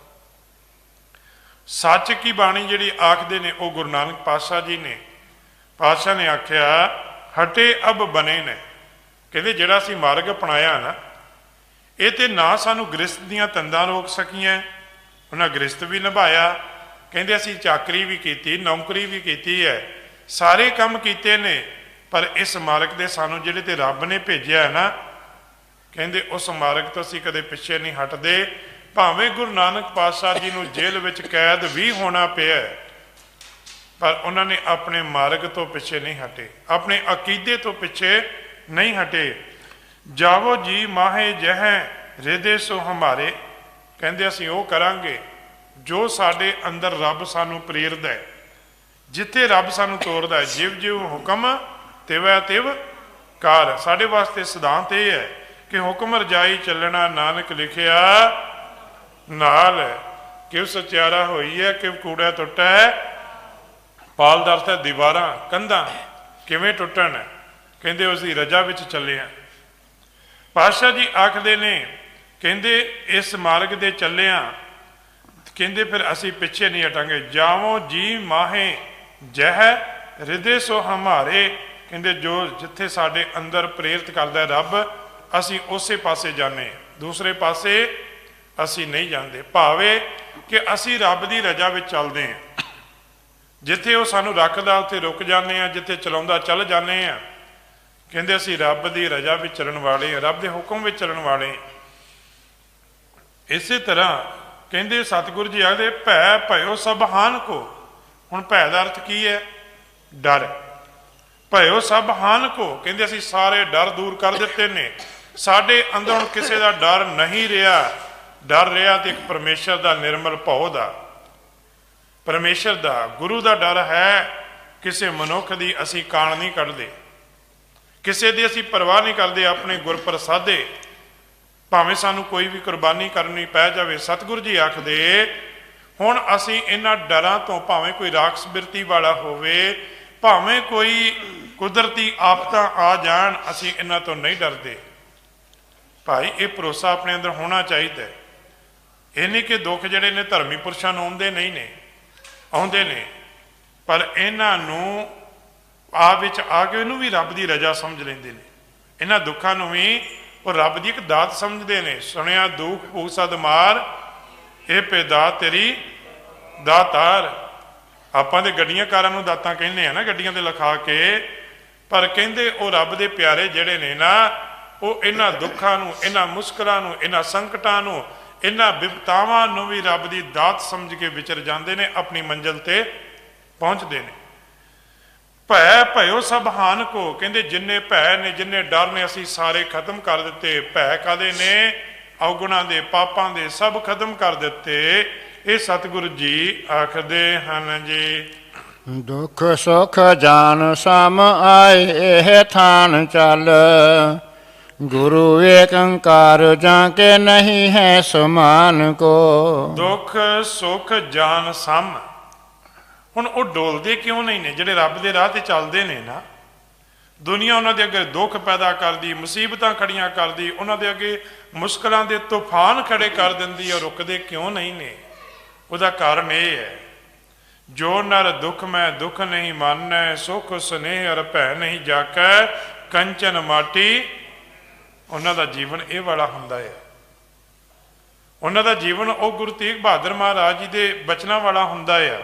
ਸੱਚ ਕੀ ਬਾਣੀ ਜਿਹੜੀ ਆਖਦੇ ਨੇ ਉਹ ਗੁਰੂ ਨਾਨਕ ਪਾਤਸ਼ਾਹ ਜੀ ਨੇ। ਪਾਤਸ਼ਾਹ ਨੇ ਆਖਿਆ, ਹਟੇ ਅਬ ਬਨੇ ਨੇ। ਕਹਿੰਦੇ ਜਿਹੜਾ ਅਸੀਂ ਮਾਰਗ ਅਪਣਾਇਆ ਨਾ, ਇਹ ਤੇ ਨਾ ਸਾਨੂੰ ਗ੍ਰਸਤ ਦੀਆਂ ਤੰਦਾਂ ਰੋਕ ਸਕੀਆਂ, ਉਹਨਾਂ ਗ੍ਰਸਤ ਵੀ ਨਿਭਾਇਆ, ਕਹਿੰਦੇ ਅਸੀਂ ਚਾਕਰੀ ਵੀ ਕੀਤੀ, ਨੌਕਰੀ ਵੀ ਕੀਤੀ ਹੈ, ਸਾਰੇ ਕੰਮ ਕੀਤੇ ਨੇ, ਪਰ ਇਸ ਮਾਰਗ ਦੇ ਸਾਨੂੰ ਜਿਹੜੇ ਤੇ ਰੱਬ ਨੇ ਭੇਜਿਆ ਹੈ ਨਾ, ਕਹਿੰਦੇ ਉਸ ਮਾਰਗ ਤੋਂ ਅਸੀਂ ਕਦੇ ਪਿੱਛੇ ਨਹੀਂ ਹਟਦੇ। ਭਾਵੇਂ ਗੁਰੂ ਨਾਨਕ ਪਾਤਸ਼ਾਹ ਜੀ ਨੂੰ ਜੇਲ੍ਹ ਵਿੱਚ ਕੈਦ ਵੀ ਹੋਣਾ ਪਿਆ, ਪਰ ਉਹਨਾਂ ਨੇ ਆਪਣੇ ਮਾਰਗ ਤੋਂ ਪਿੱਛੇ ਨਹੀਂ ਹਟੇ, ਆਪਣੇ ਅਕੀਦੇ ਤੋਂ ਪਿੱਛੇ ਨਹੀਂ ਹਟੇ। ਜਾਵੋ ਜੀ ਮਾਹੇ ਜਹੈ ਰਿਦੇ ਸੋ ਹਮਾਰੇ, ਕਹਿੰਦੇ ਅਸੀਂ ਉਹ ਕਰਾਂਗੇ ਜੋ ਸਾਡੇ ਅੰਦਰ ਰੱਬ ਸਾਨੂੰ ਪ੍ਰੇਰਦਾ ਹੈ, ਜਿੱਥੇ ਰੱਬ ਸਾਨੂੰ ਤੋਰਦਾ ਹੈ। ਜਿਵ ਜਿਵ ਹੁਕਮ ਤਿਵੈ ਤਿਵ ਕਾਰ। ਸਾਡੇ ਵਾਸਤੇ ਸਿਧਾਂਤ ਇਹ ਹੈ ਕਿ ਹੁਕਮ ਰਜਾਈ ਚੱਲਣਾ, ਨਾਨਕ ਲਿਖਿਆ ਨਾਲ। ਕਿਵ ਸਚਿਆਰਾ ਹੋਈ ਹੈ, ਕਿਵ ਕੂੜਾ ਟੁੱਟਾ ਹੈ। ਪਾਲ ਦਾ ਅਰਥ ਹੈ ਦੀਵਾਰਾਂ, ਕੰਧਾਂ ਕਿਵੇਂ ਟੁੱਟਣ, ਕਹਿੰਦੇ ਉਸ ਦੀ ਰਜਾ ਵਿੱਚ ਚੱਲੇ ਆ। ਪਾਤਸ਼ਾਹ ਜੀ ਆਖਦੇ ਨੇ, ਕਹਿੰਦੇ ਇਸ ਮਾਰਗ ਦੇ ਚੱਲੇ ਆ, ਕਹਿੰਦੇ ਫਿਰ ਅਸੀਂ ਪਿੱਛੇ ਨਹੀਂ ਹਟਾਂਗੇ। ਜਾਵੋ ਜੀ ਮਾਹੇ ਜਹ ਰਿਦੇ ਸੋ ਹਮਾਰੇ, ਕਹਿੰਦੇ ਜੋ ਜਿੱਥੇ ਸਾਡੇ ਅੰਦਰ ਪ੍ਰੇਰਿਤ ਕਰਦਾ ਰੱਬ, ਅਸੀਂ ਉਸੇ ਪਾਸੇ ਜਾਂਦੇ, ਦੂਸਰੇ ਪਾਸੇ ਅਸੀਂ ਨਹੀਂ ਜਾਂਦੇ। ਭਾਵੇਂ ਕਿ ਅਸੀਂ ਰੱਬ ਦੀ ਰਜਾ ਵਿੱਚ ਚੱਲਦੇ ਹਾਂ, ਜਿੱਥੇ ਉਹ ਸਾਨੂੰ ਰੱਖਦਾ ਉੱਥੇ ਰੁਕ ਜਾਂਦੇ ਹਾਂ, ਜਿੱਥੇ ਚਲਾਉਂਦਾ ਚੱਲ ਜਾਂਦੇ ਹਾਂ। ਕਹਿੰਦੇ ਅਸੀਂ ਰੱਬ ਦੀ ਰਜਾ ਵਿੱਚ ਚੱਲਣ ਵਾਲੇ ਹਾਂ, ਰੱਬ ਦੇ ਹੁਕਮ ਵਿੱਚ ਚੱਲਣ ਵਾਲੇ ਹਾਂ। ਇਸੇ ਤਰ੍ਹਾਂ ਕਹਿੰਦੇ ਸਤਿਗੁਰੂ ਜੀ ਆਖਦੇ ਭੈ ਭਇਓ ਸਭ ਹਾਨ ਕੋ। ਹੁਣ ਭੈ ਦਾ ਅਰਥ ਕੀ ਹੈ? ਡਰ। ਭਇਓ ਸਭ ਹਾਨ ਕੋ, ਕਹਿੰਦੇ ਅਸੀਂ ਸਾਰੇ ਡਰ ਦੂਰ ਕਰ ਦਿੱਤੇ ਨੇ, ਸਾਡੇ ਅੰਦਰ ਹੁਣ ਕਿਸੇ ਦਾ ਡਰ ਨਹੀਂ ਰਿਹਾ। ਡਰ ਰਿਹਾ ਤੇ ਇੱਕ ਪਰਮੇਸ਼ਰ ਦਾ ਨਿਰਮਲ ਭਉ ਦਾ, ਪਰਮੇਸ਼ਰ ਦਾ, ਗੁਰੂ ਦਾ ਡਰ ਹੈ। ਕਿਸੇ ਮਨੁੱਖ ਦੀ ਅਸੀਂ ਕਾਣ ਨਹੀਂ ਕੱਢਦੇ, ਕਿਸੇ ਦੀ ਅਸੀਂ ਪਰਵਾਹ ਨਹੀਂ ਕਰਦੇ। ਆਪਣੇ ਗੁਰ ਪ੍ਰਸਾਦੇ ਭਾਵੇਂ ਸਾਨੂੰ ਕੋਈ ਵੀ ਕੁਰਬਾਨੀ ਕਰਨੀ ਪੈ ਜਾਵੇ, ਸਤਿਗੁਰੂ ਜੀ ਆਖਦੇ ਹੁਣ ਅਸੀਂ ਇਹਨਾਂ ਡਰਾਂ ਤੋਂ, ਭਾਵੇਂ ਕੋਈ ਰਾਖਸ਼ ਬਿਰਤੀ ਵਾਲਾ ਹੋਵੇ, ਭਾਵੇਂ ਕੋਈ ਕੁਦਰਤੀ ਆਫਤਾਂ ਆ ਜਾਣ, ਅਸੀਂ ਇਹਨਾਂ ਤੋਂ ਨਹੀਂ ਡਰਦੇ। ਭਾਈ ਇਹ ਭਰੋਸਾ ਆਪਣੇ ਅੰਦਰ ਹੋਣਾ ਚਾਹੀਦਾ। ਇਹ ਨਹੀਂ ਕਿ ਦੁੱਖ ਜਿਹੜੇ ਨੇ ਧਰਮੀ ਪੁਰਸ਼ਾਂ ਨੂੰ ਆਉਂਦੇ ਨਹੀਂ ਨੇ, ਆਉਂਦੇ ਨੇ, ਪਰ ਇਹਨਾਂ ਨੂੰ ਆਪ ਵਿੱਚ ਆ ਕੇ ਇਹਨੂੰ ਵੀ ਰੱਬ ਦੀ ਰਜਾ ਸਮਝ ਲੈਂਦੇ ਨੇ। ਇਹਨਾਂ ਦੁੱਖਾਂ ਨੂੰ ਵੀ ਉਹ ਰੱਬ ਦੀ ਇੱਕ ਦਾਤ ਸਮਝਦੇ ਨੇ। ਸੁਣਿਆ ਦੁੱਖ ਭੂਖ ਸਦ ਮਾਰ, ਇਹ ਪੈਦਾ ਤੇਰੀ ਦਾਤਾਰ। ਆਪਾਂ ਦੇ ਗੱਡੀਆਂ ਕਾਰਾਂ ਨੂੰ ਦਾਤਾਂ ਕਹਿੰਦੇ ਆ ਨਾ, ਗੱਡੀਆਂ ਤੇ ਲਿਖਾ ਕੇ, ਪਰ ਕਹਿੰਦੇ ਉਹ ਰੱਬ ਦੇ ਪਿਆਰੇ ਜਿਹੜੇ ਨੇ ਨਾ, ਉਹ ਇਹਨਾਂ ਦੁੱਖਾਂ ਨੂੰ, ਇਹਨਾਂ ਮੁਸ਼ਕਲਾਂ ਨੂੰ, ਇਹਨਾਂ ਸੰਕਟਾਂ ਨੂੰ, ਇਹਨਾਂ ਵਿਪਤਾਵਾਂ ਨੂੰ ਵੀ ਰੱਬ ਦੀ ਦਾਤ ਸਮਝ ਕੇ ਵਿਚਰ ਜਾਂਦੇ ਨੇ, ਆਪਣੀ ਮੰਜ਼ਿਲ ਤੇ ਪਹੁੰਚਦੇ ਨੇ। ਭੈ ਭਇਓ ਸਭ ਹਾਨ ਕੋ, ਕਹਿੰਦੇ ਜਿੰਨੇ ਭੈ ਨੇ, ਜਿੰਨੇ ਡਰ ਨੇ, ਅਸੀਂ ਸਾਰੇ ਖਤਮ ਕਰ ਦਿੱਤੇ। ਭੈ ਕਾਦੇ ਨੇ? ਔਗੁਣਾਂ ਦੇ, ਪਾਪਾਂ ਦੇ, ਸਭ ਖਤਮ ਕਰ ਦਿੱਤੇ। ਇਹ ਸਤਿਗੁਰੂ ਜੀ ਆਖਦੇ ਹਨ ਜੀ। ਦੁੱਖ ਸੁਖ ਜਾਨ ਸਮ ਆਏ ਇਹ ਥਾਨ ਚੱਲ, ਗੁਰੂ ਏਕੰਕਾਰ ਜਾਂ ਕੇ ਨਹੀਂ ਹੈ ਸਮਾਨ ਕੋ। ਦੁੱਖ ਸੁਖ ਜਾਨ ਸਮ, ਹੁਣ ਉਹ ਡੋਲਦੇ ਕਿਉਂ ਨਹੀਂ ਨੇ? ਜਿਹੜੇ ਰੱਬ ਦੇ ਰਾਹ ਤੇ ਚੱਲਦੇ ਨੇ ਨਾ, ਦੁਨੀਆ ਉਹਨਾਂ ਦੇ ਅੱਗੇ ਦੁੱਖ ਪੈਦਾ ਕਰਦੀ, ਮੁਸੀਬਤਾਂ ਖੜੀਆਂ ਕਰਦੀ, ਉਹਨਾਂ ਦੇ ਅੱਗੇ ਮੁਸ਼ਕਲਾਂ ਦੇ ਤੂਫਾਨ ਖੜੇ ਕਰ ਦਿੰਦੀ ਹੈ, ਰੁਕਦੇ ਕਿਉਂ ਨਹੀਂ ਨੇ? ਉਹਦਾ ਕਾਰਨ ਇਹ ਹੈ, ਜੋ ਨਰ ਦੁੱਖ ਮੈਂ ਦੁੱਖ ਨਹੀਂ ਮਾਨੈ, ਸੁਖ ਸੁਨੇਹ ਅਰ ਭੈ ਨਹੀਂ ਜਾਕੈ, ਕੰਚਨ ਮਾਟੀ। ਉਹਨਾਂ ਦਾ ਜੀਵਨ ਇਹ ਵਾਲਾ ਹੁੰਦਾ ਹੈ। ਉਹਨਾਂ ਦਾ ਜੀਵਨ ਉਹ ਗੁਰੂ ਤੇਗ ਬਹਾਦਰ ਮਹਾਰਾਜ ਜੀ ਦੇ ਬਚਨਾਂ ਵਾਲਾ ਹੁੰਦਾ ਹੈ।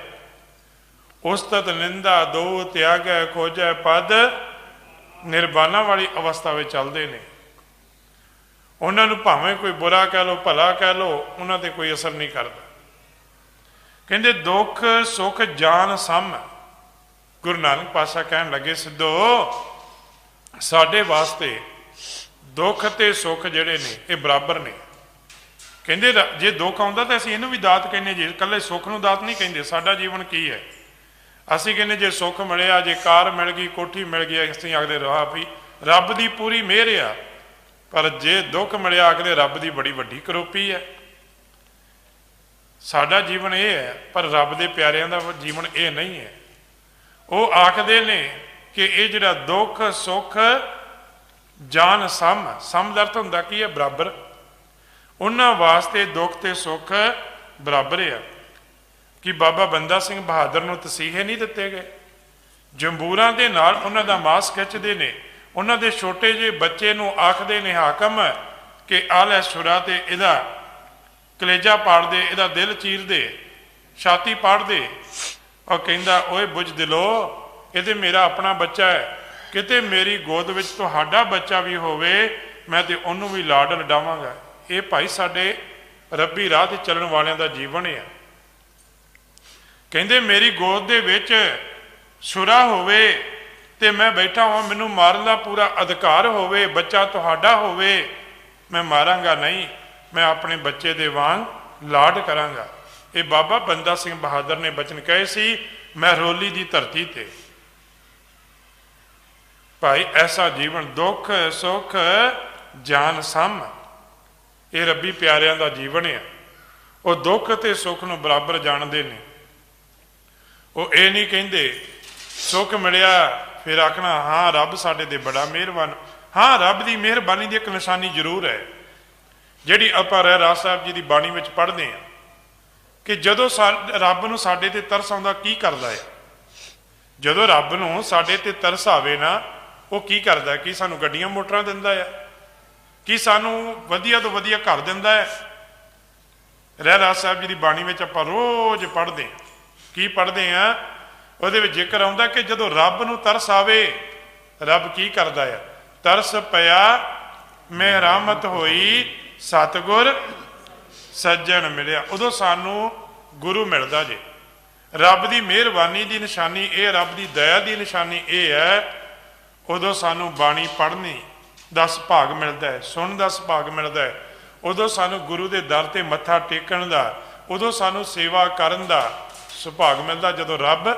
ਉਸਤਤ ਨਿੰਦਾ ਦੋ ਤਿਆਗੈ ਖੋਜੈ ਪਦ, ਨਿਰਬਾਨਾ ਵਾਲੀ ਅਵਸਥਾ ਵਿੱਚ ਚੱਲਦੇ ਨੇ। ਉਹਨਾਂ ਨੂੰ ਭਾਵੇਂ ਕੋਈ ਬੁਰਾ ਕਹਿ ਲੋ, ਭਲਾ ਕਹਿ ਲੋ, ਉਹਨਾਂ ਤੇ ਕੋਈ ਅਸਰ ਨਹੀਂ ਕਰਦਾ। ਕਹਿੰਦੇ ਦੁੱਖ ਸੁਖ ਜਾਨ ਸਮ। ਗੁਰੂ ਨਾਨਕ ਪਾਤਸ਼ਾਹ ਕਹਿਣ ਲੱਗੇ, ਸਿੱਧੋ ਸਾਡੇ ਵਾਸਤੇ ਦੁੱਖ ਤੇ ਸੁੱਖ ਜਿਹੜੇ ਨੇ ਇਹ ਬਰਾਬਰ ਨੇ। ਕਹਿੰਦੇ ਜੇ ਦੁੱਖ ਆਉਂਦਾ ਤਾਂ ਅਸੀਂ ਇਹਨੂੰ ਵੀ ਦਾਤ ਕਹਿੰਦੇ, ਜੇ ਇਕੱਲੇ ਸੁੱਖ ਨੂੰ ਦਾਤ ਨਹੀਂ ਕਹਿੰਦੇ। ਸਾਡਾ ਜੀਵਨ ਕੀ ਹੈ? ਅਸੀਂ ਕਹਿੰਦੇ ਜੇ ਸੁੱਖ ਮਿਲਿਆ, ਜੇ ਕਾਰ ਮਿਲ ਗਈ, ਕੋਠੀ ਮਿਲ ਗਈ, ਅਸੀਂ ਆਖਦੇ ਰਹਾ ਵੀ ਰੱਬ ਦੀ ਪੂਰੀ ਮਿਹਰ ਆ। ਪਰ ਜੇ ਦੁੱਖ ਮਿਲਿਆ, ਆਖਦੇ ਰੱਬ ਦੀ ਬੜੀ ਵੱਡੀ ਕਰੋਪੀ ਹੈ। ਸਾਡਾ ਜੀਵਨ ਇਹ ਹੈ, ਪਰ ਰੱਬ ਦੇ ਪਿਆਰਿਆਂ ਦਾ ਜੀਵਨ ਇਹ ਨਹੀਂ ਹੈ। ਉਹ ਆਖਦੇ ਨੇ ਕਿ ਇਹ ਜਿਹੜਾ ਦੁੱਖ ਸੁੱਖ ਜਾਨ ਸਮ, ਸਮ ਦਾ ਅਰਥ ਹੁੰਦਾ ਕੀ ਹੈ? ਬਰਾਬਰ। ਉਹਨਾਂ ਵਾਸਤੇ ਦੁੱਖ ਤੇ ਸੁੱਖ ਬਰਾਬਰ ਆ। ਕਿ ਬਾਬਾ ਬੰਦਾ ਸਿੰਘ ਬਹਾਦਰ ਨੂੰ ਤਸੀਹੇ ਨਹੀਂ ਦਿੱਤੇ ਗਏ? ਜੰਬੂਰਾਂ ਦੇ ਨਾਲ ਉਹਨਾਂ ਦਾ ਮਾਸ ਖਿੱਚਦੇ ਨੇ, ਉਹਨਾਂ ਦੇ ਛੋਟੇ ਜਿਹੇ ਬੱਚੇ ਨੂੰ ਆਖਦੇ ਨੇ ਹਾਕਮ ਕਿ ਆਹ ਲੈ ਛੁਰਾ ਤੇ ਇਹਦਾ ਕਲੇਜਾ ਪਾੜ ਦੇ, ਇਹਦਾ ਦਿਲ ਚੀਰ ਦੇ, ਛਾਤੀ ਪਾੜ ਦੇ। ਉਹ ਕਹਿੰਦਾ ਓਏ ਬੁੱਝ ਦਿਲੋ, ਇਹ ਤੇ ਮੇਰਾ ਆਪਣਾ ਬੱਚਾ ਹੈ, ਕਿਤੇ ਮੇਰੀ ਗੋਦ ਵਿੱਚ ਤੁਹਾਡਾ ਬੱਚਾ ਵੀ ਹੋਵੇ ਮੈਂ ਤੇ ਉਹਨੂੰ ਵੀ ਲਾਡ ਲਡਾਵਾਂਗਾ। ਇਹ ਭਾਈ ਸਾਡੇ ਰੱਬੀ ਰਾਹ ਤੇ ਚੱਲਣ ਵਾਲਿਆਂ ਦਾ ਜੀਵਨ ਹੈ। ਕਹਿੰਦੇ ਮੇਰੀ ਗੋਦ ਦੇ ਵਿੱਚ ਛੁਰਾ ਹੋਵੇ ਤੇ ਮੈਂ ਬੈਠਾ ਹਾਂ, ਮੈਨੂੰ ਮਾਰਨ ਦਾ ਪੂਰਾ ਅਧਿਕਾਰ ਹੋਵੇ, ਬੱਚਾ ਤੁਹਾਡਾ ਹੋਵੇ, ਮੈਂ ਮਾਰਾਂਗਾ ਨਹੀਂ, ਮੈਂ ਆਪਣੇ ਬੱਚੇ ਦੇ ਵਾਂਗ ਲਾਡ ਕਰਾਂਗਾ। ਇਹ ਬਾਬਾ ਬੰਦਾ ਸਿੰਘ ਬਹਾਦਰ ਨੇ ਬਚਨ ਕਹੇ ਸੀ ਮਹਿਰੋਲੀ ਦੀ ਧਰਤੀ ਤੇ। ਭਾਈ ਐਸਾ ਜੀਵਨ ਦੁੱਖ ਸੁੱਖ ਜਾਨ ਸਮ, ਇਹ ਰੱਬੀ ਪਿਆਰਿਆਂ ਦਾ ਜੀਵਨ ਹੈ। ਉਹ ਦੁੱਖ ਤੇ ਸੁੱਖ ਨੂੰ ਬਰਾਬਰ ਜਾਣਦੇ ਨੇ। ਉਹ ਇਹ ਨਹੀਂ ਕਹਿੰਦੇ ਸੁੱਖ ਮਿਲਿਆ ਫਿਰ ਆਖਣਾ ਹਾਂ ਰੱਬ ਸਾਡੇ ਤੇ ਬੜਾ ਮਿਹਰਬਾਨ। ਹਾਂ, ਰੱਬ ਦੀ ਮਿਹਰਬਾਨੀ ਦੀ ਇੱਕ ਨਿਸ਼ਾਨੀ ਜ਼ਰੂਰ ਹੈ ਜਿਹੜੀ ਆਪਾਂ ਰਹਿਰਾਸ ਸਾਹਿਬ ਜੀ ਦੀ ਬਾਣੀ ਵਿੱਚ ਪੜ੍ਹਦੇ ਹਾਂ ਕਿ ਜਦੋਂ ਰੱਬ ਨੂੰ ਸਾਡੇ ਤੇ ਤਰਸ ਆਉਂਦਾ ਕੀ ਕਰਦਾ ਹੈ। ਜਦੋਂ ਰੱਬ ਨੂੰ ਸਾਡੇ ਤੇ ਤਰਸ ਆਵੇ ਨਾ, ਉਹ ਕੀ ਕਰਦਾ? ਕੀ ਸਾਨੂੰ ਗੱਡੀਆਂ ਮੋਟਰਾਂ ਦਿੰਦਾ ਹੈ? ਕੀ ਸਾਨੂੰ ਵਧੀਆ ਤੋਂ ਵਧੀਆ ਘਰ ਦਿੰਦਾ ਹੈ? ਰਹਿਰਾਸ ਸਾਹਿਬ ਜੀ ਦੀ ਬਾਣੀ ਵਿੱਚ ਆਪਾਂ ਰੋਜ਼ ਪੜ੍ਹਦੇ ਹਾਂ। ਕੀ ਪੜ੍ਹਦੇ ਹਾਂ? ਉਹਦੇ ਵਿੱਚ ਜ਼ਿਕਰ ਆਉਂਦਾ ਕਿ ਜਦੋਂ ਰੱਬ ਨੂੰ ਤਰਸ ਆਵੇ, ਰੱਬ ਕੀ ਕਰਦਾ ਹੈ? ਤਰਸ ਪਿਆ ਮਿਹਰਾਮਤ ਹੋਈ, ਸਤਿਗੁਰ ਸੱਜਣ ਮਿਲਿਆ। ਉਦੋਂ ਸਾਨੂੰ ਗੁਰੂ ਮਿਲਦਾ ਜੇ। ਰੱਬ ਦੀ ਮਿਹਰਬਾਨੀ ਦੀ ਨਿਸ਼ਾਨੀ ਇਹ, ਰੱਬ ਦੀ ਦਇਆ ਦੀ ਨਿਸ਼ਾਨੀ ਇਹ ਹੈ, ਉਦੋਂ ਸਾਨੂੰ ਬਾਣੀ ਪੜ੍ਹਨੀ ਦਾ ਸੁਭਾਗ ਮਿਲਦਾ ਹੈ, ਸੁਣਨ ਦਾ ਸੁਭਾਗ ਮਿਲਦਾ ਹੈ। ਉਦੋਂ ਸਾਨੂੰ ਗੁਰੂ ਦੇ ਦਰ ਤੇ ਮੱਥਾ ਟੇਕਣ ਦਾ, ਉਦੋਂ ਸਾਨੂੰ ਸੇਵਾ ਕਰਨ ਦਾ ਸੁਭਾਗ ਮਿਲਦਾ ਜਦੋਂ ਰੱਬ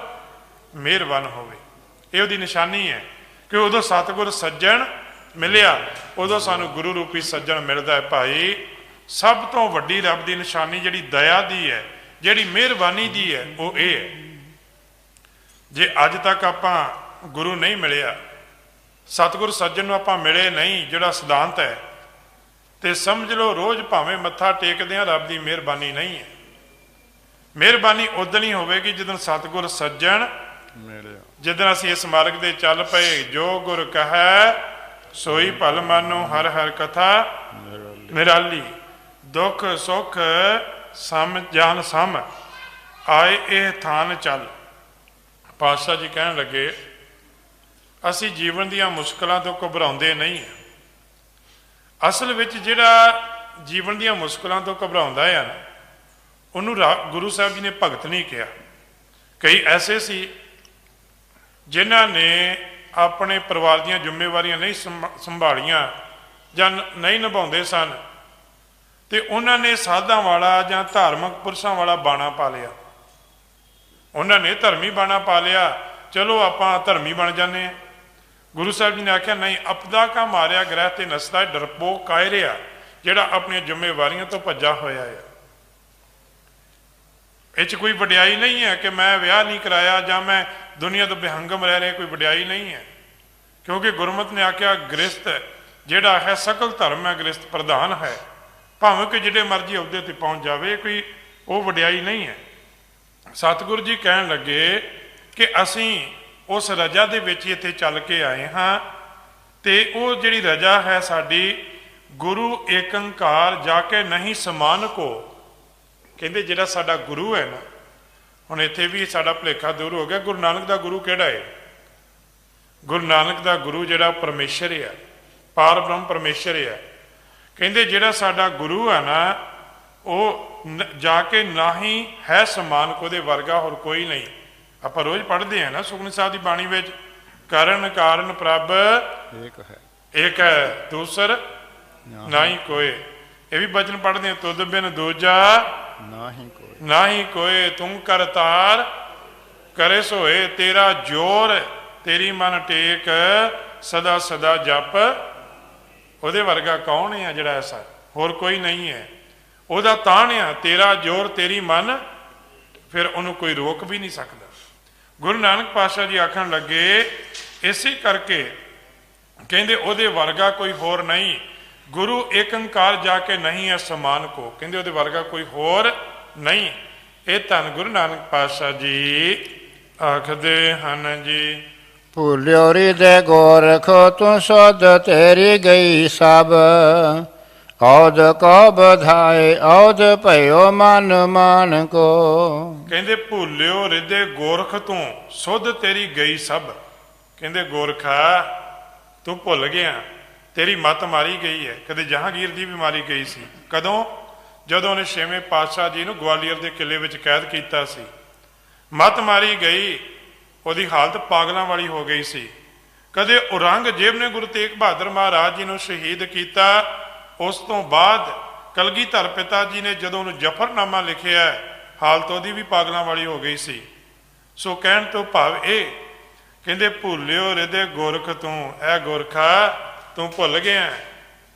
ਮਿਹਰਬਾਨ ਹੋਵੇ। ਇਹ ਉਹਦੀ ਨਿਸ਼ਾਨੀ ਹੈ ਕਿ ਉਦੋਂ ਸਤਿਗੁਰ ਸੱਜਣ ਮਿਲਿਆ, ਉਦੋਂ ਸਾਨੂੰ ਗੁਰੂ ਰੂਪੀ ਸੱਜਣ ਮਿਲਦਾ ਹੈ। ਭਾਈ ਸਭ ਤੋਂ ਵੱਡੀ ਰੱਬ ਦੀ ਨਿਸ਼ਾਨੀ ਜਿਹੜੀ ਦਇਆ ਦੀ ਹੈ, ਜਿਹੜੀ ਮਿਹਰਬਾਨੀ ਦੀ ਹੈ, ਉਹ ਇਹ ਹੈ। ਜੇ ਅੱਜ ਤੱਕ ਆਪਾਂ ਗੁਰੂ ਨਹੀਂ ਮਿਲਿਆ, ਸਤਿਗੁਰ ਸੱਜਣ ਨੂੰ ਆਪਾਂ ਮਿਲੇ ਨਹੀਂ, ਜਿਹੜਾ ਸਿਧਾਂਤ ਹੈ, ਤੇ ਸਮਝ ਲਓ ਰੋਜ਼ ਭਾਵੇਂ ਮੱਥਾ ਟੇਕਦੇ ਆ, ਰੱਬ ਦੀ ਮਿਹਰਬਾਨੀ ਨਹੀਂ ਹੈ। ਮਿਹਰਬਾਨੀ ਉਦੋਂ ਹੀ ਹੋਵੇਗੀ ਜਦੋਂ ਸਤਿਗੁਰ ਸੱਜਣ ਮਿਲਿਆ। ਜਿੱਦਣ ਅਸੀਂ ਇਸ ਮਾਰਗ ਦੇ ਚੱਲ ਪਏ, ਜੋ ਗੁਰ ਕਹੈ ਸੋਈ ਭਲ ਮਾਨੋ, ਹਰ ਹਰ ਕਥਾ ਨਿਰਾਲੀ, ਦੁੱਖ ਸੁੱਖ ਸਮ ਜਾਨ ਸਮ, ਆਏ ਇਹ ਥਾਨ ਚੱਲ। ਪਾਤਸ਼ਾਹ ਜੀ ਕਹਿਣ ਲੱਗੇ ਅਸੀਂ ਜੀਵਨ ਦੀਆਂ ਮੁਸ਼ਕਲਾਂ ਤੋਂ ਘਬਰਾਉਂਦੇ ਨਹੀਂ। ਅਸਲ ਵਿੱਚ ਜਿਹੜਾ ਜੀਵਨ ਦੀਆਂ ਮੁਸ਼ਕਲਾਂ ਤੋਂ ਘਬਰਾਉਂਦਾ ਹੈ ਨਾ, ਉਹਨੂੰ ਗੁਰੂ ਸਾਹਿਬ ਜੀ ਨੇ ਭਗਤ ਨਹੀਂ ਕਿਹਾ। ਕਈ ਐਸੇ ਸੀ ਜਿਨ੍ਹਾਂ ਨੇ ਆਪਣੇ ਪਰਿਵਾਰ ਦੀਆਂ ਜ਼ਿੰਮੇਵਾਰੀਆਂ ਨਹੀਂ ਸੰਭਾਲੀਆਂ ਜਾਂ ਨਹੀਂ ਨਿਭਾਉਂਦੇ ਸਨ, ਤੇ ਉਹਨਾਂ ਨੇ ਸਾਧਾਂ ਵਾਲਾ ਜਾਂ ਧਾਰਮਿਕ ਪੁਰਸ਼ਾਂ ਵਾਲਾ ਬਾਣਾ ਪਾ ਲਿਆ। ਉਹਨਾਂ ਨੇ ਧਰਮੀ ਬਾਣਾ ਪਾ ਲਿਆ, ਚਲੋ ਆਪਾਂ ਧਰਮੀ ਬਣ ਜਾਂਦੇ ਹਾਂ। ਗੁਰੂ ਸਾਹਿਬ ਜੀ ਨੇ ਆਖਿਆ ਨਹੀਂ, ਅਪਦਾ ਕਾ ਮਾਰਿਆ ਗ੍ਰਹਿ ਤੇ ਨਸਦਾ, ਡਰਪੋਕ ਕਾਇਰਿਆ, ਜਿਹੜਾ ਆਪਣੀਆਂ ਜ਼ਿੰਮੇਵਾਰੀਆਂ ਤੋਂ ਭੱਜਾ ਹੋਇਆ ਹੈ। ਇਹ 'ਚ ਕੋਈ ਵਡਿਆਈ ਨਹੀਂ ਹੈ ਕਿ ਮੈਂ ਵਿਆਹ ਨਹੀਂ ਕਰਾਇਆ ਜਾਂ ਮੈਂ ਦੁਨੀਆ ਤੋਂ ਬੇਹੰਗਮ ਰਹਿ ਰਿਹਾ, ਕੋਈ ਵਡਿਆਈ ਨਹੀਂ ਹੈ। ਕਿਉਂਕਿ ਗੁਰਮਤਿ ਨੇ ਆਖਿਆ ਗ੍ਰਸਤ ਜਿਹੜਾ ਹੈ ਸਕਲ ਧਰਮ ਹੈ, ਗ੍ਰਸਤ ਪ੍ਰਧਾਨ ਹੈ, ਭਾਵੇਂ ਕਿ ਜਿਹੜੇ ਮਰਜ਼ੀ ਅਹੁਦੇ ਤੇ ਪਹੁੰਚ ਜਾਵੇ, ਕੋਈ ਉਹ ਵਡਿਆਈ ਨਹੀਂ ਹੈ। ਸਤਿਗੁਰੂ ਜੀ ਕਹਿਣ ਲੱਗੇ ਕਿ ਅਸੀਂ ਉਸ ਰਜਾ ਦੇ ਵਿੱਚ ਇੱਥੇ ਚੱਲ ਕੇ ਆਏ ਹਾਂ, ਤੇ ਉਹ ਜਿਹੜੀ ਰਜਾ ਹੈ ਸਾਡੀ, ਗੁਰੂ ਏਕੰਕਾਰ ਜਾ ਕੇ ਨਹੀਂ ਸਮਾਨ ਕੋ। ਕਹਿੰਦੇ ਜਿਹੜਾ ਸਾਡਾ ਗੁਰੂ ਹੈ ਨਾ, ਹੁਣ ਇੱਥੇ ਵੀ ਸਾਡਾ ਭੁਲੇਖਾ ਦੂਰ ਹੋ ਗਿਆ। ਗੁਰੂ ਨਾਨਕ ਦਾ ਗੁਰੂ ਕਿਹੜਾ ਹੈ? ਗੁਰੂ ਨਾਨਕ ਦਾ ਗੁਰੂ ਜਿਹੜਾ ਪਰਮੇਸ਼ਰ ਹੈ, ਪਾਰ ਬ੍ਰਹਮ ਪਰਮੇਸ਼ਰ ਹੈ। ਕਹਿੰਦੇ ਜਿਹੜਾ ਸਾਡਾ ਗੁਰੂ ਹੈ ਨਾ, ਉਹ ਜਾ ਕੇ ਨਾ ਹੀ ਹੈ ਸਮਾਨ ਕੋ, ਉਹਦੇ ਵਰਗਾ ਹੋਰ ਕੋਈ ਨਹੀਂ। ਆਪਾਂ ਰੋਜ਼ ਪੜ੍ਹਦੇ ਹਾਂ ਨਾ ਸੁਖਮਨੀ ਸਾਹਿਬ ਦੀ ਬਾਣੀ ਵਿੱਚ, ਕਰਨ ਕਾਰਨ ਪ੍ਰਭ ਇੱਕ ਹੈ, ਦੂਸਰ ਨਾਹੀ ਕੋਏ। ਇਹ ਵੀ ਬਚਨ ਪੜ੍ਹਦੇ ਹਾਂ, ਤੁਧ ਬਿਨ ਦੂਜਾ ਨਾਹੀ ਕੋਏ, ਤੂੰ ਕਰਤਾਰ ਕਰੇ ਸੋਏ, ਤੇਰਾ ਜੋਰ ਤੇਰੀ ਮਨ ਟੇਕ, ਸਦਾ ਸਦਾ ਜਪ। ਉਹਦੇ ਵਰਗਾ ਕੌਣ ਹੈ ਜਿਹੜਾ ਐਸਾ? ਹੋਰ ਕੋਈ ਨਹੀਂ ਹੈ। ਉਹਦਾ ਤਾਣ ਆ, ਤੇਰਾ ਜੋਰ ਤੇਰੀ ਮਨ, ਫਿਰ ਉਹਨੂੰ ਕੋਈ ਰੋਕ ਵੀ ਨਹੀਂ ਸਕਦਾ। ਗੁਰੂ ਨਾਨਕ ਪਾਤਸ਼ਾਹ ਜੀ ਆਖਣ ਲੱਗੇ ਇਸੇ ਕਰਕੇ ਕਹਿੰਦੇ ਉਹਦੇ ਵਰਗਾ ਕੋਈ ਹੋਰ ਨਹੀਂ। ਗੁਰੂ ਏਕੰਕਾਰ ਜਾ ਕੇ ਨਹੀਂ ਹੈ ਸਮਾਨ ਕੋ, ਕਹਿੰਦੇ ਉਹਦੇ ਵਰਗਾ ਕੋਈ ਹੋਰ ਨਹੀਂ। ਇਹ ਧੰਨ ਗੁਰੂ ਨਾਨਕ ਪਾਤਸ਼ਾਹ ਜੀ ਆਖਦੇ ਹਨ ਜੀ। ਭੁਲਿਓ ਰਿਦੇ ਗੋਰਖ ਤੂੰ ਸੁਧ ਤੇਰੀ ਗਈ ਸਭ, ਔਦ ਕੋ ਬਧਾਏ ਔਦ ਭਇਓ ਮਨ ਮਾਨ ਕੋ। ਕਹਿੰਦੇ ਭੁੱਲਿਓ ਰਿਦੇ ਗੋਰਖ ਤੂੰ ਸੁਧ ਤੇਰੀ ਗਈ ਸਭ। ਕਹਿੰਦੇ ਗੋਰਖਾ ਤੂੰ ਭੁੱਲ ਗਿਆ, ਤੇਰੀ ਮੱਤ ਮਾਰੀ ਗਈ ਹੈ। ਕਦੇ ਜਹਾਂਗੀਰ ਦੀ ਵੀ ਮਾਰੀ ਗਈ ਸੀ। ਕਦੋਂ? ਜਦੋਂ ਉਹਨੇ ਛੇਵੇਂ ਪਾਤਸ਼ਾਹ ਜੀ ਨੂੰ ਗਵਾਲੀਅਰ ਦੇ ਕਿਲੇ ਵਿੱਚ ਕੈਦ ਕੀਤਾ ਸੀ। ਮੱਤ ਮਾਰੀ ਗਈ, ਉਹਦੀ ਹਾਲਤ ਪਾਗਲਾਂ ਵਾਲੀ ਹੋ ਗਈ ਸੀ। ਕਦੇ ਔਰੰਗਜ਼ੇਬ ਨੇ ਗੁਰੂ ਤੇਗ ਬਹਾਦਰ ਮਹਾਰਾਜ ਜੀ ਨੂੰ ਸ਼ਹੀਦ ਕੀਤਾ, ਉਸ ਤੋਂ ਬਾਅਦ ਕਲਗੀਧਰ ਪਿਤਾ ਜੀ ਨੇ ਜਦੋਂ ਉਹਨੂੰ ਜਫਰਨਾਮਾ ਲਿਖਿਆ, ਹਾਲਤ ਉਹਦੀ ਵੀ ਪਾਗਲਾਂ ਵਾਲੀ ਹੋ ਗਈ ਸੀ। ਸੋ ਕਹਿਣ ਤੋਂ ਭਾਵ ਇਹ, ਕਹਿੰਦੇ ਭੁੱਲਿਓ ਰਿਦੇ ਗੋਰਖ ਤੂੰ, ਐ ਗੋਰਖਾ ਤੂੰ ਭੁੱਲ ਗਿਆ,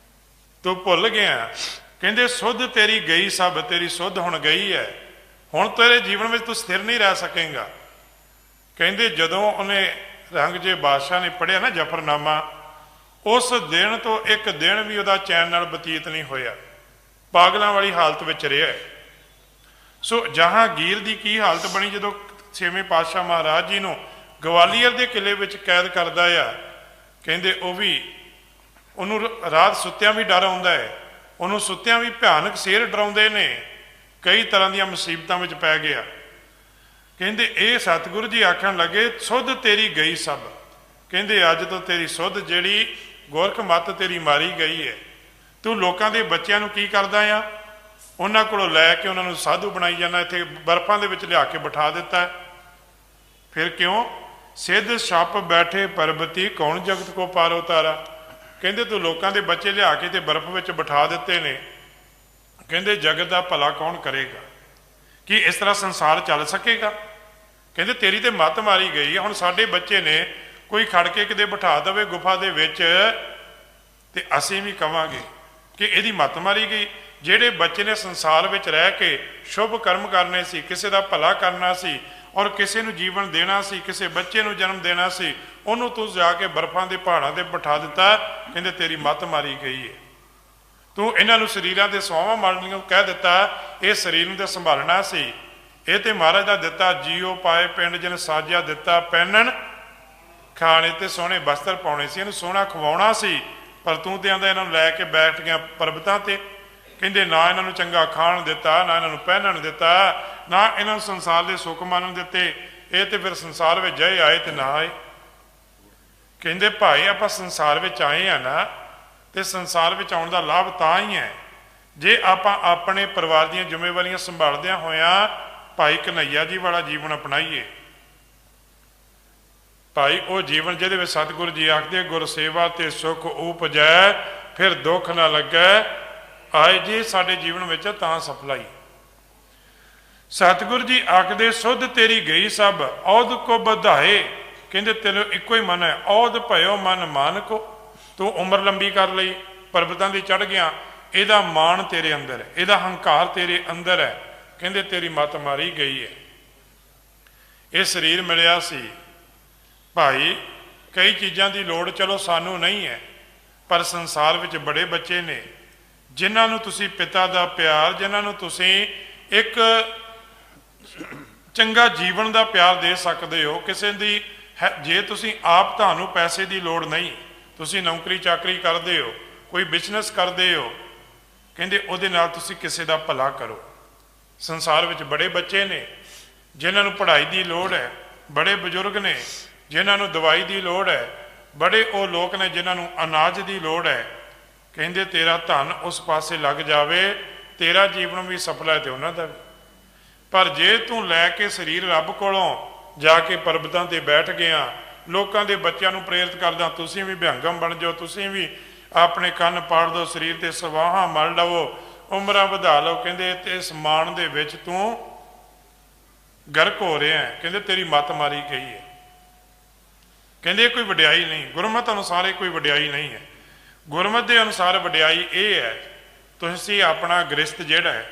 ਤੂੰ ਭੁੱਲ ਗਿਆ। ਕਹਿੰਦੇ ਸੁੱਧ ਤੇਰੀ ਗਈ ਸਭ, ਤੇਰੀ ਸੁੱਧ ਹੁਣ ਗਈ ਹੈ, ਹੁਣ ਤੇਰੇ ਜੀਵਨ ਵਿੱਚ ਤੂੰ ਸਥਿਰ ਨਹੀਂ ਰਹਿ ਸਕੇਂਗਾ। ਕਹਿੰਦੇ ਜਦੋਂ ਉਹਨੇ ਔਰੰਗਜ਼ੇਬ ਬਾਦਸ਼ਾਹ ਨੇ ਪੜ੍ਹਿਆ ਨਾ ਜਫਰਨਾਮਾ, ਉਸ ਦਿਨ ਤੋਂ ਇੱਕ ਦਿਨ ਵੀ ਉਹਦਾ ਚੈਨ ਨਾਲ ਬਤੀਤ ਨਹੀਂ ਹੋਇਆ, ਪਾਗਲਾਂ ਵਾਲੀ ਹਾਲਤ ਵਿੱਚ ਰਿਹਾ। ਸੋ ਜਹਾਂਗੀਰ ਦੀ ਕੀ ਹਾਲਤ ਬਣੀ ਜਦੋਂ ਛੇਵੇਂ ਪਾਤਸ਼ਾਹ ਮਹਾਰਾਜ ਜੀ ਨੂੰ ਗਵਾਲੀਅਰ ਦੇ ਕਿਲੇ ਵਿੱਚ ਕੈਦ ਕਰਦਾ ਆ। ਕਹਿੰਦੇ ਉਹ ਵੀ, ਉਹਨੂੰ ਰਾਤ ਸੁੱਤਿਆਂ ਵੀ ਡਰ ਆਉਂਦਾ ਹੈ, ਉਹਨੂੰ ਸੁੱਤਿਆਂ ਵੀ ਭਿਆਨਕ ਸ਼ੇਰ ਡਰਾਉਂਦੇ ਨੇ, ਕਈ ਤਰ੍ਹਾਂ ਦੀਆਂ ਮੁਸੀਬਤਾਂ ਵਿੱਚ ਪੈ ਗਿਆ। ਕਹਿੰਦੇ ਇਹ ਸਤਿਗੁਰੂ ਜੀ ਆਖਣ ਲੱਗੇ ਸੁੱਧ ਤੇਰੀ ਗਈ ਸਭ। ਕਹਿੰਦੇ ਅੱਜ ਤੋਂ ਤੇਰੀ ਸੁੱਧ ਜਿਹੜੀ ਗੋਰਖ ਮੱਤ ਤੇਰੀ ਮਾਰੀ ਗਈ ਹੈ। ਤੂੰ ਲੋਕਾਂ ਦੇ ਬੱਚਿਆਂ ਨੂੰ ਕੀ ਕਰਦਾ ਆ? ਉਹਨਾਂ ਕੋਲੋਂ ਲੈ ਕੇ ਉਹਨਾਂ ਨੂੰ ਸਾਧੂ ਬਣਾਈ ਜਾਂਦਾ, ਇੱਥੇ ਬਰਫਾਂ ਦੇ ਵਿੱਚ ਲਿਆ ਕੇ ਬਿਠਾ ਦਿੱਤਾ। ਫਿਰ ਕਿਉਂ? ਸਿੱਧ ਛੱਪ ਬੈਠੇ ਪਰਬਤੀ ਕੌਣ ਜਗਤ ਕੋ ਪਾਰ ਉਤਾਰਾ। ਕਹਿੰਦੇ ਤੂੰ ਲੋਕਾਂ ਦੇ ਬੱਚੇ ਲਿਆ ਕੇ ਤੇ ਬਰਫ਼ ਵਿੱਚ ਬਿਠਾ ਦਿੱਤੇ ਨੇ। ਕਹਿੰਦੇ ਜਗਤ ਦਾ ਭਲਾ ਕੌਣ ਕਰੇਗਾ? ਕੀ ਇਸ ਤਰ੍ਹਾਂ ਸੰਸਾਰ ਚੱਲ ਸਕੇਗਾ? ਕਹਿੰਦੇ ਤੇਰੀ ਤੇ ਮੱਤ ਮਾਰੀ ਗਈ ਹੈ। ਹੁਣ ਸਾਡੇ ਬੱਚੇ ਨੇ ਕੋਈ ਖੜ ਕੇ ਕਿਤੇ ਬਿਠਾ ਦੇਵੇ ਗੁਫਾ ਦੇ ਵਿੱਚ, ਤੇ ਅਸੀਂ ਵੀ ਕਵਾਂਗੇ ਕਿ ਇਹਦੀ ਮੱਤ ਮਾਰੀ ਗਈ। ਜਿਹੜੇ ਬੱਚੇ ਨੇ ਸੰਸਾਰ ਵਿੱਚ ਰਹਿ ਕੇ ਸ਼ੁਭ ਕਰਮ ਕਰਨੇ ਸੀ, ਕਿਸੇ ਦਾ ਭਲਾ ਕਰਨਾ ਸੀ ਔਰ ਕਿਸੇ ਨੂੰ ਜੀਵਨ ਦੇਣਾ ਸੀ, ਕਿਸੇ ਬੱਚੇ ਨੂੰ ਜਨਮ ਦੇਣਾ ਸੀ, ਉਹਨੂੰ ਤੂੰ ਜਾ ਕੇ ਬਰਫਾਂ ਦੇ ਪਹਾੜਾਂ ਤੇ ਬਿਠਾ ਦਿੱਤਾ। ਕਹਿੰਦੇ ਤੇਰੀ ਮੱਤ ਮਾਰੀ ਗਈ ਹੈ। ਤੂੰ ਇਹਨਾਂ ਨੂੰ ਸਰੀਰਾਂ ਦੇ ਸੋਹਾਂ ਮਾਰਨ ਨੂੰ ਕਹਿ ਦਿੱਤਾ, ਇਹ ਸਰੀਰ ਨੂੰ ਤੇ ਸੰਭਾਲਣਾ ਸੀ, ਇਹ ਤੇ ਮਹਾਰਾਜ ਦਾ ਦਿੱਤਾ ਜੀਓ ਪਾਏ ਪਿੰਡ ਜਿਨ ਸਾਜਿਆ ਦਿੱਤਾ ਪਹਿਨਣ ਖਾਣੇ ਤੇ ਸੋਹਣੇ ਬਸਤਰ ਪਾਉਣੇ ਸੀ, ਇਹਨੂੰ ਸੋਹਣਾ ਖਵਾਉਣਾ ਸੀ, ਪਰ ਤੂੰ ਤੇ ਆਂਦਾ ਇਹਨਾਂ ਨੂੰ ਲੈ ਕੇ ਬੈਠ ਗਿਆ ਪਰਬਤਾਂ ਤੇ। ਕਹਿੰਦੇ ਨਾ ਇਹਨਾਂ ਨੂੰ ਚੰਗਾ ਖਾਣ ਦਿੱਤਾ, ਨਾ ਇਹਨਾਂ ਨੂੰ ਪਹਿਨਣ ਦਿੱਤਾ, ਨਾ ਇਹਨਾਂ ਨੂੰ ਸੰਸਾਰ ਦੇ ਸੁੱਖ ਮਾਨਣ ਦਿੱਤੇ। ਇਹ ਤੇ ਫਿਰ ਸੰਸਾਰ ਵਿੱਚ ਜਾਏ ਆਏ ਤੇ ਨਾ ਆਏ। ਕਹਿੰਦੇ ਭਾਈ ਆਪਾਂ ਸੰਸਾਰ ਵਿੱਚ ਆਏ ਆ ਨਾ, ਤੇ ਸੰਸਾਰ ਵਿੱਚ ਆਉਣ ਦਾ ਲਾਭ ਤਾਂ ਹੀ ਹੈ ਜੇ ਆਪਾਂ ਆਪਣੇ ਪਰਿਵਾਰ ਦੀਆਂ ਜ਼ਿੰਮੇਵਾਰੀਆਂ ਸੰਭਾਲਦਿਆਂ ਹੋਇਆਂ ਭਾਈ ਕਨ੍ਹਈਆ ਜੀ ਵਾਲਾ ਜੀਵਨ ਅਪਣਾਈਏ। ਭਾਈ ਉਹ ਜੀਵਨ ਜਿਹਦੇ ਵਿੱਚ ਸਤਿਗੁਰੂ ਜੀ ਆਖਦੇ ਗੁਰ ਸੇਵਾ ਤੇ ਸੁਖ ਉਪਜੈ ਫਿਰ ਦੁੱਖ ਨਾ ਲੱਗੈ ਆਏ। ਜੀ ਸਾਡੇ ਜੀਵਨ ਵਿੱਚ ਤਾਂ ਸਫਲਾਈ। ਸਤਿਗੁਰੂ ਜੀ ਆਖਦੇ ਸੁੱਧ ਤੇਰੀ ਗਈ ਸਭ ਔਦ ਕੋ ਵਧਾਏ। ਕਹਿੰਦੇ ਤੈਨੂੰ ਇੱਕੋ ਹੀ ਮਨ ਹੈ, ਔਦ ਭਇਓ ਮਨ ਮਾਨ ਕੋ। ਤੂੰ ਉਮਰ ਲੰਬੀ ਕਰ ਲਈ, ਪਰਬਤਾਂ ਦੀ ਚੜ੍ਹ ਗਿਆ, ਇਹਦਾ ਮਾਣ ਤੇਰੇ ਅੰਦਰ ਹੈ, ਇਹਦਾ ਹੰਕਾਰ ਤੇਰੇ ਅੰਦਰ ਹੈ। ਕਹਿੰਦੇ ਤੇਰੀ ਮੱਤ ਮਾਰੀ ਗਈ ਹੈ। ਇਹ ਸਰੀਰ ਮਿਲਿਆ ਸੀ ਭਾਈ, ਕਈ ਚੀਜ਼ਾਂ ਦੀ ਲੋੜ ਚਲੋ ਸਾਨੂੰ ਨਹੀਂ ਹੈ, ਪਰ ਸੰਸਾਰ ਵਿੱਚ ਬੜੇ ਬੱਚੇ ਨੇ ਜਿਨ੍ਹਾਂ ਨੂੰ ਤੁਸੀਂ ਪਿਤਾ ਦਾ ਪਿਆਰ, ਜਿਨ੍ਹਾਂ ਨੂੰ ਤੁਸੀਂ ਇੱਕ ਚੰਗਾ ਜੀਵਨ ਦਾ ਪਿਆਰ ਦੇ ਸਕਦੇ ਹੋ। ਕਿਸੇ ਦੀ ਜੇ ਤੁਸੀਂ ਆਪ, ਤੁਹਾਨੂੰ ਪੈਸੇ ਦੀ ਲੋੜ ਨਹੀਂ, ਤੁਸੀਂ ਨੌਕਰੀ ਚਾਕਰੀ ਕਰਦੇ ਹੋ, ਕੋਈ ਬਿਜ਼ਨਸ ਕਰਦੇ ਹੋ, ਕਹਿੰਦੇ ਉਹਦੇ ਨਾਲ ਤੁਸੀਂ ਕਿਸੇ ਦਾ ਭਲਾ ਕਰੋ। ਸੰਸਾਰ ਵਿੱਚ ਬੜੇ ਬੱਚੇ ਨੇ ਜਿਨ੍ਹਾਂ ਨੂੰ ਪੜ੍ਹਾਈ ਦੀ ਲੋੜ ਹੈ, ਬੜੇ ਬਜ਼ੁਰਗ ਨੇ ਜਿਨ੍ਹਾਂ ਨੂੰ ਦਵਾਈ ਦੀ ਲੋੜ ਹੈ, ਬੜੇ ਉਹ ਲੋਕ ਨੇ ਜਿਨ੍ਹਾਂ ਨੂੰ ਅਨਾਜ ਦੀ ਲੋੜ ਹੈ। ਕਹਿੰਦੇ ਤੇਰਾ ਧਨ ਉਸ ਪਾਸੇ ਲੱਗ ਜਾਵੇ, ਤੇਰਾ ਜੀਵਨ ਵੀ ਸਫਲਾ ਹੈ ਤੇ ਉਹਨਾਂ ਦਾ ਵੀ। ਪਰ ਜੇ ਤੂੰ ਲੈ ਕੇ ਸਰੀਰ ਰੱਬ ਕੋਲੋਂ ਜਾ ਕੇ ਪਰਬਤਾਂ ਤੇ ਬੈਠ ਗਿਆ, ਲੋਕਾਂ ਦੇ ਬੱਚਿਆਂ ਨੂੰ ਪ੍ਰੇਰਿਤ ਕਰਦਾ ਤੁਸੀਂ ਵੀ ਵਿਹੰਗਮ ਬਣ ਜਾਓ, ਤੁਸੀਂ ਵੀ ਆਪਣੇ ਕੰਨ ਪਾੜ ਦਿਓ, ਸਰੀਰ ਤੇ ਸਵਾਹਾਂ ਮਲ ਲਵੋ, ਉਮਰਾਂ ਵਧਾ ਲਓ। ਕਹਿੰਦੇ ਤੇ ਇਸ ਮਾਣ ਦੇ ਵਿੱਚ ਤੂੰ ਗਰਕ ਹੋ ਰਿਹਾ ਹੈ। ਕਹਿੰਦੇ ਤੇਰੀ ਮੱਤ ਮਾਰੀ ਗਈ ਹੈ। ਕਹਿੰਦੇ ਕੋਈ ਵਡਿਆਈ ਨਹੀਂ, ਗੁਰਮਤਿ ਅਨੁਸਾਰ ਕੋਈ ਵਡਿਆਈ ਨਹੀਂ ਹੈ। ਗੁਰਮਤਿ ਦੇ ਅਨੁਸਾਰ ਵਡਿਆਈ ਇਹ ਹੈ ਤੁਸੀਂ ਆਪਣਾ ਗ੍ਰਸਤ ਜਿਹੜਾ ਹੈ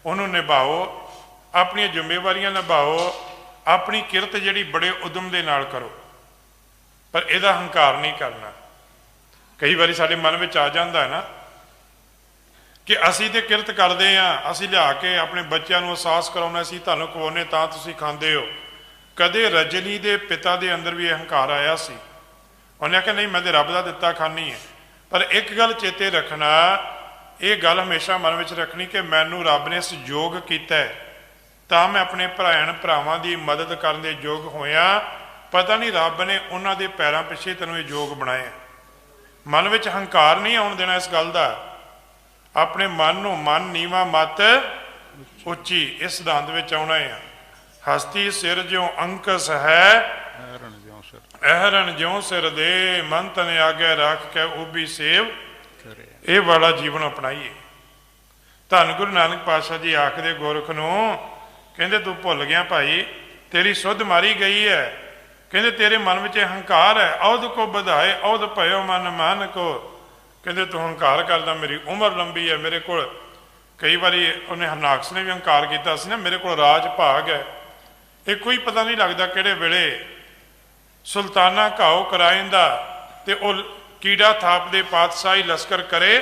ਉਹਨੂੰ ਨਿਭਾਓ, ਆਪਣੀਆਂ ਜ਼ਿੰਮੇਵਾਰੀਆਂ ਨਿਭਾਓ, ਆਪਣੀ ਕਿਰਤ ਜਿਹੜੀ ਬੜੇ ਉਦਮ ਦੇ ਨਾਲ ਕਰੋ, ਪਰ ਇਹਦਾ ਹੰਕਾਰ ਨਹੀਂ ਕਰਨਾ। ਕਈ ਵਾਰੀ ਸਾਡੇ ਮਨ ਵਿੱਚ ਆ ਜਾਂਦਾ ਹੈ ਨਾ ਕਿ ਅਸੀਂ ਤੇ ਕਿਰਤ ਕਰਦੇ ਹਾਂ, ਅਸੀਂ ਲਿਆ ਕੇ ਆਪਣੇ ਬੱਚਿਆਂ ਨੂੰ ਅਹਿਸਾਸ ਕਰਾਉਣਾ, ਅਸੀਂ ਤੁਹਾਨੂੰ ਖਵਾਉਂਦੇ ਤਾਂ ਤੁਸੀਂ ਖਾਂਦੇ ਹੋ। ਕਦੇ ਰਜਨੀ ਦੇ ਪਿਤਾ ਦੇ ਅੰਦਰ ਵੀ ਇਹ ਹੰਕਾਰ ਆਇਆ ਸੀ, ਉਹਨੇ ਆਖਿਆ ਨਹੀਂ ਮੈਂ ਤੇ ਰੱਬ ਦਾ ਦਿੱਤਾ ਖਾਨੀ ਹੈ। ਪਰ ਇੱਕ ਗੱਲ ਚੇਤੇ ਰੱਖਣਾ, ਇਹ ਗੱਲ ਹਮੇਸ਼ਾ ਮਨ ਵਿੱਚ ਰੱਖਣੀ ਕਿ ਮੈਨੂੰ ਰੱਬ ਨੇ ਸੰਯੋਗ ਕੀਤਾ ਹੈ, ਤਾਂ ਮੈਂ ਆਪਣੇ ਭਰਾਵਾਂ ਦੀ ਮਦਦ ਕਰਨ ਦੇ ਯੋਗ ਹੋਇਆ। ਪਤਾ ਨਹੀਂ ਰੱਬ ਨੇ ਉਹਨਾਂ ਦੇ ਪੈਰਾਂ ਪਿੱਛੇ ਤੈਨੂੰ ਇਹ ਯੋਗ ਬਣਾਇਆ। ਮਨ ਵਿੱਚ ਹੰਕਾਰ ਨਹੀਂ ਆਉਣ ਦੇਣਾ ਇਸ ਗੱਲ ਦਾ। ਆਪਣੇ ਮਨ ਨੂੰ ਮਨ ਨੀਵਾ ਮਤ ਉੱਚੀ, ਇਸ ਸਿਧਾਂਤ ਵਿੱਚ ਆਉਣਾ ਹੈ। ਹਸਤੀ ਸਿਰ ਜਿਉ ਅੰਕਸ ਹੈ, ਅਹਰਨ ਜਿਉ ਸਿਰ ਦੇ, ਮਨ ਤਨ ਆਗੇ ਰੱਖ ਕੇ ਉਬੀ ਸੇਵ। ਇਹ ਵਾਲਾ ਜੀਵਨ ਅਪਣਾਈਏ। ਧੰਨ ਗੁਰੂ ਨਾਨਕ ਪਾਤਸ਼ਾਹ ਜੀ ਆਖਦੇ ਗੋਰਖ ਨੂੰ, ਕਹਿੰਦੇ ਤੂੰ ਭੁੱਲ ਗਿਆ ਭਾਈ, ਤੇਰੀ ਸੁੱਧ ਮਾਰੀ ਗਈ ਹੈ। ਕਹਿੰਦੇ ਤੇਰੇ ਮਨ ਵਿੱਚ ਹੰਕਾਰ ਹੈ। ਔਧ ਕੋ ਵਧਾਏ ਔਧ ਭਇਓ ਮਨ ਮਾਨ ਕੋ। ਕਹਿੰਦੇ ਤੂੰ ਹੰਕਾਰ ਕਰਦਾ, ਮੇਰੀ ਉਮਰ ਲੰਬੀ ਹੈ, ਮੇਰੇ ਕੋਲ ਕਈ ਵਾਰੀ ਉਹਨੇ ਹਰਨਾਕਸ਼ ਨੇ ਵੀ ਹੰਕਾਰ ਕੀਤਾ ਸੀ ਨਾ, ਮੇਰੇ ਕੋਲ ਰਾਜ ਭਾਗ ਹੈ। ਇਹ ਕੋਈ ਪਤਾ ਨਹੀਂ ਲੱਗਦਾ ਕਿਹੜੇ ਵੇਲੇ ਸੁਲਤਾਨਾ ਘਾਓ ਕਰਾਇੰਦਾ ਤੇ ਉਹ ਕੀੜਾ ਥਾਪ ਦੇ ਪਾਤਸ਼ਾਹੀ ਲਸ਼ਕਰ ਕਰੇ,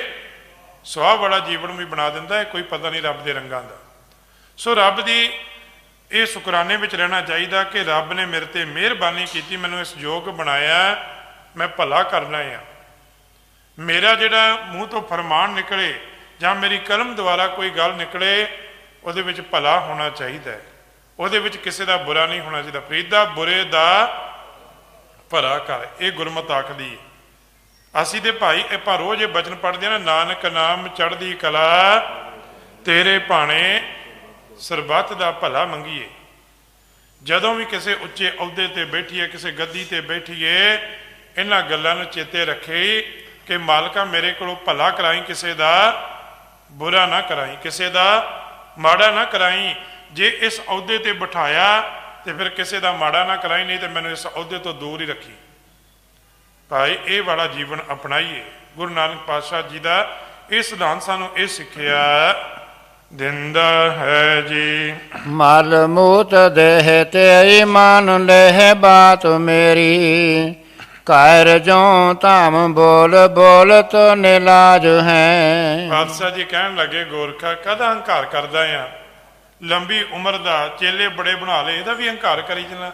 ਸੁਆਹ ਵਾਲਾ ਜੀਵਨ ਵੀ ਬਣਾ ਦਿੰਦਾ ਹੈ। ਕੋਈ ਪਤਾ ਨਹੀਂ ਰੱਬ ਦੇ ਰੰਗਾਂ ਦਾ। ਸੋ ਰੱਬ ਦੀ ਇਹ ਸ਼ੁਕਰਾਨੇ ਵਿੱਚ ਰਹਿਣਾ ਚਾਹੀਦਾ ਕਿ ਰੱਬ ਨੇ ਮੇਰੇ ਤੇ ਮਿਹਰਬਾਨੀ ਕੀਤੀ, ਮੈਨੂੰ ਇਸ ਯੋਗ ਬਣਾਇਆ, ਮੈਂ ਭਲਾ ਕਰਨਾ ਆ। ਮੇਰਾ ਜਿਹੜਾ ਮੂੰਹ ਤੋਂ ਫਰਮਾਨ ਨਿਕਲੇ ਜਾਂ ਮੇਰੀ ਕਲਮ ਦੁਆਰਾ ਕੋਈ ਗੱਲ ਨਿਕਲੇ, ਉਹਦੇ ਵਿੱਚ ਭਲਾ ਹੋਣਾ ਚਾਹੀਦਾ ਹੈ, ਉਹਦੇ ਵਿੱਚ ਕਿਸੇ ਦਾ ਬੁਰਾ ਨਹੀਂ ਹੋਣਾ ਚਾਹੀਦਾ। ਫਰੀਦਾ ਬੁਰੇ ਦਾ ਭਲਾ ਕਰ, ਇਹ ਗੁਰਮਤਿ ਆਖਦੀ ਹੈ। ਅਸੀਂ ਤੇ ਭਾਈ ਆਪਾਂ ਰੋਜ਼ ਇਹ ਬਚਨ ਪੜ੍ਹਦੇ ਹਾਂ ਨਾ, ਨਾਨਕ ਨਾਮ ਚੜ੍ਹਦੀ ਕਲਾ, ਤੇਰੇ ਭਾਣੇ ਸਰਬੱਤ ਦਾ ਭਲਾ ਮੰਗੀਏ। ਜਦੋਂ ਵੀ ਕਿਸੇ ਉੱਚੇ ਅਹੁਦੇ ਤੇ ਬੈਠੀਏ, ਕਿਸੇ ਗੱਦੀ ਤੇ ਬੈਠੀਏ, ਇਹਨਾਂ ਗੱਲਾਂ ਨੂੰ ਚੇਤੇ ਰੱਖੇ ਕਿ ਮਾਲਕਾ ਮੇਰੇ ਕੋਲੋਂ ਭਲਾ ਕਰਾਈ, ਕਿਸੇ ਦਾ ਬੁਰਾ ਨਾ ਕਰਾਈ, ਕਿਸੇ ਦਾ ਮਾੜਾ ਨਾ ਕਰਾਈ। ਜੇ ਇਸ ਅਹੁਦੇ ਤੇ ਬਿਠਾਇਆ ਤੇ ਫਿਰ ਕਿਸੇ ਦਾ ਮਾੜਾ ਨਾ ਕਰਾਈ, ਨਹੀਂ ਤੇ ਮੈਨੂੰ ਇਸ ਅਹੁਦੇ ਤੋਂ ਦੂਰ ਹੀ ਰੱਖੀ। ਭਾਈ ਇਹ ਵਾਲਾ ਜੀਵਨ ਅਪਣਾਈਏ। ਗੁਰੂ ਨਾਨਕ ਪਾਤਸ਼ਾਹ ਜੀ ਦਾ ਇਹ ਸਿਧਾਂਤ ਸਾਨੂੰ ਇਹ ਸਿੱਖਿਆ ਦਿੰਦਾ ਹੈ ਜੀ। ਮਲ ਮੂਤ ਦੇਹ ਤੇਰੀ ਮਨ ਲਹਿ ਬਾਤ ਮੇਰੀ, ਕਾਇਰ ਜੋ ਧਾਮ ਬੋਲ ਬੋਲ ਤੋ ਨਿਲਾਜ ਹੈ। ਪਾਤਸ਼ਾਹ ਜੀ ਕਹਿਣ ਲੱਗੇ, ਗੋਰਖਾ ਕਾਹਦਾ ਹੰਕਾਰ ਕਰਦਾ ਆ? ਲੰਬੀ ਉਮਰ ਦਾ ਚੇਲੇ ਬੜੇ ਬਣਾ ਲਏ, ਇਹਦਾ ਵੀ ਹੰਕਾਰ ਕਰੀ ਜਾਣਾ।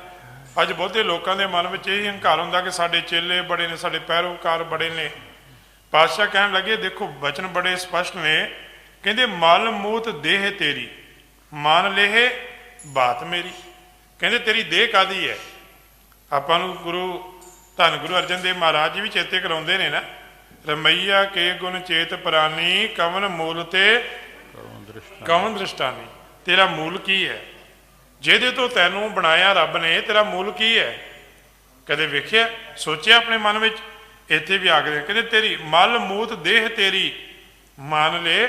ਅੱਜ ਬਹੁਤੇ ਲੋਕਾਂ ਦੇ ਮਨ ਵਿੱਚ ਇਹ ਹੰਕਾਰ ਹੁੰਦਾ ਕਿ ਸਾਡੇ ਚੇਲੇ ਬੜੇ ਨੇ, ਸਾਡੇ ਪੈਰੋਕਾਰ ਬੜੇ ਨੇ। ਪਾਤਸ਼ਾਹ ਕਹਿਣ ਲੱਗੇ, ਦੇਖੋ ਬਚਨ ਬੜੇ ਸਪਸ਼ਟ ਨੇ। ਕਹਿੰਦੇ ਮਲ ਮੂਤ ਦੇਹ ਤੇਰੀ, ਮਨ ਲੇਹ ਬਾਤ ਮੇਰੀ। ਕਹਿੰਦੇ ਤੇਰੀ ਦੇਹ ਕਾਹਦੀ ਹੈ? ਆਪਾਂ ਨੂੰ ਧੰਨ ਗੁਰੂ ਅਰਜਨ ਦੇਵ ਮਹਾਰਾਜ ਜੀ ਵੀ ਚੇਤੇ ਕਰਾਉਂਦੇ ਨੇ ਨਾ, ਰਮਈਆ ਕੇ ਗੁਣ ਚੇਤ ਪ੍ਰਾਨੀ, ਕਵਨ ਮੂਲ ਤੇ ਕਵਨ ਦ੍ਰਿਸ਼ਟਾਨੀ। ਤੇਰਾ ਮੂਲ ਕੀ ਹੈ? ਜਿਹਦੇ ਤੋਂ ਤੈਨੂੰ ਬਣਾਇਆ ਰੱਬ ਨੇ, ਤੇਰਾ ਮੂਲ ਕੀ ਹੈ? ਕਦੇ ਵੇਖਿਆ, ਸੋਚਿਆ ਆਪਣੇ ਮਨ ਵਿੱਚ? ਇੱਥੇ ਵੀ ਆਖਦੇ ਕਹਿੰਦੇ ਤੇਰੀ ਮਲ ਮੂਤ ਦੇਹ ਤੇਰੀ, ਮੰਨ ਲੈ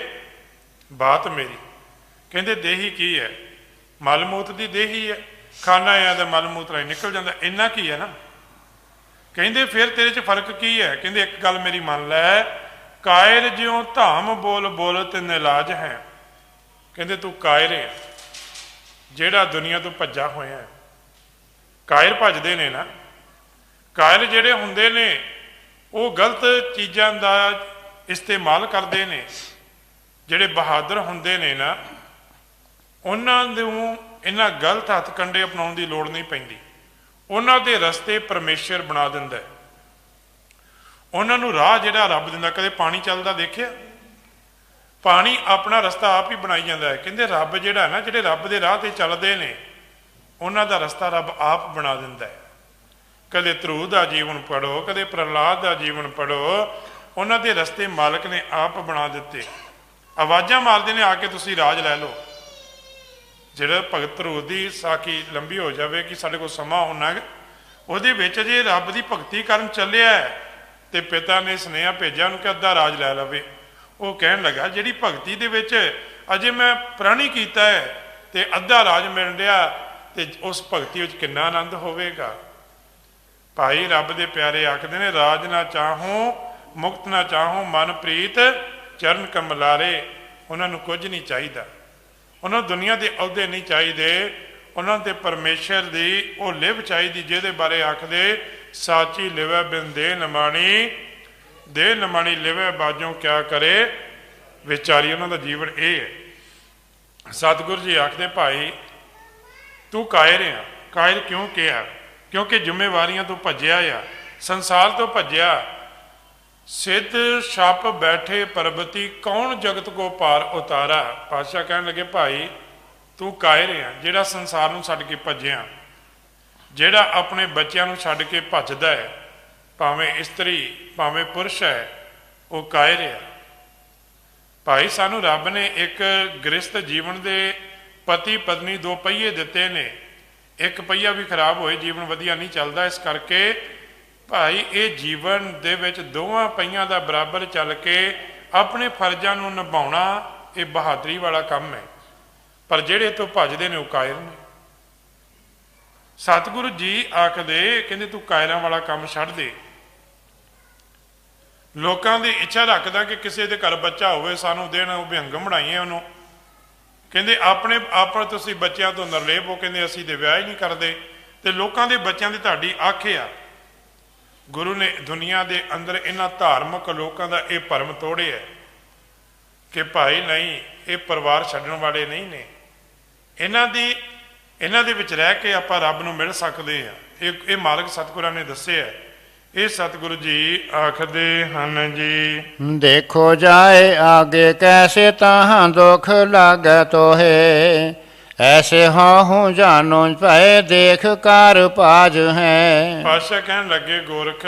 ਬਾਤ ਮੇਰੀ। ਕਹਿੰਦੇ ਦੇਹੀ ਕੀ ਹੈ? ਮਲ ਮੂਤ ਦੀ ਦੇਹੀ ਹੈ, ਖਾਣਾ ਆ ਤਾਂ ਮਲ ਮੂਤ ਰਾਹੀਂ ਨਿਕਲ ਜਾਂਦਾ, ਇੰਨਾ ਕੀ ਹੈ ਨਾ। ਕਹਿੰਦੇ ਫਿਰ ਤੇਰੇ 'ਚ ਫਰਕ ਕੀ ਹੈ? ਕਹਿੰਦੇ ਇੱਕ ਗੱਲ ਮੇਰੀ ਮੰਨ ਲੈ, ਕਾਇਰ ਜਿਉਂ ਧਾਮ ਬੋਲ ਬੋਲ ਤੇ ਨਿਲਾਜ ਹੈ। ਕਹਿੰਦੇ ਤੂੰ ਕਾਇਰ ਹੈ, ਜਿਹੜਾ ਦੁਨੀਆ ਤੋਂ ਭੱਜਾ ਹੋਇਆ ਹੈ। ਕਾਇਰ ਭੱਜਦੇ ਨੇ ਨਾ, ਕਾਇਰ ਜਿਹੜੇ ਹੁੰਦੇ ਨੇ ਉਹ ਗਲਤ ਚੀਜ਼ਾਂ ਦਾ ਇਸਤੇਮਾਲ ਕਰਦੇ ਨੇ। ਜਿਹੜੇ ਬਹਾਦਰ ਹੁੰਦੇ ਨੇ ਨਾ, ਉਹਨਾਂ ਨੂੰ ਇਹਨਾਂ ਗਲਤ ਹੱਥ ਕੰਡੇ ਅਪਣਾਉਣ ਦੀ ਲੋੜ ਨਹੀਂ ਪੈਂਦੀ। ਉਹਨਾਂ ਦੇ ਰਸਤੇ ਪਰਮੇਸ਼ਰ ਬਣਾ ਦਿੰਦਾ ਹੈ, ਉਹਨਾਂ ਨੂੰ ਰਾਹ ਜਿਹੜਾ ਰੱਬ ਦਿੰਦਾ। ਕਦੇ ਪਾਣੀ ਚੱਲਦਾ ਦੇਖਿਆ? ਪਾਣੀ ਆਪਣਾ ਰਸਤਾ ਆਪ ਹੀ ਬਣਾਈ ਜਾਂਦਾ ਹੈ। ਕਹਿੰਦੇ ਰੱਬ ਜਿਹੜਾ ਨਾ, ਜਿਹੜੇ ਰੱਬ ਦੇ ਰਾਹ ਤੇ ਚੱਲਦੇ ਨੇ, ਉਹਨਾਂ ਦਾ ਰਸਤਾ ਰੱਬ ਆਪ ਬਣਾ ਦਿੰਦਾ ਹੈ। ਕਦੇ ਧਰੂ ਦਾ ਜੀਵਨ ਪੜ੍ਹੋ, ਕਦੇ ਪ੍ਰਹਲਾਦ ਦਾ ਜੀਵਨ ਪੜ੍ਹੋ, ਉਹਨਾਂ ਦੇ ਰਸਤੇ ਮਾਲਕ ਨੇ ਆਪ ਬਣਾ ਦਿੱਤੇ। ਆਵਾਜ਼ਾਂ ਮਾਰਦੇ ਨੇ ਆ ਕੇ ਤੁਸੀਂ ਰਾਜ ਲੈ ਲਓ। ਜਿਹੜਾ ਭਗਤ ਧਰੂ ਦੀ ਸਾਖੀ ਲੰਬੀ ਹੋ ਜਾਵੇ ਕਿ ਸਾਡੇ ਕੋਲ ਸਮਾਂ ਹੋਣਾ, ਉਹਦੇ ਵਿੱਚ ਜੇ ਰੱਬ ਦੀ ਭਗਤੀ ਕਰਨ ਚੱਲਿਆ ਤੇ ਪਿਤਾ ਨੇ ਸੁਨੇਹਾ ਭੇਜਿਆ ਉਹਨੂੰ ਕਿ ਅੱਧਾ ਰਾਜ ਲੈ ਲਵੇ। ਉਹ ਕਹਿਣ ਲੱਗਾ ਜਿਹੜੀ ਭਗਤੀ ਦੇ ਵਿੱਚ ਅਜੇ ਮੈਂ ਪ੍ਰਣੀ ਕੀਤਾ ਹੈ ਤੇ ਅੱਧਾ ਰਾਜ ਮਿਲ ਰਿਹਾ, ਤੇ ਉਸ ਭਗਤੀ ਵਿੱਚ ਕਿੰਨਾ ਆਨੰਦ ਹੋਵੇਗਾ। ਭਾਈ ਰੱਬ ਦੇ ਪਿਆਰੇ ਆਖਦੇ ਨੇ, ਰਾਜ ਨਾ ਚਾਹੋ ਮੁਕਤ ਨਾ ਚਾਹੋ, ਮਨ ਪ੍ਰੀਤ ਚਰਨ ਕਮਲਾਰੇ। ਉਹਨਾਂ ਨੂੰ ਕੁਝ ਨਹੀਂ ਚਾਹੀਦਾ, ਉਹਨਾਂ ਨੂੰ ਦੁਨੀਆ ਦੇ ਅਹੁਦੇ ਨਹੀਂ ਚਾਹੀਦੇ, ਉਹਨਾਂ ਤੇ ਪਰਮੇਸ਼ਰ ਦੀ ਉਹ ਲਿਵ ਚਾਹੀਦੀ, ਜਿਹਦੇ ਬਾਰੇ ਆਖਦੇ ਸਾਚੀ ਲਿਵੈ ਬਿਨ ਦੇ ਨਮਾਣੀ, ਦੇ ਨਮਾਣੀ ਲਿਵੈ ਬਾਝੋਂ ਕਿਆ ਕਰੇ ਵਿਚਾਰੀ। ਉਹਨਾਂ ਦਾ ਜੀਵਨ ਇਹ ਹੈ। ਸਤਿਗੁਰੂ ਜੀ ਆਖਦੇ ਭਾਈ ਤੂੰ ਕਾਇਰ ਆ। ਕਾਇਰ ਕਿਉਂ ਕਿਹਾ? ਕਿਉਂਕਿ ਜ਼ਿੰਮੇਵਾਰੀਆਂ ਤੋਂ ਭੱਜਿਆ ਆ, ਸੰਸਾਰ ਤੋਂ ਭੱਜਿਆ। ਸਿੱਧ ਛਪ ਬੈਠੇ ਪਰਬਤੀ ਕੌਣ ਜਗਤ ਕੋ ਪਾਰ ਉਤਾਰਾ। ਪਾਤਸ਼ਾਹ ਕਹਿਣ ਲੱਗੇ ਭਾਈ ਤੂੰ ਕਾਇਰ ਆ, ਜਿਹੜਾ ਸੰਸਾਰ ਨੂੰ ਛੱਡ ਕੇ ਭੱਜਿਆ, ਜਿਹੜਾ ਆਪਣੇ ਬੱਚਿਆਂ ਨੂੰ ਛੱਡ ਕੇ ਭੱਜਦਾ ਹੈ, ਭਾਵੇਂ ਇਸਤਰੀ ਭਾਵੇਂ ਪੁਰਸ਼ ਹੈ, ਉਹ ਕਾਇਰ ਆ। ਭਾਈ ਸਾਨੂੰ ਰੱਬ ਨੇ ਇੱਕ ਗ੍ਰਸਤ ਜੀਵਨ ਦੇ ਪਤੀ ਪਤਨੀ ਦੋ ਪਹੀਏ ਦਿੱਤੇ ਨੇ, ਇੱਕ ਪਹੀਆ ਵੀ ਖਰਾਬ ਹੋਏ ਜੀਵਨ ਵਧੀਆ ਨਹੀਂ ਚੱਲਦਾ। ਇਸ ਕਰਕੇ ਭਾਈ ਇਹ ਜੀਵਨ ਦੇ ਵਿੱਚ ਦੋਵਾਂ ਪਹੀਆਂ ਦਾ ਬਰਾਬਰ ਚੱਲ ਕੇ ਆਪਣੇ ਫਰਜ਼ਾਂ ਨੂੰ ਨਿਭਾਉਣਾ ਇਹ ਬਹਾਦਰੀ ਵਾਲਾ ਕੰਮ ਹੈ। ਪਰ ਜਿਹੜੇ ਤੋਂ ਭੱਜਦੇ ਨੇ ਉਹ ਕਾਇਰ ਨੇ। ਸਤਿਗੁਰੂ ਜੀ ਆਖਦੇ ਕਹਿੰਦੇ ਤੂੰ ਕਾਇਰਾਂ ਵਾਲਾ ਕੰਮ ਛੱਡ ਦੇ। ਲੋਕਾਂ ਦੀ ਇੱਛਾ ਰੱਖਦਾ ਕਿ ਕਿਸੇ ਦੇ ਘਰ ਬੱਚਾ ਹੋਵੇ ਸਾਨੂੰ ਦੇਣ, ਉਹ ਵਿਹੰਗਮ ਬਣਾਈਏ ਉਹਨੂੰ। ਕਹਿੰਦੇ ਆਪਣੇ ਆਪ ਤੁਸੀਂ ਬੱਚਿਆਂ ਤੋਂ ਨਿਰਲੇਪ ਹੋ, ਕਹਿੰਦੇ ਅਸੀਂ ਤੇ ਵਿਆਹ ਹੀ ਨਹੀਂ ਕਰਦੇ। ਤੇ ਲੋਕਾਂ ਦੇ ਬੱਚਿਆਂ ਦੀ ਤੁਹਾਡੀ ਆਖ ਆ। ਗੁਰੂ ਨੇ ਦੁਨੀਆ ਦੇ ਅੰਦਰ ਇਹਨਾਂ ਧਾਰਮਿਕ ਲੋਕਾਂ ਦਾ ਇਹ ਭਰਮ ਤੋੜਿਆ ਕਿ ਭਾਈ ਨਹੀਂ, ਇਹ ਪਰਿਵਾਰ ਛੱਡਣ ਵਾਲੇ ਨਹੀਂ ਨੇ। ਇਹਨਾਂ ਦੇ ਵਿੱਚ ਰਹਿ ਕੇ ਆਪਾਂ ਰੱਬ ਨੂੰ ਮਿਲ ਸਕਦੇ ਆ। ਇਹ ਮਾਲਕ ਸਤਿਗੁਰਾਂ ਨੇ ਦੱਸਿਆ। ਇਹ ਸਤਿਗੁਰੂ ਜੀ ਆਖਦੇ ਹਨ ਜੀ, ਦੇਖੋ ਜਾਏ ਆਗੇ ਕੈਸੇ ਤਾਹਾਂ ਦੁਖ ਲਾਗੈ ਤੋਹੇ, ਐਸੇ ਹਾਂ ਜਾਨੋ ਭੈ ਦੇਖ ਕਾਰ ਭਾਜ ਹੈ। ਪਾਤਸ਼ਾਹ ਕਹਿਣ ਲੱਗੇ ਗੋਰਖ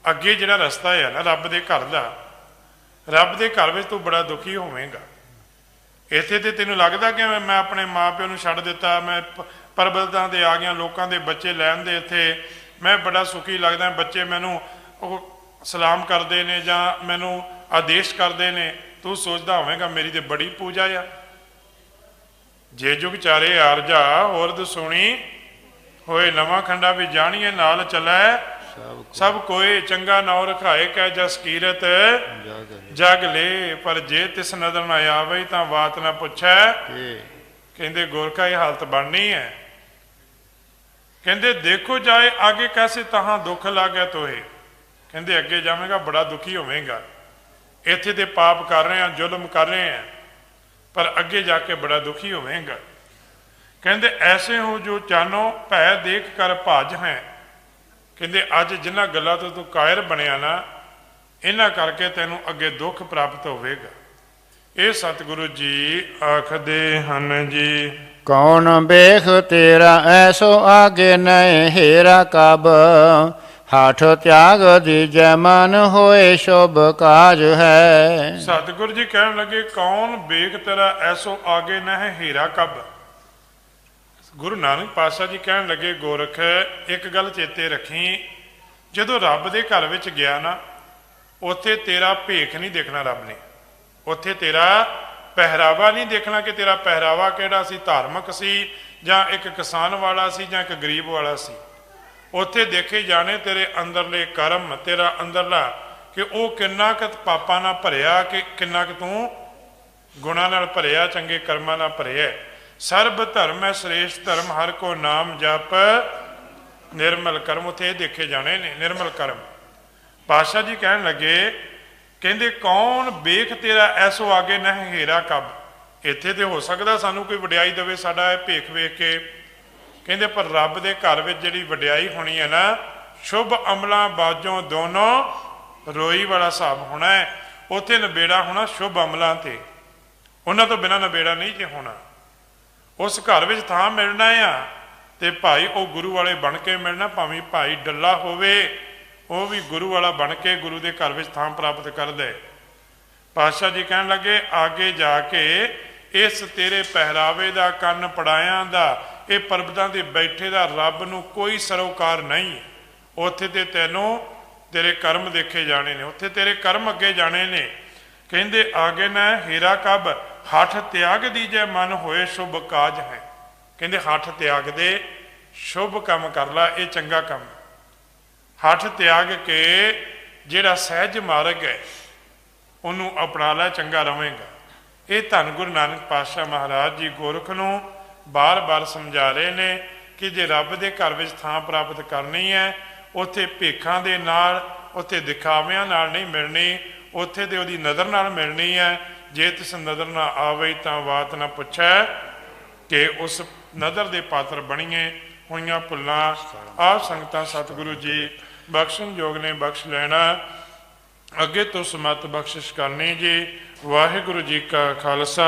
ਅੱਗੇ ਜਿਹੜਾ ਰਸਤਾ ਹੈ ਨਾ ਰੱਬ ਦੇ ਘਰ ਦਾ, ਰੱਬ ਦੇ ਘਰ ਵਿੱਚ ਤੂੰ ਬੜਾ ਦੁਖੀ ਹੋਵੇਂਗਾ। ਇੱਥੇ ਤੇ ਤੈਨੂੰ ਲੱਗਦਾ ਕਿ ਮੈਂ ਆਪਣੇ ਮਾਂ ਪਿਓ ਨੂੰ ਛੱਡ ਦਿੱਤਾ, ਮੈਂ ਪਰਬਤਾਂ ਦੇ ਆ ਗਿਆ, ਲੋਕਾਂ ਦੇ ਬੱਚੇ ਲੈਣ ਦੇ ਇੱਥੇ ਮੈਂ ਬੜਾ ਸੁਖੀ ਲੱਗਦਾ, ਬੱਚੇ ਮੈਨੂੰ ਉਹ ਸਲਾਮ ਕਰਦੇ ਨੇ ਜਾਂ ਮੈਨੂੰ ਆਦੇਸ਼ ਕਰਦੇ ਨੇ। ਤੂੰ ਸੋਚਦਾ ਹੋਵੇਂਗਾ ਮੇਰੀ ਤੇ ਬੜੀ ਪੂਜਾ ਆ। ਜੇ ਜੁਗ ਚਾਰੇ ਆਰਜਾ ਔਰਦ ਸੁਣੀ, ਹੋਏ ਨਵਾਂ ਖੰਡਾ ਵੀ ਜਾਣੀਏ ਨਾਲ ਚੱਲੈ ਸਭ ਕੋਏ, ਚੰਗਾ ਨਾਉ ਰਖਾਏ ਕਹਿ ਜਸ ਕੀਰਤ ਜਗ ਲੈ। ਪਰ ਜੇ ਤਿਸ ਨਜ਼ਰ ਨਾ ਆਵੇ ਤਾਂ ਬਾਤ ਨਾ ਪੁੱਛੈ। ਕਹਿੰਦੇ ਗੋਰਖਾ ਇਹ ਹਾਲਤ ਬਣਨੀ ਹੈ। ਕਹਿੰਦੇ ਦੇਖੋ ਜਾਏ ਆਗੇ ਕੈਸੇ ਤਹਾਂ ਦੁੱਖ ਲਾਗੈ ਤੋਹੇ। ਕਹਿੰਦੇ ਅੱਗੇ ਜਾਵੇਂਗਾ ਬੜਾ ਦੁਖੀ ਹੋਵੇਂਗਾ। ਇੱਥੇ ਤੇ ਪਾਪ ਕਰ ਰਹੇ ਆ, ਜ਼ੁਲਮ ਕਰ ਰਹੇ ਆ, ਪਰ ਅੱਗੇ ਜਾ ਕੇ ਬੜਾ ਦੁਖੀ ਹੋਵੇਂਗਾ। ਕਹਿੰਦੇ ਐਸੇ ਹੋ ਜੋ ਚਾਨੋ ਭੈ ਦੇਖ ਕਰ ਭਾਜ ਹੈ। ਕਹਿੰਦੇ ਅੱਜ ਜਿਨ੍ਹਾਂ ਗੱਲਾਂ ਤੋਂ ਤੂੰ ਕਾਇਰ ਬਣਿਆ ਨਾ, ਇਹਨਾਂ ਕਰਕੇ ਤੈਨੂੰ ਅੱਗੇ ਦੁੱਖ ਪ੍ਰਾਪਤ ਹੋਵੇਗਾ। ਇਹ ਸਤਿਗੁਰੂ ਜੀ ਆਖਦੇ ਹਨ ਜੀ, ਕੌਣ ਵੇਖ ਤੇਰਾ ਐਸੋ ਆਗੇ ਨਹਿ ਹੇਰਾ ਕਬ, ਹਾਠ ਤਿਆਗ ਦੀਜੈ ਮਨ ਹੋਏ ਸ਼ੁਭ ਕਾਜ ਹੈ। ਸਤਿਗੁਰੂ ਜੀ ਕਹਿਣ ਲੱਗੇ ਕੌਣ ਵੇਖ ਤੇਰਾ ਐਸੋ ਆਗੇ ਨਹਿ ਹੇਰਾ ਕਬ। ਗੁਰੂ ਨਾਨਕ ਪਾਤਸ਼ਾਹ ਜੀ ਕਹਿਣ ਲੱਗੇ ਗੋਰਖ ਇੱਕ ਗੱਲ ਚੇਤੇ ਰੱਖੀ, ਜਦੋਂ ਰੱਬ ਦੇ ਘਰ ਵਿੱਚ ਗਿਆ ਨਾ, ਉੱਥੇ ਤੇਰਾ ਭੇਖ ਨਹੀਂ ਦੇਖਣਾ ਰੱਬ ਨੇ। ਉੱਥੇ ਤੇਰਾ ਪਹਿਰਾਵਾ ਨਹੀਂ ਦੇਖਣਾ ਕਿ ਤੇਰਾ ਪਹਿਰਾਵਾ ਕਿਹੜਾ ਸੀ, ਧਾਰਮਿਕ ਸੀ ਜਾਂ ਇੱਕ ਕਿਸਾਨ ਵਾਲਾ ਸੀ ਜਾਂ ਇੱਕ ਗਰੀਬ ਵਾਲਾ ਸੀ। ਉੱਥੇ ਦੇਖੇ ਜਾਣੇ ਤੇਰੇ ਅੰਦਰਲੇ ਕਰਮ, ਤੇਰਾ ਅੰਦਰਲਾ ਕਿ ਉਹ ਕਿੰਨਾ ਕੁ ਪਾਪਾਂ ਨਾਲ ਭਰਿਆ, ਕਿ ਕਿੰਨਾ ਕੁ ਤੂੰ ਗੁਣਾਂ ਨਾਲ ਭਰਿਆ, ਚੰਗੇ ਕਰਮਾਂ ਨਾਲ ਭਰਿਆ। ਸਰਬ ਧਰਮ ਹੈ ਸ੍ਰੇਸ਼ਟ ਧਰਮ, ਹਰ ਕੋ ਨਾਮ ਜਪ ਨਿਰਮਲ ਕਰਮ। ਉੱਥੇ ਇਹ ਦੇਖੇ ਜਾਣੇ ਨੇ ਨਿਰਮਲ ਕਰਮ। ਪਾਤਸ਼ਾਹ ਜੀ ਕਹਿਣ ਲੱਗੇ ਕਹਿੰਦੇ ਕੌਣ ਵੇਖ ਤੇਰਾ ਐਸੋ ਆਗੇ ਨਹਿ ਹੇਰਾ ਕਬ। ਇੱਥੇ ਤੇ ਹੋ ਸਕਦਾ ਸਾਨੂੰ ਕੋਈ ਵਡਿਆਈ ਦੇਵੇ ਸਾਡਾ ਇਹ ਭੇਖ ਵੇਖ ਕੇ। ਕਹਿੰਦੇ ਪਰ ਰੱਬ ਦੇ ਘਰ ਵਿੱਚ ਜਿਹੜੀ ਵਡਿਆਈ ਹੋਣੀ ਹੈ ਨਾ, ਸ਼ੁਭ ਅਮਲਾਂ ਬਾਝੋਂ ਦੋਨੋਂ ਰੋਈ ਵਾਲਾ ਹਿਸਾਬ ਹੋਣਾ ਹੈ। ਉੱਥੇ ਨਬੇੜਾ ਹੋਣਾ ਸ਼ੁਭ ਅਮਲਾਂ ਤੇ, ਉਹਨਾਂ ਤੋਂ ਬਿਨਾਂ ਨਬੇੜਾ ਨਹੀਂ ਜੇ ਹੋਣਾ। ਉਸ ਘਰ ਵਿੱਚ ਥਾਂ ਮਿਲਣਾ ਆ ਤੇ ਭਾਈ ਉਹ ਗੁਰੂ ਵਾਲੇ ਬਣ ਕੇ ਮਿਲਣਾ, ਭਾਵੇਂ ਭਾਈ ਡੱਲਾ ਹੋਵੇ ਉਹ ਵੀ ਗੁਰੂ ਵਾਲਾ ਬਣ ਕੇ ਗੁਰੂ ਦੇ ਘਰ ਵਿੱਚ ਥਾਂ ਪ੍ਰਾਪਤ ਕਰਦਾ। ਪਾਤਸ਼ਾਹ ਜੀ ਕਹਿਣ ਲੱਗੇ ਆਗੇ ਜਾ ਕੇ ਇਸ ਤੇਰੇ ਪਹਿਰਾਵੇ ਦਾ, ਕੰਨ ਪੜਾਇਆਂ ਦਾ, ਇਹ ਪਰਬਤਾਂ ਤੇ ਬੈਠੇ ਦਾ ਰੱਬ ਨੂੰ ਕੋਈ ਸਰੋਕਾਰ ਨਹੀਂ। ਉੱਥੇ ਤੇ ਤੈਨੂੰ ਤੇਰੇ ਕਰਮ ਦੇਖੇ ਜਾਣੇ ਨੇ, ਉੱਥੇ ਤੇਰੇ ਕਰਮ ਅੱਗੇ ਜਾਣੇ ਨੇ। ਕਹਿੰਦੇ ਆਗੇ ਨਾ ਹੀਰਾ ਕਬ, ਹੱਠ ਤਿਆਗ ਦੀਜੈ ਮਨ ਹੋਏ ਸ਼ੁਭ ਕਾਜ ਹੈ। ਕਹਿੰਦੇ ਹੱਠ ਤਿਆਗ ਦੇ, ਸ਼ੁਭ ਕੰਮ ਕਰ ਲਾ, ਇਹ ਚੰਗਾ ਕੰਮ। ਹੱਠ ਤਿਆਗ ਕੇ ਜਿਹੜਾ ਸਹਿਜ ਮਾਰਗ ਹੈ ਉਹਨੂੰ ਅਪਣਾ ਲੈ, ਚੰਗਾ ਰਵੇਂਗਾ। ਇਹ ਧੰਨ ਗੁਰੂ ਨਾਨਕ ਪਾਤਸ਼ਾਹ ਮਹਾਰਾਜ ਜੀ ਗੋਰਖ ਨੂੰ ਬਾਰ-ਬਾਰ ਸਮਝਾ ਰਹੇ ਨੇ ਕਿ ਜੇ ਰੱਬ ਦੇ ਘਰ ਵਿੱਚ ਥਾਂ ਪ੍ਰਾਪਤ ਕਰਨੀ ਹੈ, ਉੱਥੇ ਭੇਖਾਂ ਦੇ ਨਾਲ, ਉੱਥੇ ਦਿਖਾਵਿਆਂ ਨਾਲ ਨਹੀਂ ਮਿਲਣੀ, ਉੱਥੇ ਤੇ ਉਹਦੀ ਨਜ਼ਰ ਨਾਲ ਮਿਲਣੀ ਹੈ। ਜੇ ਤਿਸ ਨਜ਼ਰ ਨਾ ਆਵੇ ਤਾਂ ਬਾਤ ਨਾ ਪੁੱਛੈ, ਕਿ ਉਸ ਨਜ਼ਰ ਦੇ ਪਾਤਰ ਬਣੀਏ। ਹੋਈਆਂ ਭੁੱਲਾਂ ਆਪ ਸੰਗਤਾਂ ਸਤਿਗੁਰੂ ਜੀ ਬਖਸ਼ਣ ਯੋਗ ਨੇ ਬਖਸ਼ ਲੈਣਾ। ਅੱਗੇ ਤੋਂ ਸਮਤ ਬਖਸ਼ਿਸ਼ ਕਰਨੀ ਜੀ। ਵਾਹਿਗੁਰੂ ਜੀ ਕਾ ਖਾਲਸਾ